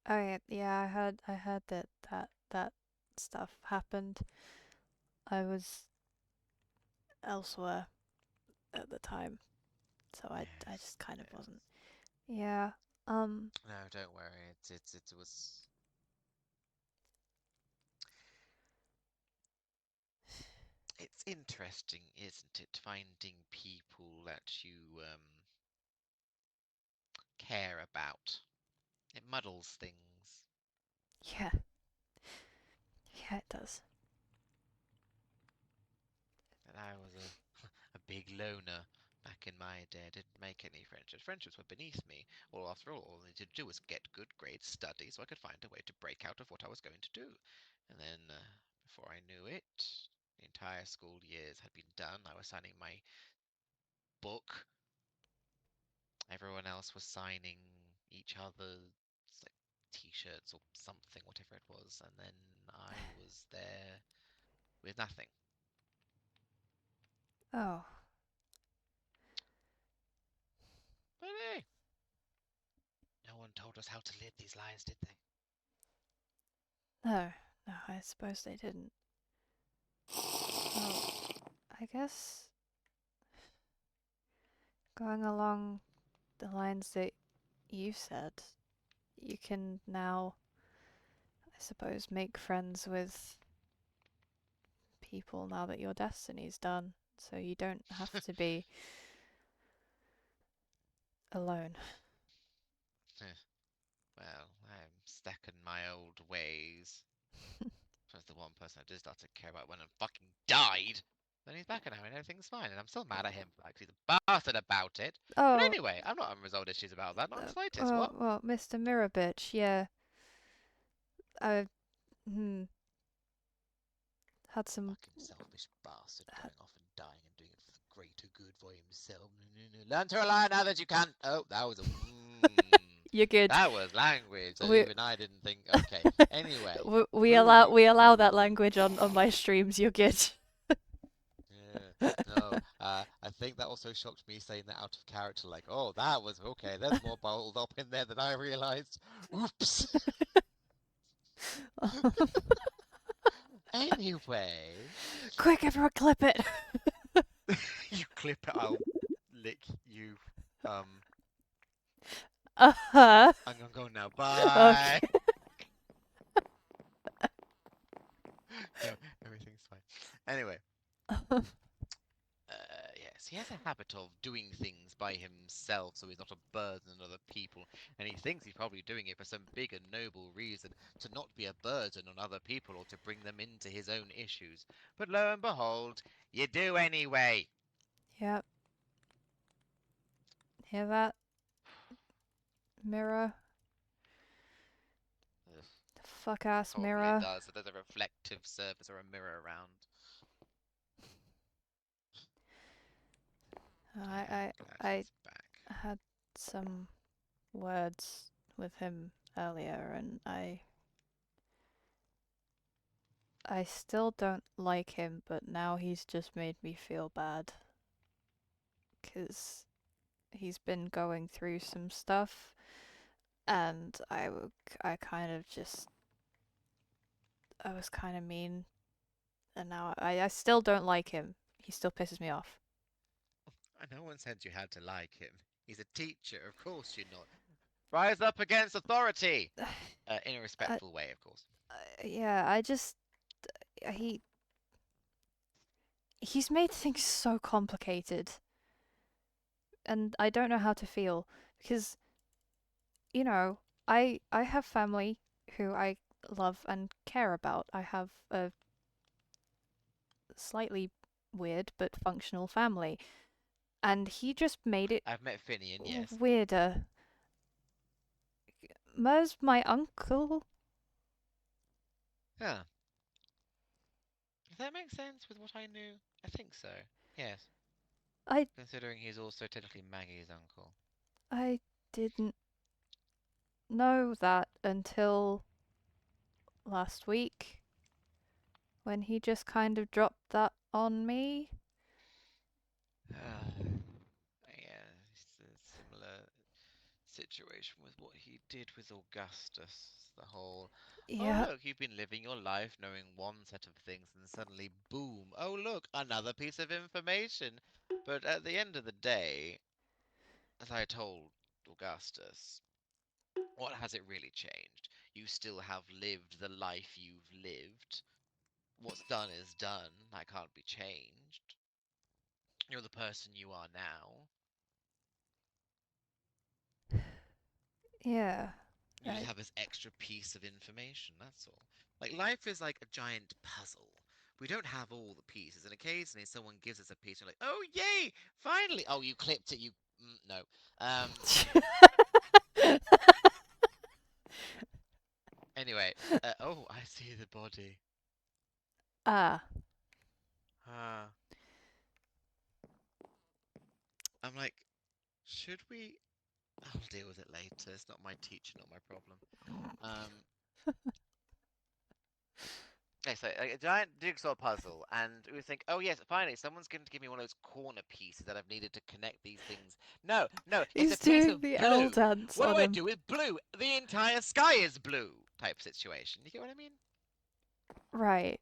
Oh yeah, yeah, I heard that stuff happened. I was elsewhere at the time, so I Yes, just kind of yes. wasn't. Yeah. Um. No, don't worry. It's interesting, isn't it? Finding people that you care about. It muddles things. Yeah. Yeah, it does. And I was a big loner back in my day. I didn't make any friendships. Friendships were beneath me. Well, after all I needed to do was get good grades, study, so I could find a way to break out of what I was going to do. And then, before I knew it, the entire school years had been done. I was signing my book. Everyone else was signing each other's like t-shirts or something, whatever it was, and then I was there with nothing. Oh. But hey, no one told us how to live these lives, did they? No. No, I suppose they didn't. Well, I guess going along the lines that you said, you can now, I suppose, make friends with people now that your destiny's done. So you don't have to be alone. Well, I'm stuck in my old ways. Because the one person I did start to care about went and fucking died. Then he's back now and everything's fine, and I'm still mad at him for like he's a bastard about it. But Oh, anyway, I'm not unresolved issues about that, not in the slightest. What? well, Mr. Mirror Bitch, yeah. I, hmm, had some. Fucking selfish bastard going off and dying and doing it for the greater good for himself. Learn to rely on others, you can't. Oh, that was a. You're good. That was language that We even I didn't think. Okay. Anyway, we allow that moving. language on my streams. You're good. Yeah, no, I think that also shocked me saying that out of character. Like, oh, that was okay. There's more bottled up in there than I realized. Oops. Anyway, Quick, everyone, clip it. you clip it, I'll lick you. Um, Uh-huh. I'm gonna go now. Bye. Okay. No, everything's fine. Anyway. Yes, he has a habit of doing things by himself so he's not a burden on other people, and he thinks he's probably doing it for some big and noble reason to not be a burden on other people or to bring them into his own issues. But lo and behold, you do anyway. Yep. Hear that? Mirror. Ugh, Fuck ass probably mirror. does. So there's a reflective surface or a mirror around. I I'm glad I he's back. had some words with him earlier, and I still don't like him, but now he's just made me feel bad. 'Cause he's been going through some stuff, and I kind of just, I was kind of mean, and now I still don't like him. He still pisses me off. No one said you had to like him. He's a teacher, of course you're not. Rise up against authority! In a I, respectful way, of course. yeah, I just he he's made things so complicated, and I don't know how to feel because you know I have family who I love and care about. I have a slightly weird but functional family, and he just made it I've met Finian, yes. weirder. Mer's my uncle. Huh. Does that make sense with what I knew? I think so. Yes. I Considering he's also technically Maggie's uncle. I didn't know that until last week when he just kind of dropped that on me. Yeah, it's a similar situation with what he did with Augustus. The whole, oh Yeah, look, you've been living your life knowing one set of things, and suddenly, boom, oh look, another piece of information. But at the end of the day, as I told Augustus, what has it really changed? You still have lived the life you've lived, what's done is done. That can't be changed. You're the person you are now. Yeah. You just I- have this extra piece of information, that's all. Like, life is like a giant puzzle. We don't have all the pieces, and occasionally someone gives us a piece, and you're like, oh, yay! Finally! Oh, you clipped it, you... no. Anyway, oh, I see the body. Ah. Ah. I'm like, should we... I'll deal with it later. It's not my teacher, not my problem. Okay, so a giant jigsaw puzzle, and we think, oh yes, finally, someone's going to give me one of those corner pieces that I've needed to connect these things. No, no, it's He's a piece doing of the blue. L dance What on do I him. do with blue? The entire sky is blue type situation. You get what I mean? Right.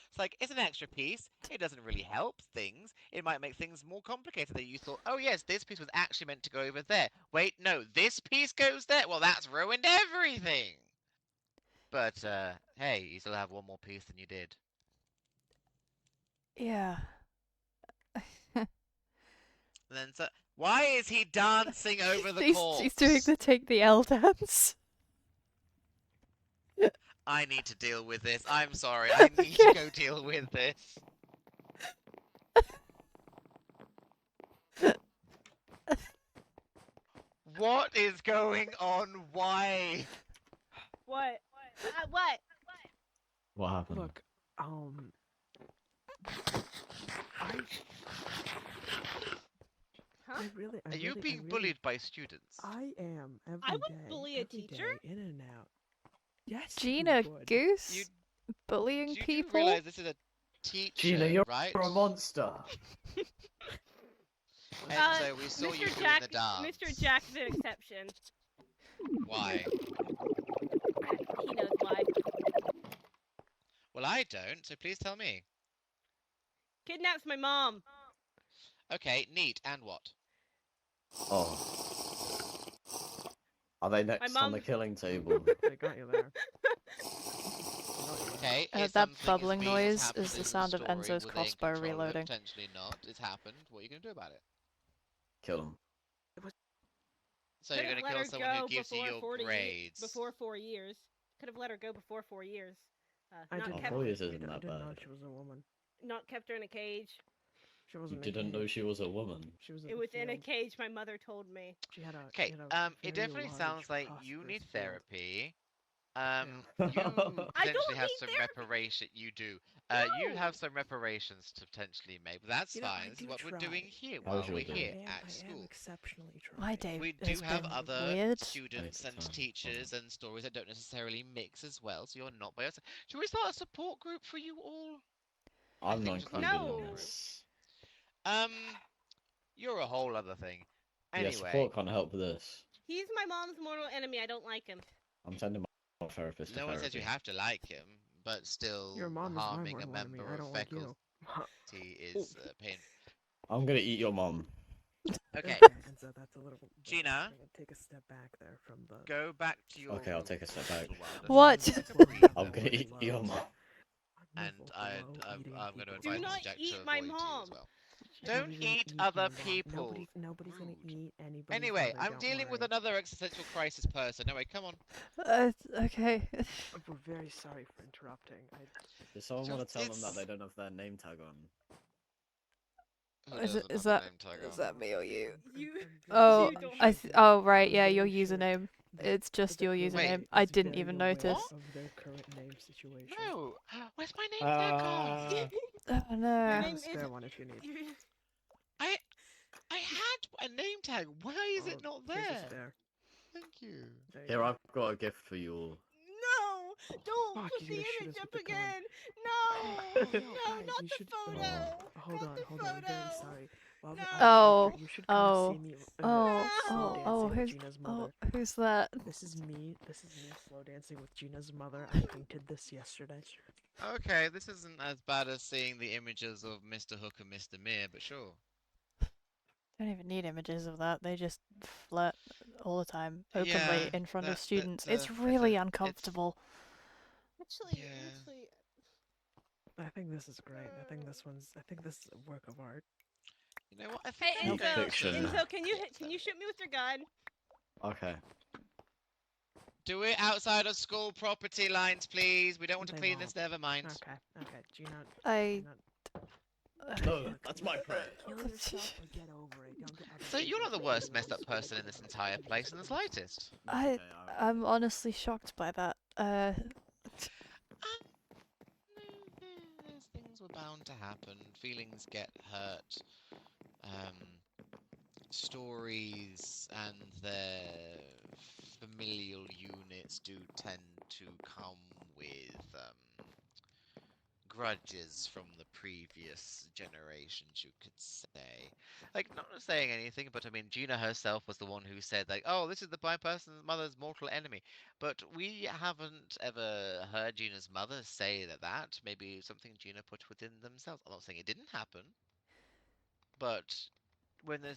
It's like, it's an extra piece. It doesn't really help things. It might make things more complicated that you thought, oh yes, this piece was actually meant to go over there. Wait, no, this piece goes there? Well, that's ruined everything. But, hey, you still have one more piece than you did. Yeah. And then, so, why is he dancing over the corpse? He's doing the take the L dance. I need to deal with this. I'm sorry. I need to go deal with this. What is going on? Why? What? What? What happened? Look, I Huh? really, Are you being bullied by students? I am every I would day, bully a every teacher? day, in and out. Yes, Gina you would. Goose? You- Bullying Do you people? realize this is a teacher, Gina, you're right? a monster. And so we saw you Mr. doing Jack, the dance. Mr. Jack's an exception. Why? He knows why. Well, I don't, so please tell me. Kidnaps my mom. Okay, neat. And what? Oh. Are they next on the mom- killing table? They got you there. Okay, That if something bubbling has noise happened is the in sound of story Enzo's within crossbow control of it, reloading. Potentially not. It's happened. What are you going to do about it? Kill him. So you're going to kill someone who gives you your grades. Before 4 years. Could have let her go before 4 years. I Not didn't, kept, 4 years I isn't didn't- I that didn't know bad. she was a woman. not kept her in a cage. She You wasn't. didn't know she was a woman. She was. It was in a cage. My mother told me. She had a. Okay, she had a it very definitely large, sounds like you prosperous need field. therapy. Yeah. You I potentially don't have need some therapy. reparation. You do. You No. have some reparations to potentially make, but that's You know, I fine. This is do what we're try. doing here How's while your we're day? here I at am school. exceptionally trying. My day We do has have been other weird. students Take and the time. teachers and stories that don't necessarily mix as well, so you're not by yourself. Should we start a support group for you all? I'm think not we should start included No. on this. You're a whole other thing. Yeah, Anyway, support can't help with this. He's my mom's mortal enemy. I don't like him. I'm sending my therapist to no one says you therapy. have to like him, but still Your mom is my harming a mortal enemy. member I of don't like faculty you. is painful. I'm gonna eat your mom. Okay, And so that's a little. Gina? I'm gonna take a step back there from the. go back to your Okay, I'll room take a step back. while What? just breathe I'm and gonna eat breathe. your mom. And I'm going to Do advise not Mr. Jack eat to my avoid you mom. as well. Don't Nobody's gonna eat other your mom. people. Nobody's gonna Rude. eat anybody. Anyway, I'm dealing with another existential crisis person. Anyway, come on. Okay. We're very sorry for interrupting. Does someone want to tell them It's- that they don't have their name tag on? Who Is it- doesn't is have a that- name tag Is on? that me or you? You- Oh, You don't- oh right, yeah, your username. It's just your Wait. username. I didn't even notice. Of their current name situation. No. Where's my name tag gone? Oh no. Your I name have a spare is- one if you need. I had a name tag. Why is it Oh, not here's a there? spare. Thank you. There you Here, go. I've got a gift for you all. No! Don't Fuck, put you the gotta shoot image us up with the gun. again! No! No, No, guys, not you the should- photo! Hold Not on, the hold on. I'm very photo. sorry. While we're No. out Oh, here, you should come oh, see me. Oh, slow oh, dancing oh, with who's, Gina's oh, mother. who's that? This is me. This is me slow dancing with Gina's mother. I painted this yesterday. Okay, this isn't as bad as seeing the images of Mr. Hook and Mr. Mere, but sure. Don't even need images of that. They just flirt all the time, openly Yeah, in front of that- students. that's It's a- really it's- uncomfortable. Actually, Yeah. actually, I think this is great. I think this is a work of art. You know what? I Hey, think I'm Nope. going Fiction. to... Enzo, can you Yes, shoot me with your gun? Okay. do it outside of school property lines, please. We don't want to They clean won't. this. Never mind. Okay. Gina. I. No, that's my pride. Kill yourself or get over it. Don't get other So you're people not the to worst kill messed up yourself. person in this entire place in the slightest. I. I'm honestly shocked by that. These things were bound to happen. Feelings get hurt. Stories and their familial units do tend to come with grudges from the previous generations, you could say. Like, not saying anything, but I mean, Gina herself was the one who said, like, oh, this is the my person's mother's mortal enemy. But we haven't ever heard Gina's mother say that. Maybe something Gina put within themselves. I'm not saying it didn't happen, but when the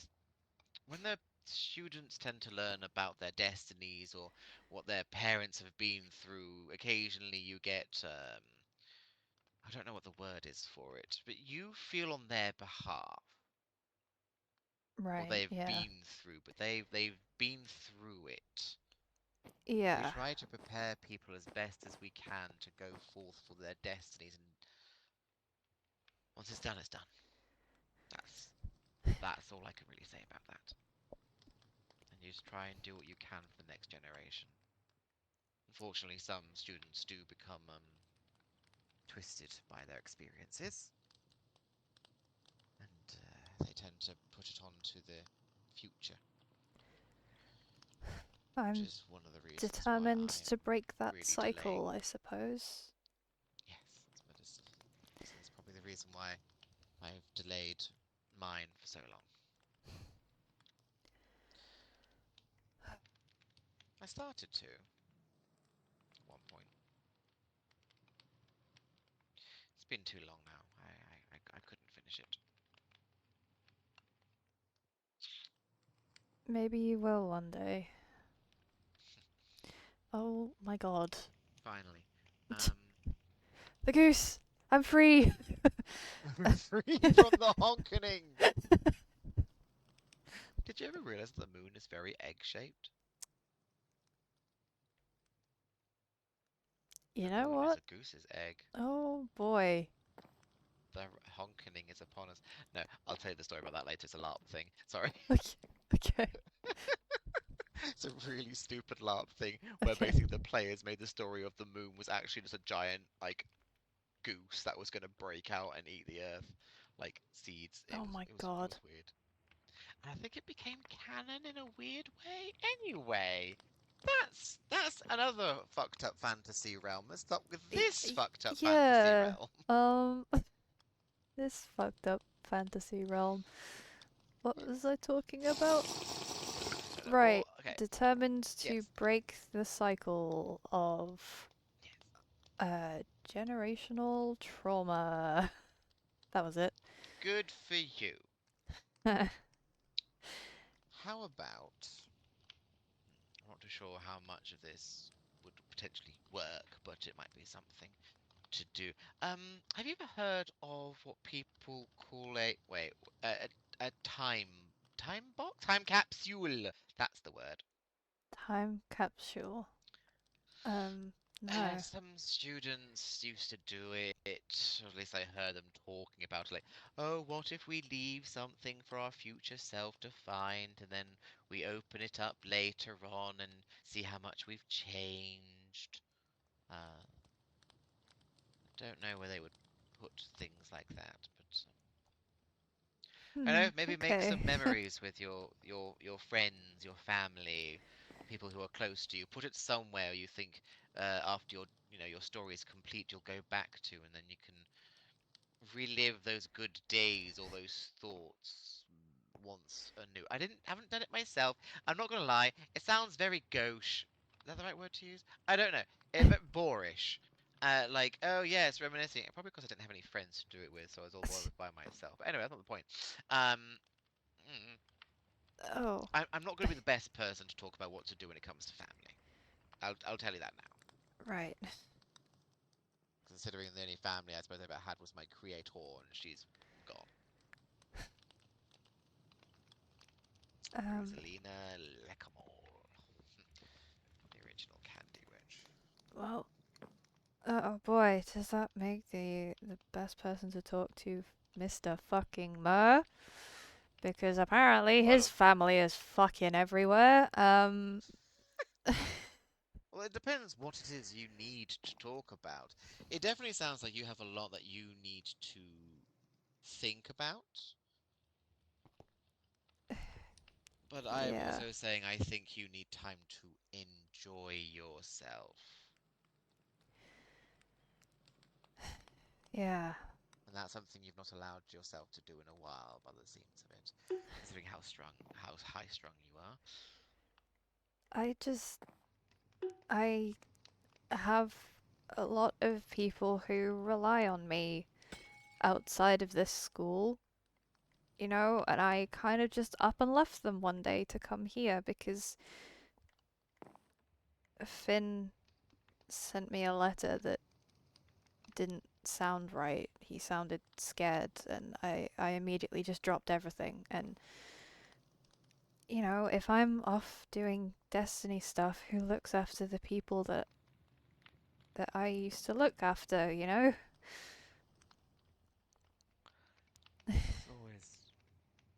students tend to learn about their destinies or what their parents have been through, occasionally you get I don't know what the word is for it, but you feel on their behalf what Right, they've yeah. been through, but they've been through it. We Yeah. try to prepare people as best as we can to go forth for their destinies, and once it's done, it's done. That's all I can really say about that. And you just try and do what you can for the next generation. Unfortunately, some students do become twisted by their experiences, and they tend to put it on to the future, which I'm is one of the reasons determined why to break that really cycle, delaying. I suppose. Yes, but this is probably the reason why I've delayed mine for so long. I started to at one point. It's been too long now. I couldn't finish it. Maybe you will one day. Oh my god. Finally. The goose! I'm free! Free from the honkening! Did you ever realize that the moon is very egg-shaped? You The know moon what? is a goose's egg. Oh boy. The honkening is upon us. No, I'll tell you the story about that later. It's a LARP thing. Sorry. Okay. It's a really stupid LARP thing where Okay. basically the players made the story of the moon was actually just a giant, like, goose that was going to break out and eat the earth, like seeds. Oh my It god. was weird. And I think it became canon in a weird way. Anyway, that's another fucked up fantasy realm. Let's start with this fucked up fantasy Yeah. realm. This fucked up fantasy realm. What was I talking about? Right. Okay. Determined to Yes. break the cycle of Yes. generational trauma. That was it. Good for you. How about... I'm not too sure how much of this would potentially work, but it might be something to do. Have you ever heard of what people call a time box? Time capsule. That's the word. Time capsule. No. Some students used to do it, or at least I heard them talking about it, like, oh, what if we leave something for our future self to find, and then we open it up later on and see how much we've changed? I don't know where they would put things like that, but I know, maybe make Okay. some memories with your friends, your family, people who are close to you. Put it somewhere you think after your story is complete, you'll go back to, and then you can relive those good days or those thoughts once anew. Haven't done it myself. I'm not gonna lie. It sounds very gauche. Is that the right word to use? I don't know. A bit boorish. Like, oh yeah, it's reminiscing. Probably because I didn't have any friends to do it with, so I was all by myself. But anyway, that's not the point. Um, Oh. I'm not going to be the best person to talk about what to do when it comes to family. I'll tell you that now. Right. Because considering the only family I suppose I ever had was my creator, and she's gone. Rosalina Lecamore. The original Candy Witch. Well, oh boy, does that make the best person to talk to Mr. fucking Murr? Because apparently his Well, family is fucking everywhere. well, it depends what it is you need to talk about. It definitely sounds like you have a lot that you need to think about. But I'm Yeah, also saying I think you need time to enjoy yourself. yeah. And that's something you've not allowed yourself to do in a while, by the seams of it, considering how high strung you are. I have a lot of people who rely on me outside of this school, you know, and I kind of just up and left them one day to come here because Finn sent me a letter that didn't sound right. He sounded scared, and I immediately just dropped everything. And, you know, if I'm off doing Destiny stuff, who looks after the people that I used to look after, you know? It's always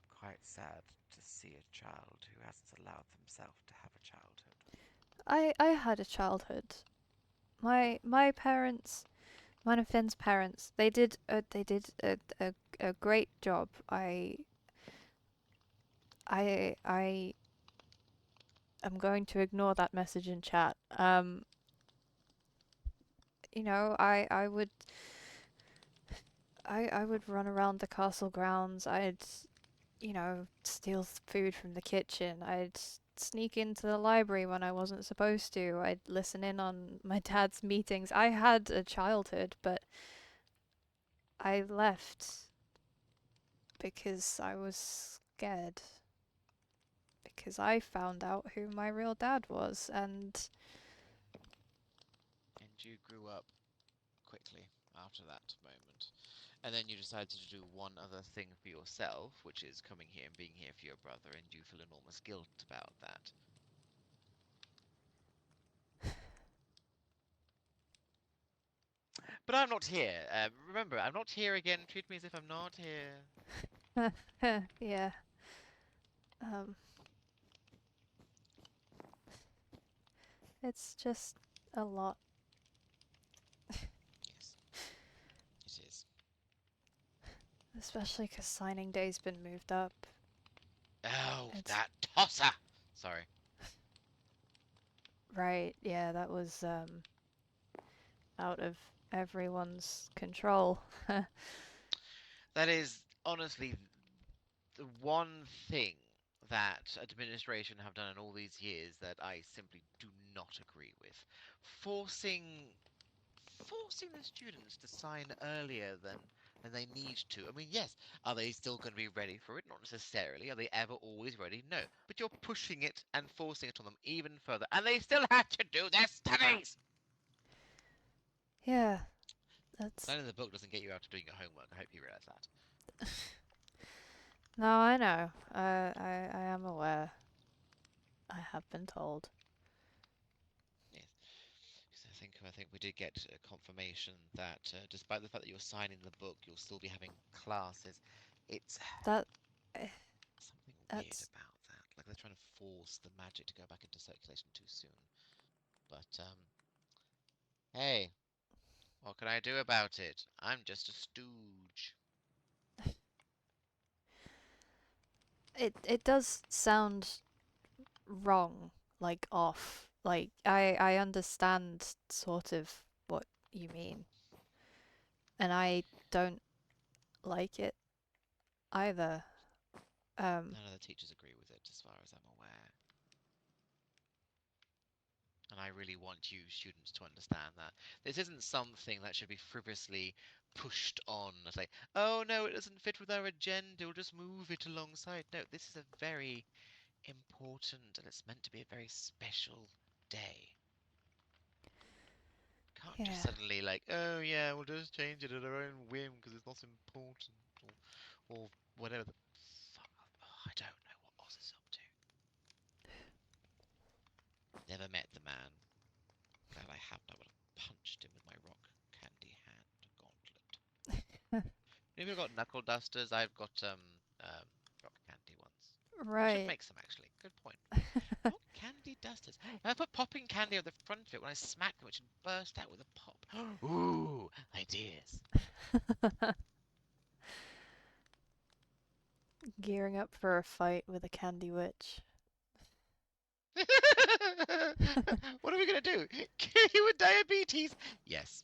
quite sad to see a child who hasn't allowed themselves to have a childhood. I had a childhood. My parents, mine and Finn's parents, they did a great job. I am going to ignore that message in chat. You know, I would run around the castle grounds. I'd, you know, steal food from the kitchen. I'd sneak into the library when I wasn't supposed to. I'd listen in on my dad's meetings. I had a childhood, but I left because I was scared. Because I found out who my real dad was, and And you grew up quickly after that moment. And then you decided to do one other thing for yourself, which is coming here and being here for your brother, and you feel enormous guilt about that. But I'm not here. Remember, I'm not here again. Treat me as if I'm not here. yeah. Um, it's just a lot. Yes, it is. Especially because signing day's been moved up. Oh, It's that tosser! Sorry. right, yeah, that was out of everyone's control. That is honestly the one thing that administration have done in all these years that I simply do not agree with. Forcing forcing the students to sign earlier than they need to. I mean, yes, are they still going to be ready for it? Not necessarily. Are they ever always ready? No. But you're pushing it and forcing it on them even further, and they still have to do their studies. Yeah, that's Signing the book doesn't get you out of doing your homework. I hope you realize that. no, I know. I am aware. I have been told. Yes. 'Cause I think we did get confirmation that despite the fact that you're signing the book, you'll still be having classes. It's That eh, something weird that's about that. Like they're trying to force the magic to go back into circulation too soon. But hey, what can I do about it? I'm just a stooge. it does sound wrong, like off. Like I understand sort of what you mean, and I don't like it either. Um, None of the teachers agree with it, as far as I'm aware. And I really want you students to understand that this isn't something that should be frivolously pushed on as like, oh no, it doesn't fit with our agenda, we'll just move it alongside. No, this is a very important and it's meant to be a very special day. can't Yeah. just suddenly like, oh yeah, we'll just change it at our own whim because it's not important, or whatever the fuck. Oh, I don't know what Oz is up to. Never met the man. Glad I haven't. I would have punched him with my rock candy hand gauntlet. Have you got knuckle dusters? I've got rock candy ones. I should Right. make some actually. Good point. Rock candy dusters. If I put popping candy on the front of it, when I smack them, it should burst out with a pop. Ooh, ideas. Gearing up for a fight with a candy witch. What are we gonna do? Cure you with diabetes? Yes.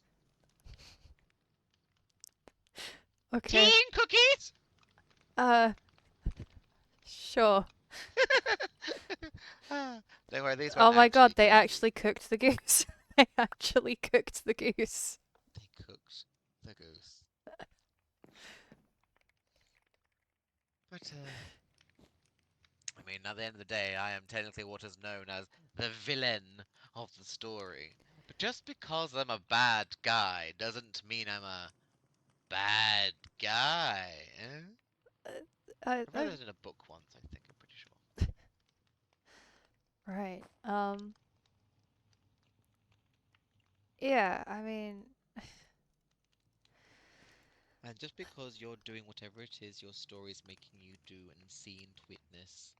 Okay. Tea and cookies? Sure. Don't worry, these Oh won't my god, actually they kill you. actually cooked the goose. They actually cooked the goose. They cooked the goose. But, I mean, at the end of the day, I am technically what is known as the villain of the story. But just because I'm a bad guy doesn't mean I'm a bad guy. Eh? I read it in a book once, I think, I'm pretty sure. Right. Yeah, I mean, And just because you're doing whatever it is your story's making you do and see and witness,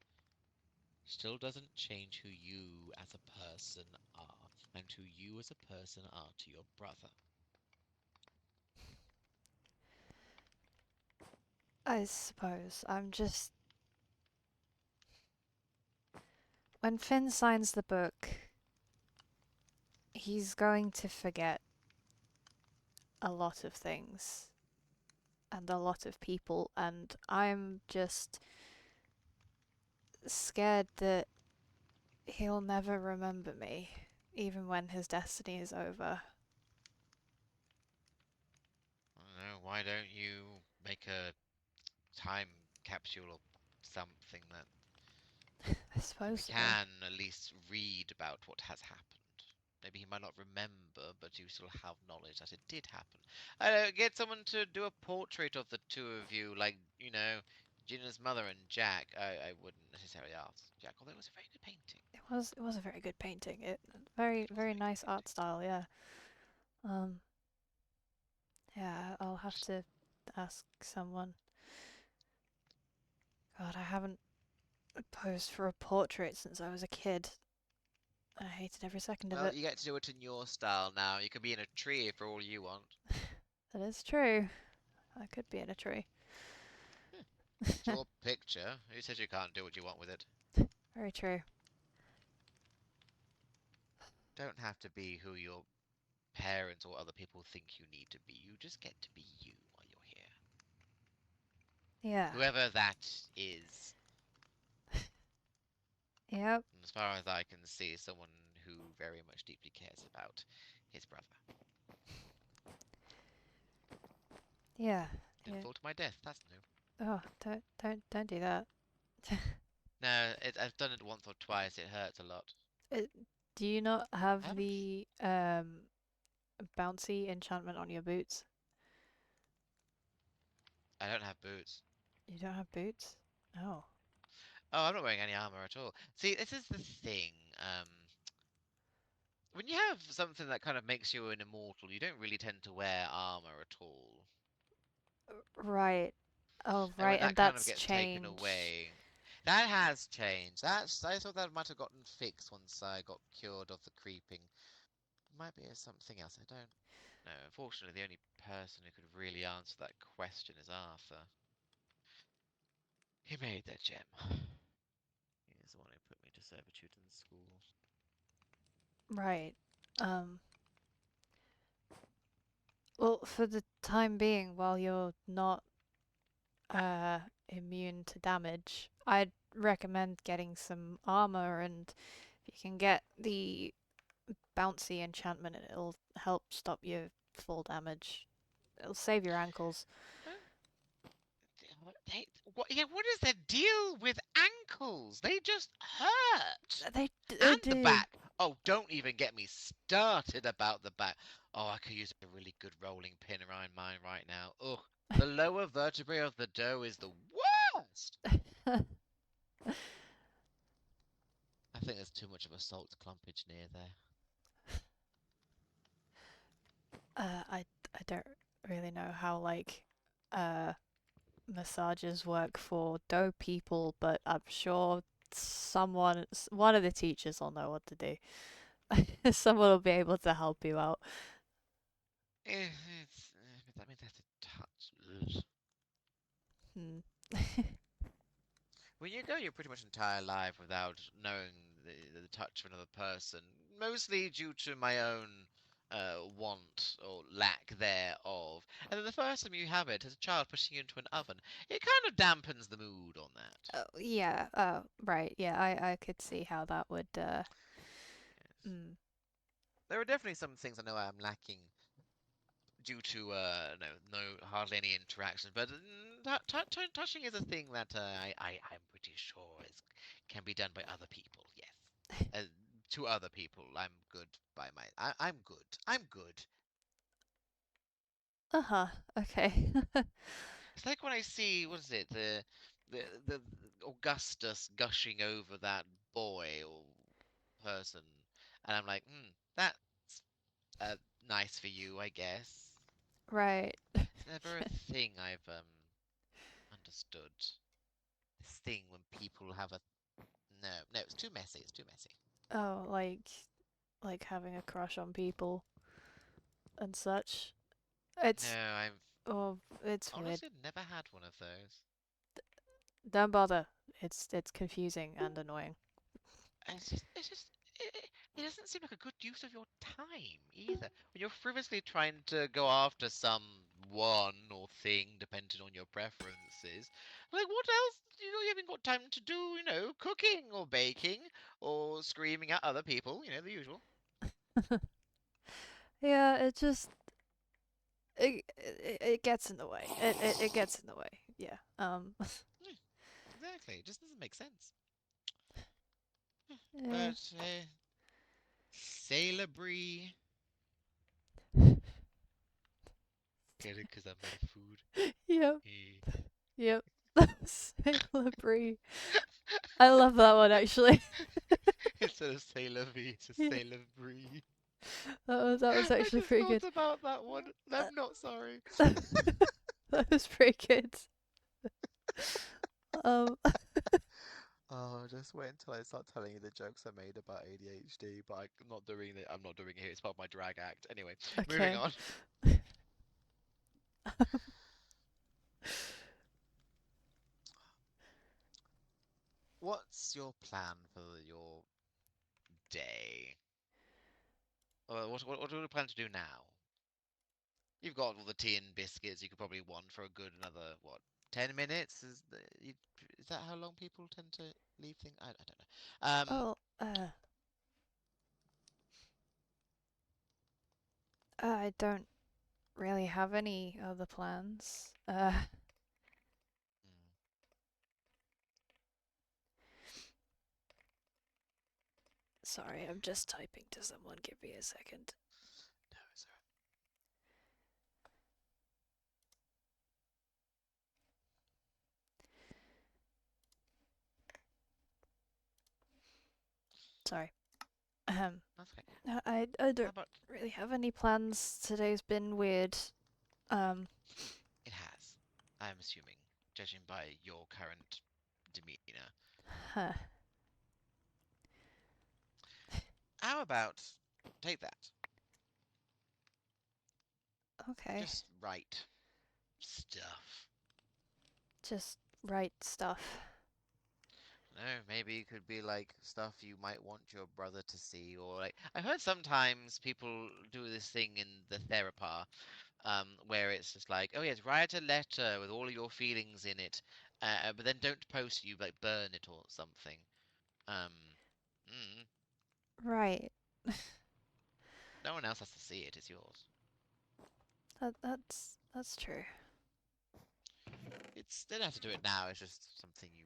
still doesn't change who you as a person are, and who you as a person are to your brother. I suppose I'm just. When Finn signs the book, he's going to forget a lot of things and a lot of people, and I'm just scared that he'll never remember me, even when his destiny is over. I don't know, why don't you make a time capsule or something that I we suppose so. can at least read about what has happened? Maybe he might not remember, but you still have knowledge that it did happen. I don't know, get someone to do a portrait of the two of you, like, you know, Gina's mother and Jack. I wouldn't necessarily ask Jack, although it was a very good painting. It was a very good painting. Very nice art style, yeah. Yeah, I'll have to ask someone. God, I haven't posed for a portrait since I was a kid. I hated every second of Well, it. you get to do it in your style now. You could be in a tree for all you want. That is true. I could be in a tree. It's your picture. Who says you can't do what you want with it? Very true. Don't have to be who your parents or other people think you need to be. You just get to be you while you're here. Yeah. Whoever that is. Yep. And as far as I can see, someone who very much deeply cares about his brother. Yeah. Didn't Yeah. fall to my death. That's new. Oh, don't do that. No, I've done it once or twice. It hurts a lot. Do you not have haven't the bouncy enchantment on your boots? I don't have boots. You don't have boots? Oh. Oh, I'm not wearing any armor at all. See, this is the thing. When you have something that kind of makes you an immortal, you don't really tend to wear armor at all. Right. Oh, And right, when and that kind of that's gets changed. taken away, that has changed. I thought that might have gotten fixed once I got cured of the creeping. Might be something else. I don't know. Unfortunately, the only person who could really answer that question is Arthur. He made that gem. He's the one who put me to servitude in school. Right. Well, for the time being, while you're not immune to damage, I'd recommend getting some armor, and if you can get the bouncy enchantment, it'll help stop your full damage. It'll save your ankles. What is the deal with ankles? They just hurt. They And the do. back. Oh, don't even get me started about the back. Oh, I could use a really good rolling pin around mine right now. Ugh. The lower vertebrae of the dough is the worst. I think there's too much of a salt clumpage near there. I don't really know how like massages work for dough people, but I'm sure one of the teachers will know what to do. Someone will be able to help you out. I mean, that's a touch. Ugh. Hmm. When you go your pretty much entire life without knowing the touch of another person, mostly due to my own want or lack thereof, and then the first time you have it as a child pushing you into an oven, it kind of dampens the mood on that. Oh, yeah. Right. Yeah, I could see how that would. Yes. Mm, There are definitely some things I know I'm lacking due to no hardly any interaction, but touching is a thing that I'm pretty sure can be done by other people. Yes, to other people, I'm good by I'm good. I'm good. uh-huh. Okay. It's like when I see what is it the Augustus gushing over that boy or person, and I'm like, that's uh, nice for you, I guess. Right. It's never a thing I've understood. This thing when people have a no, it's too messy. It's too messy. Oh, like having a crush on people and such. No, It's I've oh, it's weird. honestly never had one of those. Don't bother. It's confusing and annoying. It doesn't seem like a good use of your time either. When you're frivolously trying to go after some one or thing, depending on your preferences, like what else? You haven't got time to do, cooking or baking or screaming at other people. The usual. Yeah, it gets in the way. It gets in the way. Yeah. Yeah, exactly. It just doesn't make sense. Yeah. But Sailor Brie. Get it? Because I'm out of food. Yep. Eh. Yep. Sailor Brie. I love that one actually. Instead of Sailor V, it's a Yeah. Sailor Brie. That was I actually just pretty thought good. about that one. Uh, I'm not sorry. that was pretty good. Um. Oh, just wait until I start telling you the jokes I made about ADHD, but I'm not doing it. I'm not doing it here. It's part of my drag act. Anyway, moving Okay. on. What's your plan for your day? What do you plan to do now? You've got all the tea and biscuits. You could probably want for a good another what 10 minutes. Is that how long people tend to leave things? I don't know. Oh. I don't really have any other plans. Mm, Sorry, I'm just typing to someone. Give me a second. no, it's alright. Sorry. That's okay. I How don't about really have any plans. Today's been weird. Um. it has? I'm assuming, judging by your current demeanor. Huh. How about take that? Okay. Just write stuff. Just write stuff. No, maybe it could be like stuff you might want your brother to see, or like I heard sometimes people do this thing in the therapy, where it's just like, oh yes, write a letter with all of your feelings in it, but then don't post it, you like burn it or something. Um, mm, Right. no one else has to see it. It's yours. That's true. It's they don't have to do it now. It's just something you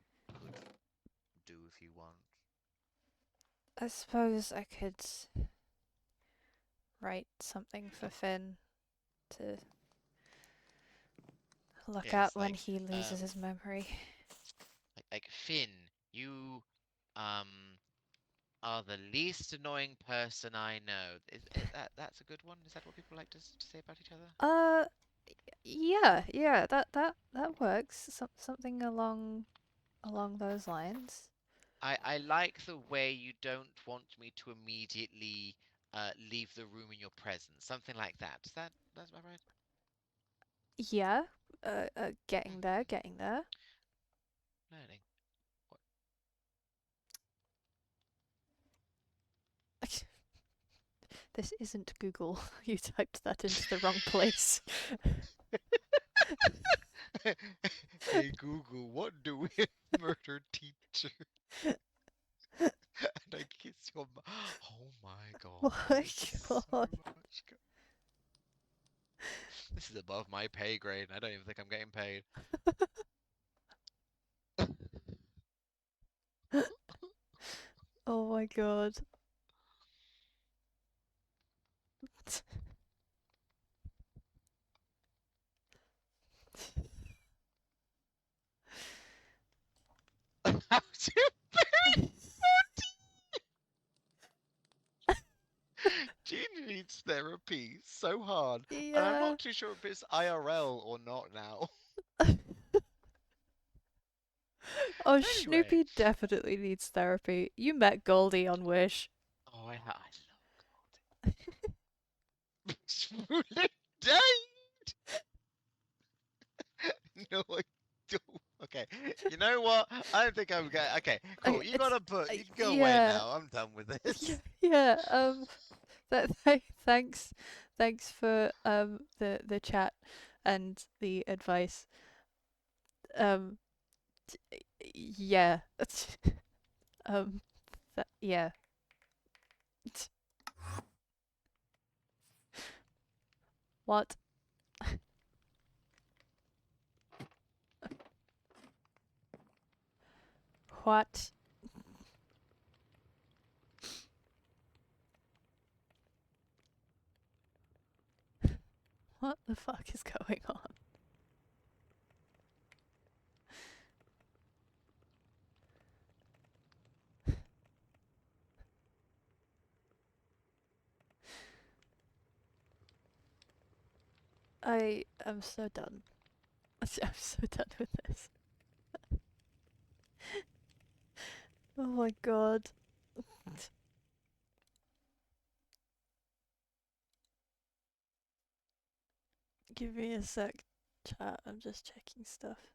could do if you want. I suppose I could write something for Finn to look Yes, at when like, he loses his memory. like Finn, you um are the least annoying person I know. Is that's a good one? Is that what people like to say about each other? Yeah, that works. Something along those lines. I like the way you don't want me to immediately leave the room in your presence. Something like that. That's about right? Yeah, getting there, getting there. Learning. What? This isn't Google. You typed that into the wrong place. Hey Google, what do we murder teacher? And I kiss your Oh my god. Oh my This is so god. much This is above my pay grade, and I don't even think I'm getting paid. Oh my god. How to pay 40? Gina needs therapy so hard, and I'm Yeah. not too sure if it's IRL or not now. Oh, Anyway, Snoopy definitely needs therapy. You met Goldie on Wish. oh, I love Goldie. Truly died. No, I don't. Okay, you know what? I don't think I'm going. Okay, cool. You It's gotta put. You can go away yeah. now. I'm done with this. Yeah, thanks for the chat and the advice. Um yeah. um yeah. What? What? What the fuck is going on? I am so done. I'm so done with this. Oh my god. Give me a sec, chat. I'm just checking stuff.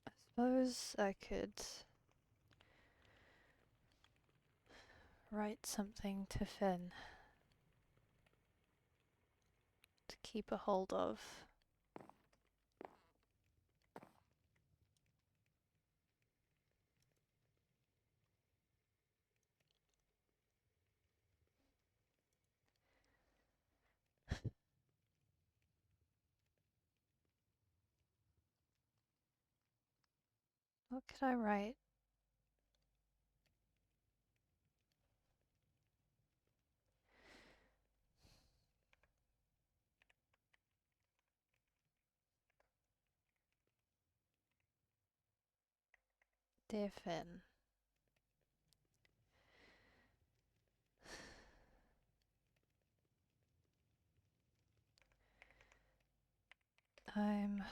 I suppose I could write something to Finn to keep a hold of. What could I write? Dear Finn. I'm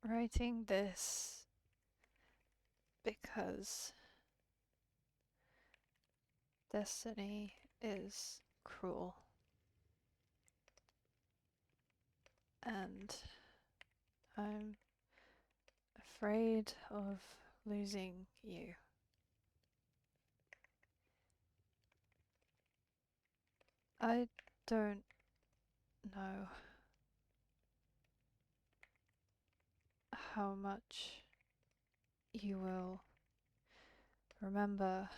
writing this because destiny is cruel. And I'm afraid of losing you. I don't know how much you will remember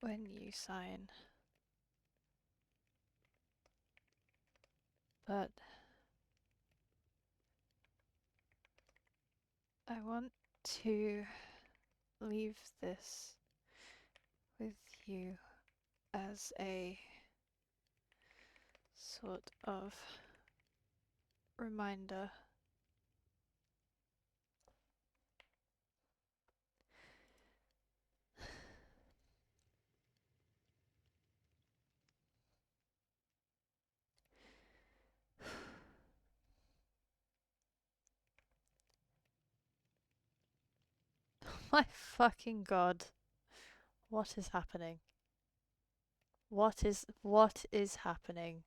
when you sign, but I want to leave this with you as a sort of reminder. My fucking god. What is happening? What is happening?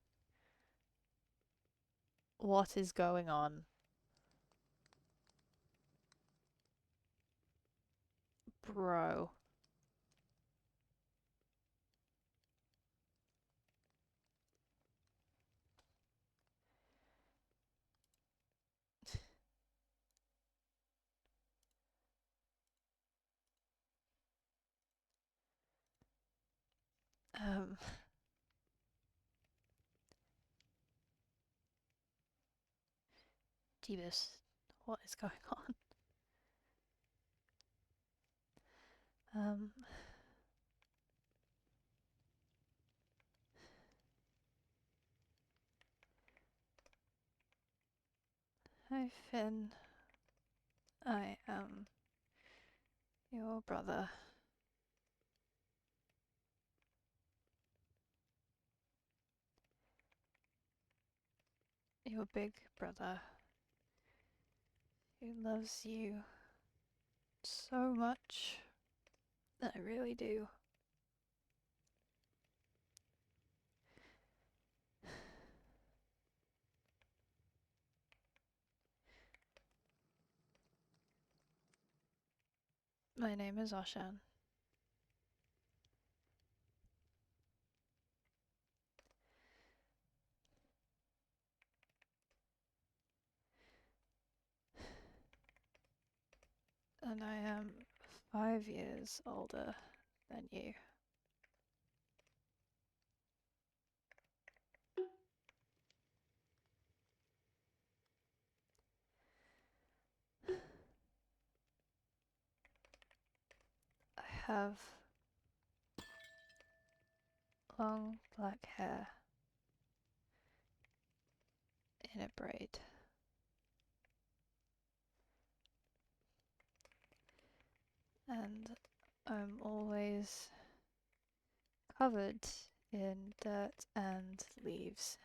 What is going on? Bro. Um Jeebus, what is going on? Um Hi Finn. I am your brother. Your big brother. Who loves you so much. I really do. My name is Oshan. And I am 5 years older than you. I have long black hair in a braid. And I'm always covered in dirt and leaves.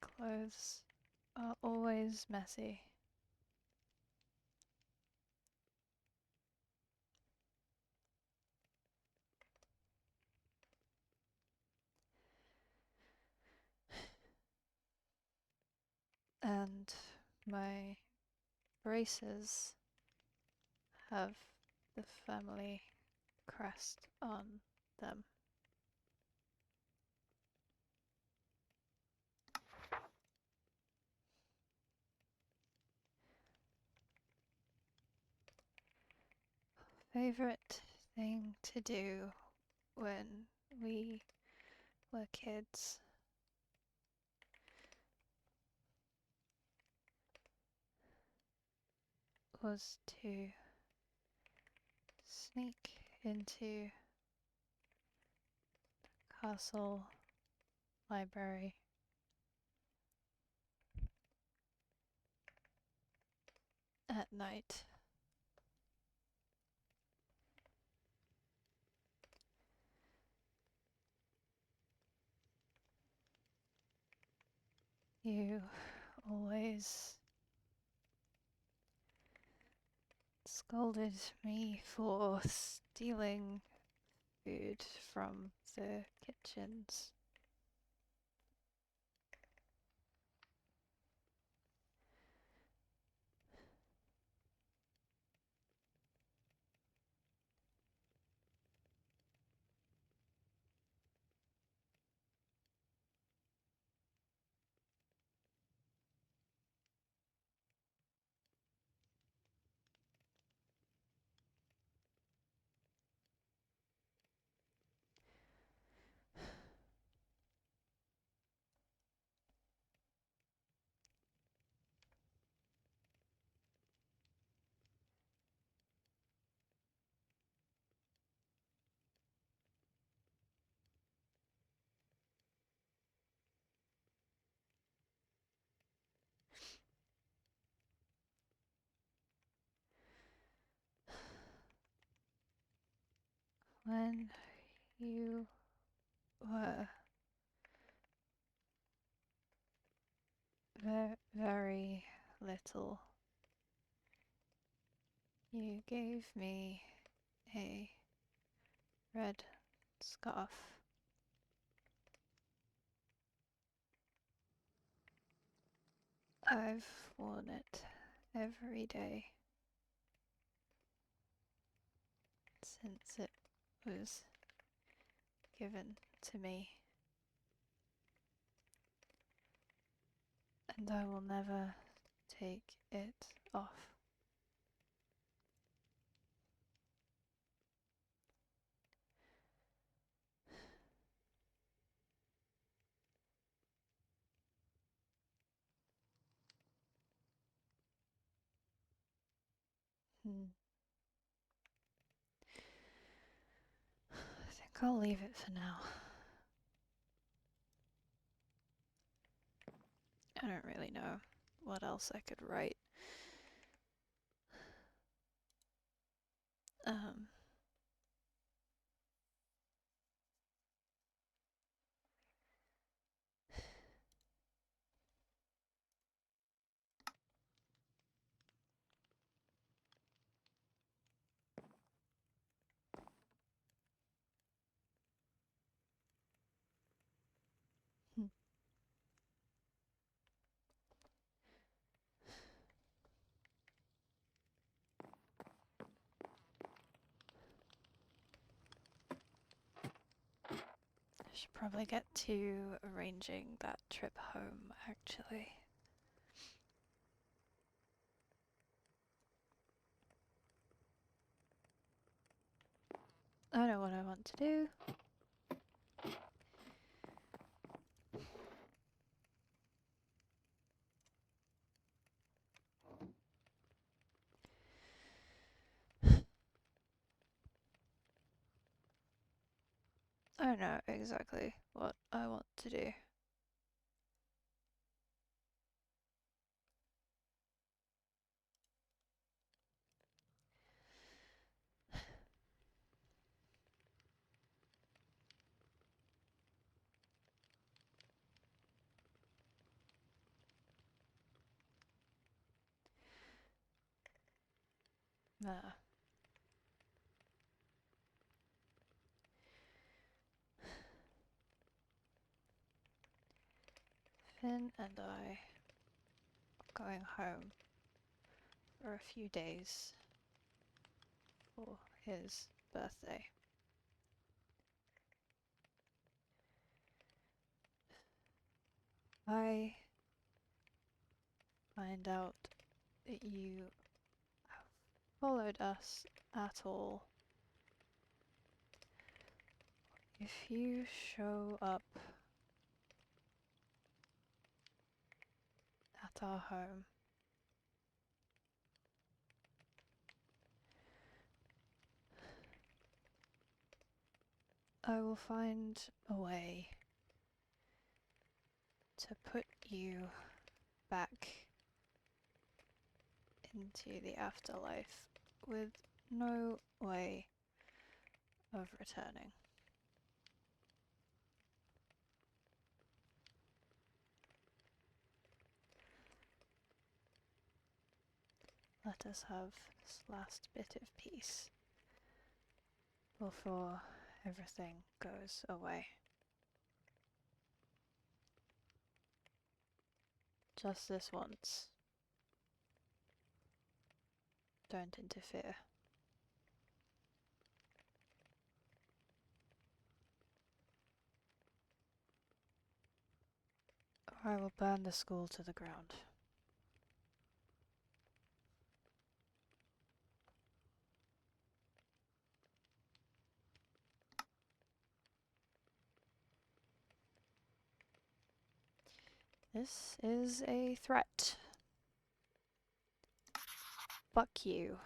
Clothes are always messy. And my braces have the family crest on them. Favorite thing to do when we were kids was to sneak into the castle library at night. You always scolded me for stealing food from the kitchens. When you were very little, you gave me a red scarf. I've worn it every day since it was given to me, and I will never take it off. I think I'll leave it for now. I don't really know what else I could write. I should probably get to arranging that trip home, actually. I know what I want to do. I know exactly what I want to do. There. Finn and I are going home for a few days for his birthday. I find out that you have followed us at all. If you show up at our home, I will find a way to put you back into the afterlife with no way of returning. let us have this last bit of peace before everything goes away. Just this once. Don't interfere. Or I will burn the school to the ground. This is a threat. Fuck you.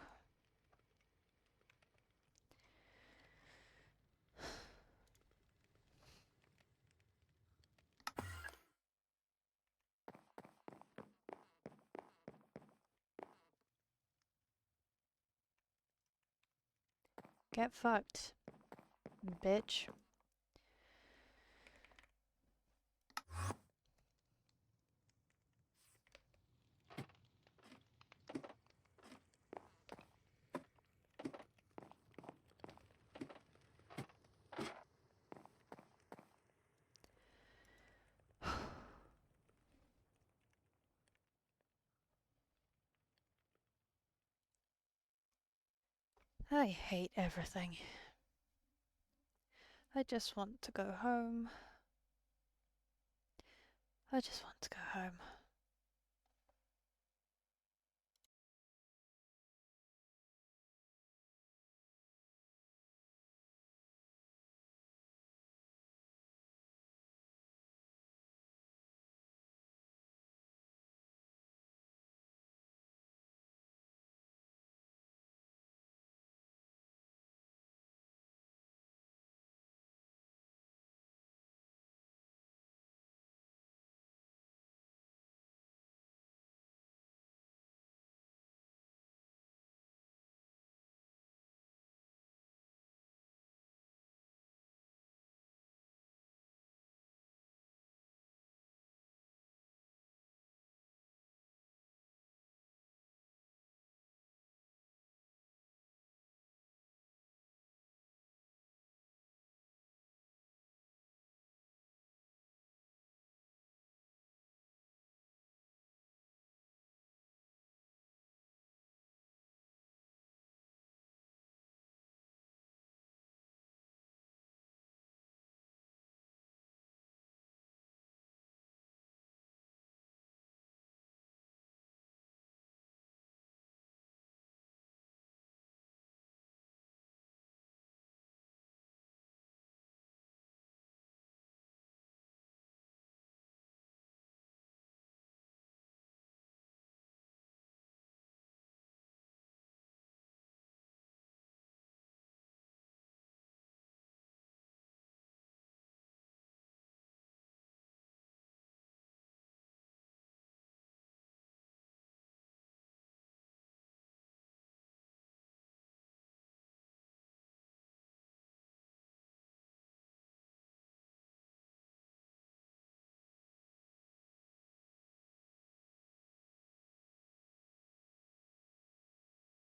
Get fucked, bitch. I hate everything. I just want to go home. I just want to go home.